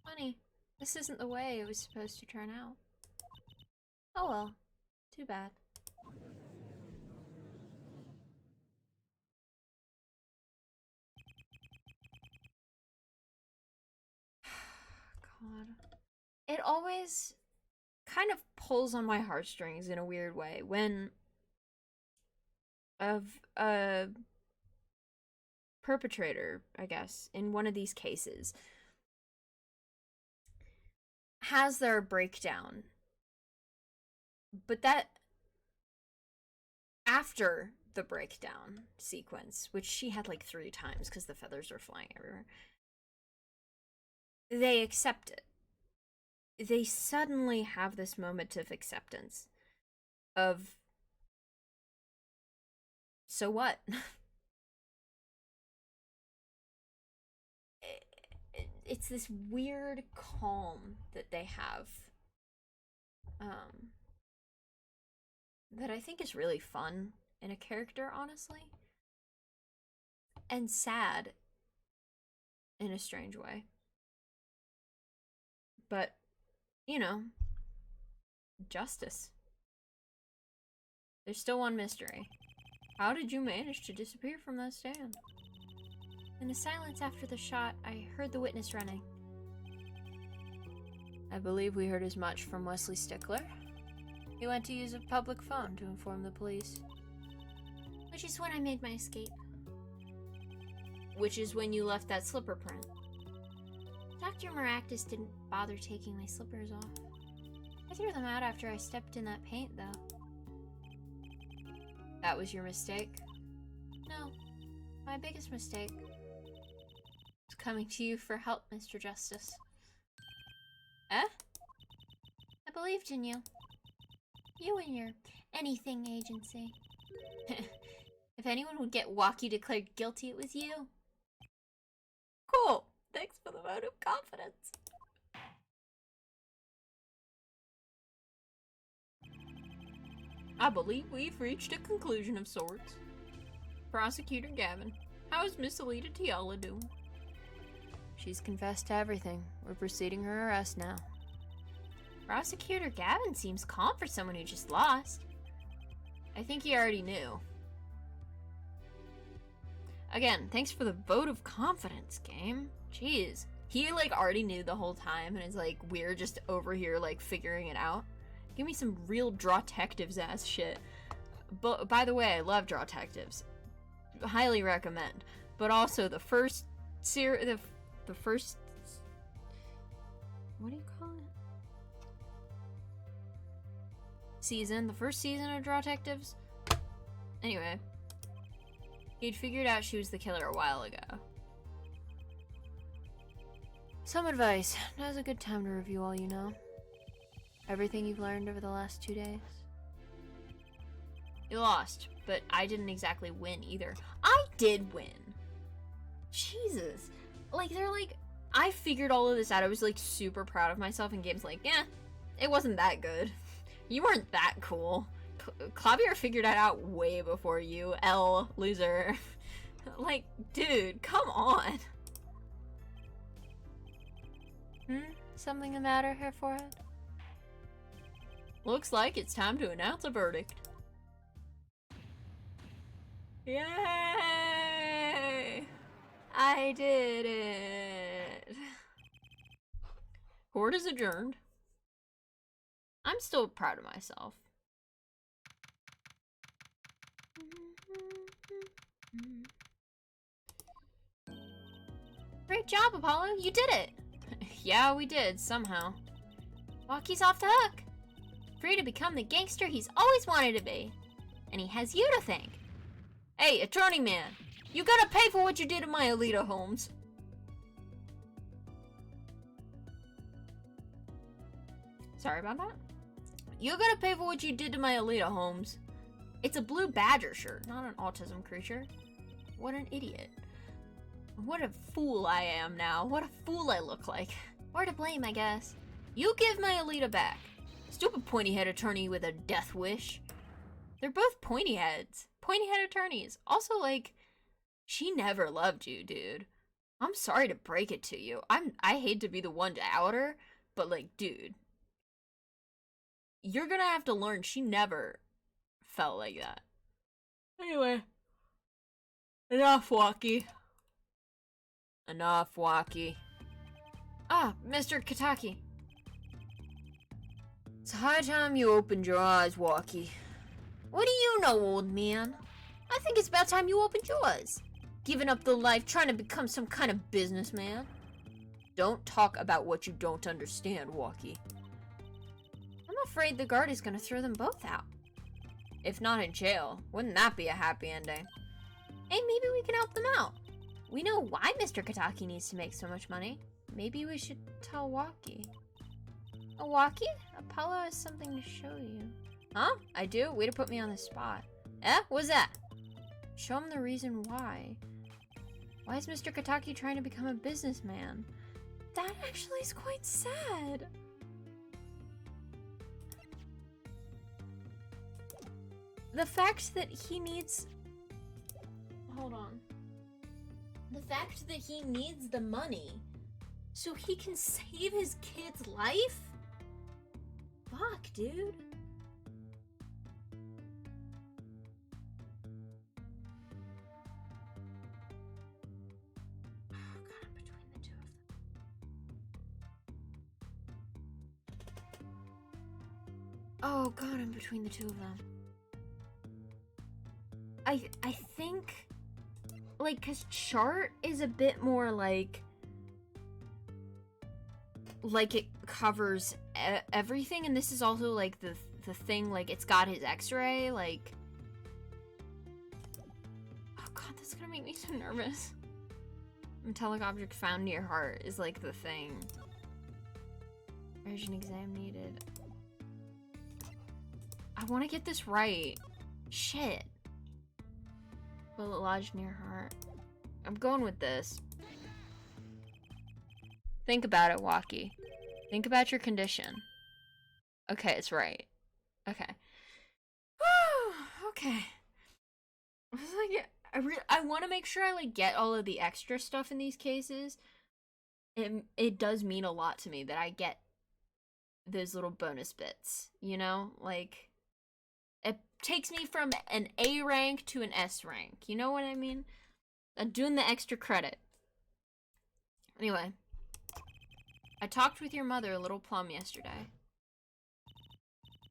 Funny, this isn't the way it was supposed to turn out. Oh well, too bad. God. It always kind of pulls on my heartstrings in a weird way when a perpetrator, I guess, in one of these cases has their breakdown, but that after the breakdown sequence, which she had like 3 times because the feathers were flying everywhere, they accept it. They suddenly have this moment of acceptance of, so what? It's this weird calm that they have, that I think is really fun in a character, honestly, and sad in a strange way. But, you know, justice. There's still one mystery. How did you manage to disappear from that stand? In the silence after the shot, I heard the witness running. I believe we heard as much from Wesley Stickler. He went to use a public phone to inform the police. Which is when I made my escape. Which is when you left that slipper print. Dr. Maractus didn't bother taking my slippers off. I threw them out after I stepped in that paint, though. That was your mistake? No. My biggest mistake was coming to you for help, Mr. Justice. Eh? I believed in you. You and your anything agency. If anyone would get Waki declared guilty, it was you. Cool. Thanks for the vote of confidence. I believe we've reached a conclusion of sorts. Prosecutor Gavin, how is Miss Alita Tiala doing? She's confessed to everything. We're proceeding her arrest now. Prosecutor Gavin seems calm for someone who just lost. I think he already knew. Again, thanks for the vote of confidence, game. Jeez. He, like, already knew the whole time, and it's like, we're just over here, like, figuring it out. Give me some real Drawtectives ass shit. But, by the way, I love Drawtectives. Highly recommend. But also, the first the first... What do you call it? Season. The first season of Drawtectives. Anyway. He'd figured out she was the killer a while ago. Some advice. Now's a good time to review all you know. Everything you've learned over the last 2 days. You lost, but I didn't exactly win either. I did win! Jesus. Like, they're like, I figured all of this out. I was like super proud of myself, and game's like, yeah, it wasn't that good. You weren't that cool. Clavier figured that out way before you, L loser. Like, dude, come on. Something the matter, Hair Forehead? Looks like it's time to announce a verdict. Yay! I did it! Court is adjourned. I'm still proud of myself. Great job, Apollo! You did it! Yeah, we did, somehow. Walkie's off the hook! Free to become the gangster he's always wanted to be. And he has you to thank. Hey, attorney man! You gotta pay for what you did to my Alita Holmes. Sorry about that. You gotta pay for what you did to my Alita Holmes. It's a blue badger shirt, not an autism creature. What an idiot. What a fool I am now. What a fool I look like. Or to blame, I guess. You give my Alita back. Stupid pointy-head attorney with a death wish. They're both pointy heads. Pointy-head attorneys. Also, like, she never loved you, dude. I'm sorry to break it to you. I hate to be the one to out her, but like, dude. You're gonna have to learn she never felt like that. Anyway. Enough, Walkie. Enough, Walkie. Ah, Mr. Kataki. It's high time you opened your eyes, Walkie. What do you know, old man? I think it's about time you opened yours. Giving up the life, trying to become some kind of businessman. Don't talk about what you don't understand, Walkie. I'm afraid the guard is gonna throw them both out. If not in jail, wouldn't that be a happy ending? Hey, maybe we can help them out. We know why Mr. Kataki needs to make so much money. Maybe we should tell Walkie. Oh, Walkie? Apollo has something to show you. Huh? I do? Way to put me on the spot. Eh? What's that? Show him the reason why. Why is Mr. Kataki trying to become a businessman? That actually is quite sad. The fact that he needs... Hold on. The fact that he needs the money so he can save his kid's life? Fuck, dude. Oh god, I'm between the two of them. I think, like, cause Chart is a bit more like it covers everything, and this is also like the thing, like it's got his X-ray, like. Oh god, that's gonna make me so nervous. Metallic object found near heart is like the thing. Urgent exam needed. I want to get this right. Shit. Bullet lodged near heart. I'm going with this. Think about it, Walkie. Think about your condition. Okay, it's right. Okay. Okay. I was like, I want to make sure I like get all of the extra stuff in these cases. It does mean a lot to me that I get those little bonus bits, you know? Like, it takes me from an A rank to an S rank. You know what I mean? I'm doing the extra credit. Anyway. I talked with your mother, Little Plum, yesterday.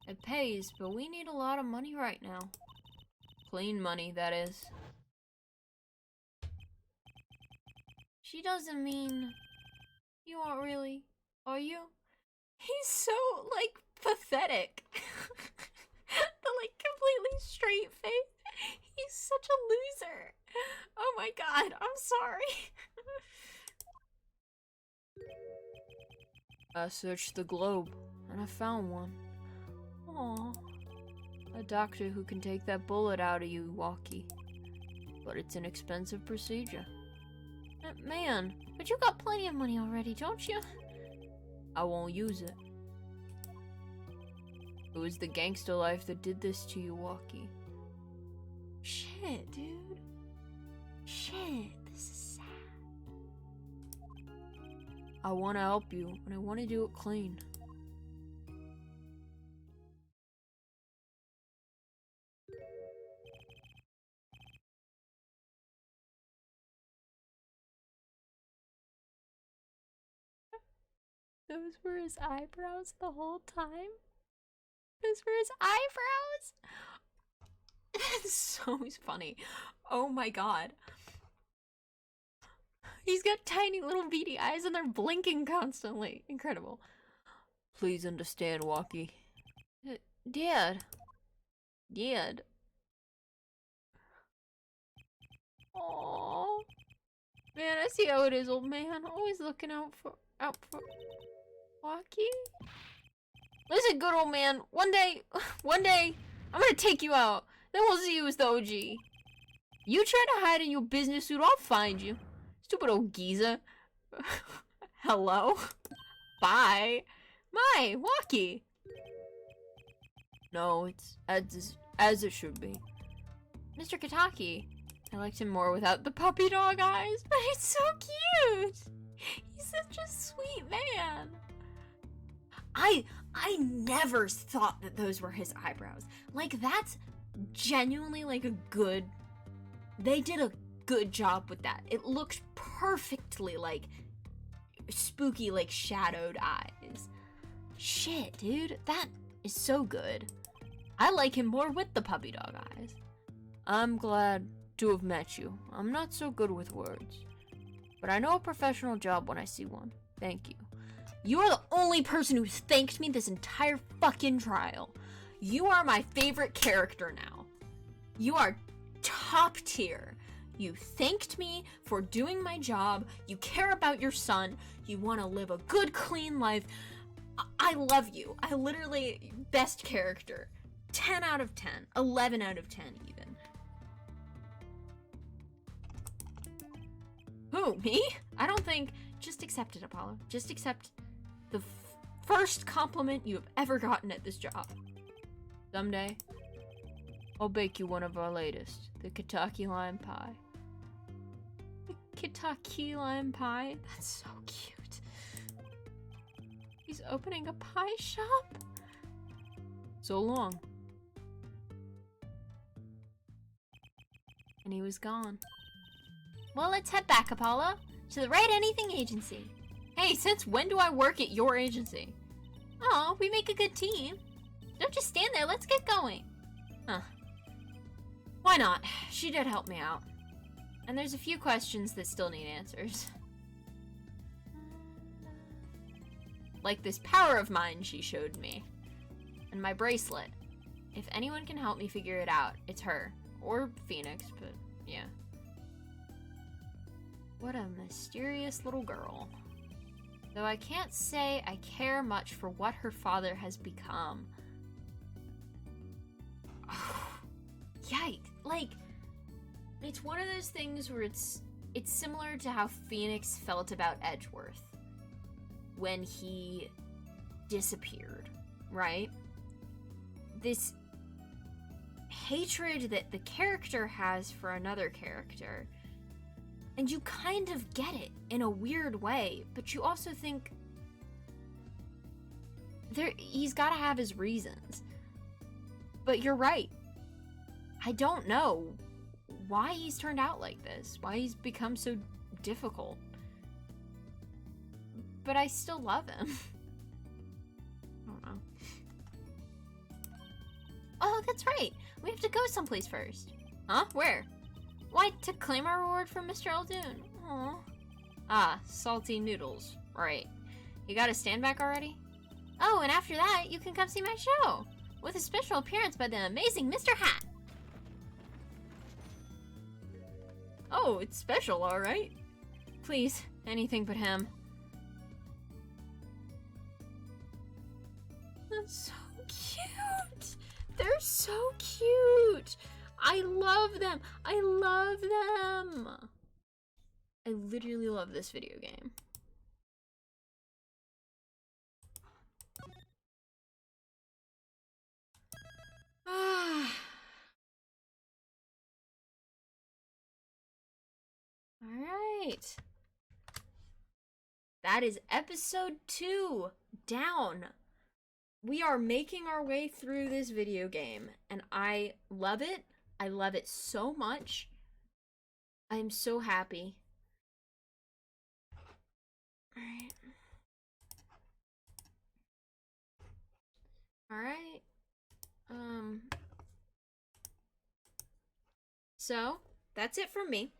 It pays, but we need a lot of money right now. Clean money, that is. She doesn't mean... You aren't really, are you? He's so, like, pathetic. The, like, completely straight face. He's such a loser. Oh my god, I'm sorry. I searched the globe, and I found one. Aww. A doctor who can take that bullet out of you, Walkie. But it's an expensive procedure. Man, but you got plenty of money already, don't you? I won't use it. It was the gangster life that did this to you, Walkie. Shit, dude. Shit, this is sad. I want to help you, and I want to do it clean. Those were his eyebrows the whole time? Those were his eyebrows? That's so funny. Oh my god. He's got tiny little beady eyes and they're blinking constantly. Incredible. Please understand, Walkie. Dad. Dad. Aww. Man, I see how it is, old man. Always looking out for Walkie? Listen, good old man. One day, I'm gonna take you out. Then we'll see you as the OG. You try to hide in your business suit, I'll find you. Stupid old geezer. Hello? Bye. My, Walkie. No, it's as it should be. Mr. Kataki. I liked him more without the puppy dog eyes, but it's so cute. He's such a sweet man. I never thought that those were his eyebrows. Like, that's genuinely like a good... They did a good job with that. It looked perfectly like spooky, like shadowed eyes. Shit, dude. That is so good. I like him more with the puppy dog eyes. I'm glad to have met you. I'm not so good with words, but I know a professional job when I see one. Thank you. You are the only person who's thanked me this entire fucking trial. You are my favorite character now. You are top tier. You thanked me for doing my job. You care about your son. You want to live a good, clean life. I love you. I literally, best character. 10 out of 10. 11 out of 10 even. Who, me? I don't think... Just accept it, Apollo. Just accept the first compliment you have ever gotten at this job. Someday, I'll bake you one of our latest, the Kentucky lime pie. The Kentucky lime pie? That's so cute. He's opening a pie shop? So long. And he was gone. Well, let's head back, Apollo, to the Right Anything Agency. Hey, since when do I work at your agency? Oh, we make a good team. Don't just stand there, let's get going. Huh. Why not? She did help me out. And there's a few questions that still need answers. Like this power of mine she showed me. And my bracelet. If anyone can help me figure it out, it's her. Or Phoenix, but yeah. What a mysterious little girl. Though I can't say I care much for what her father has become. Yikes. Like, it's one of those things where it's similar to how Phoenix felt about Edgeworth when he disappeared, right? This hatred that the character has for another character, and you kind of get it in a weird way, but you also think he's got to have his reasons. But you're right. I don't know why he's turned out like this, why he's become so difficult. But I still love him. I don't know. Oh, that's right. We have to go someplace first. Huh? Where? Why, to claim our reward from Mr. Aldoon. Aw. Ah, salty noodles. Right. You got a stand back already? Oh, and after that, you can come see my show. With a special appearance by the amazing Mr. Hat. Oh, it's special, alright. Please, anything but him. That's so cute. They're so cute. I love them. I love them. I literally love this video game. Alright. That is episode 2 down. We are making our way through this video game, and I love it. I love it so much. I am so happy. Alright. Alright. So, that's it from me.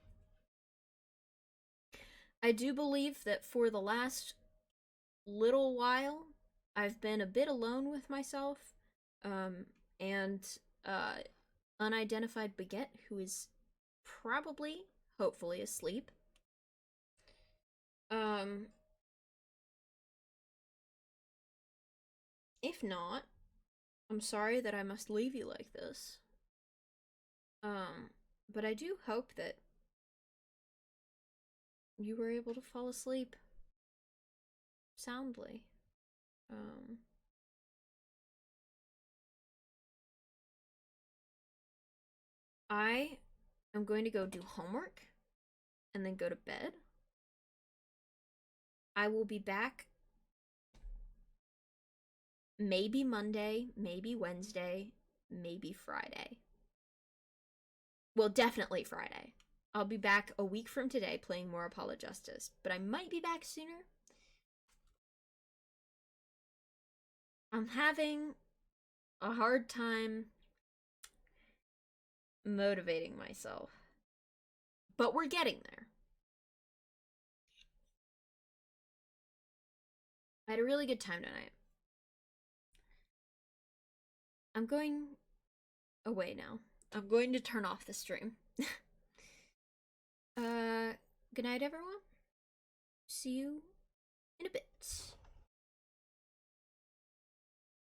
I do believe that for the last little while, I've been a bit alone with myself, and unidentified baguette, who is probably, hopefully, asleep. If not, I'm sorry that I must leave you like this. But I do hope that you were able to fall asleep soundly. I am going to go do homework and then go to bed. I will be back maybe Monday, maybe Wednesday, maybe Friday. Well, definitely Friday. I'll be back a week from today playing more Apollo Justice, but I might be back sooner. I'm having a hard time motivating myself, but we're getting there. I had a really good time tonight. I'm going away now. I'm going to turn off the stream. Good night, everyone. See you in a bit.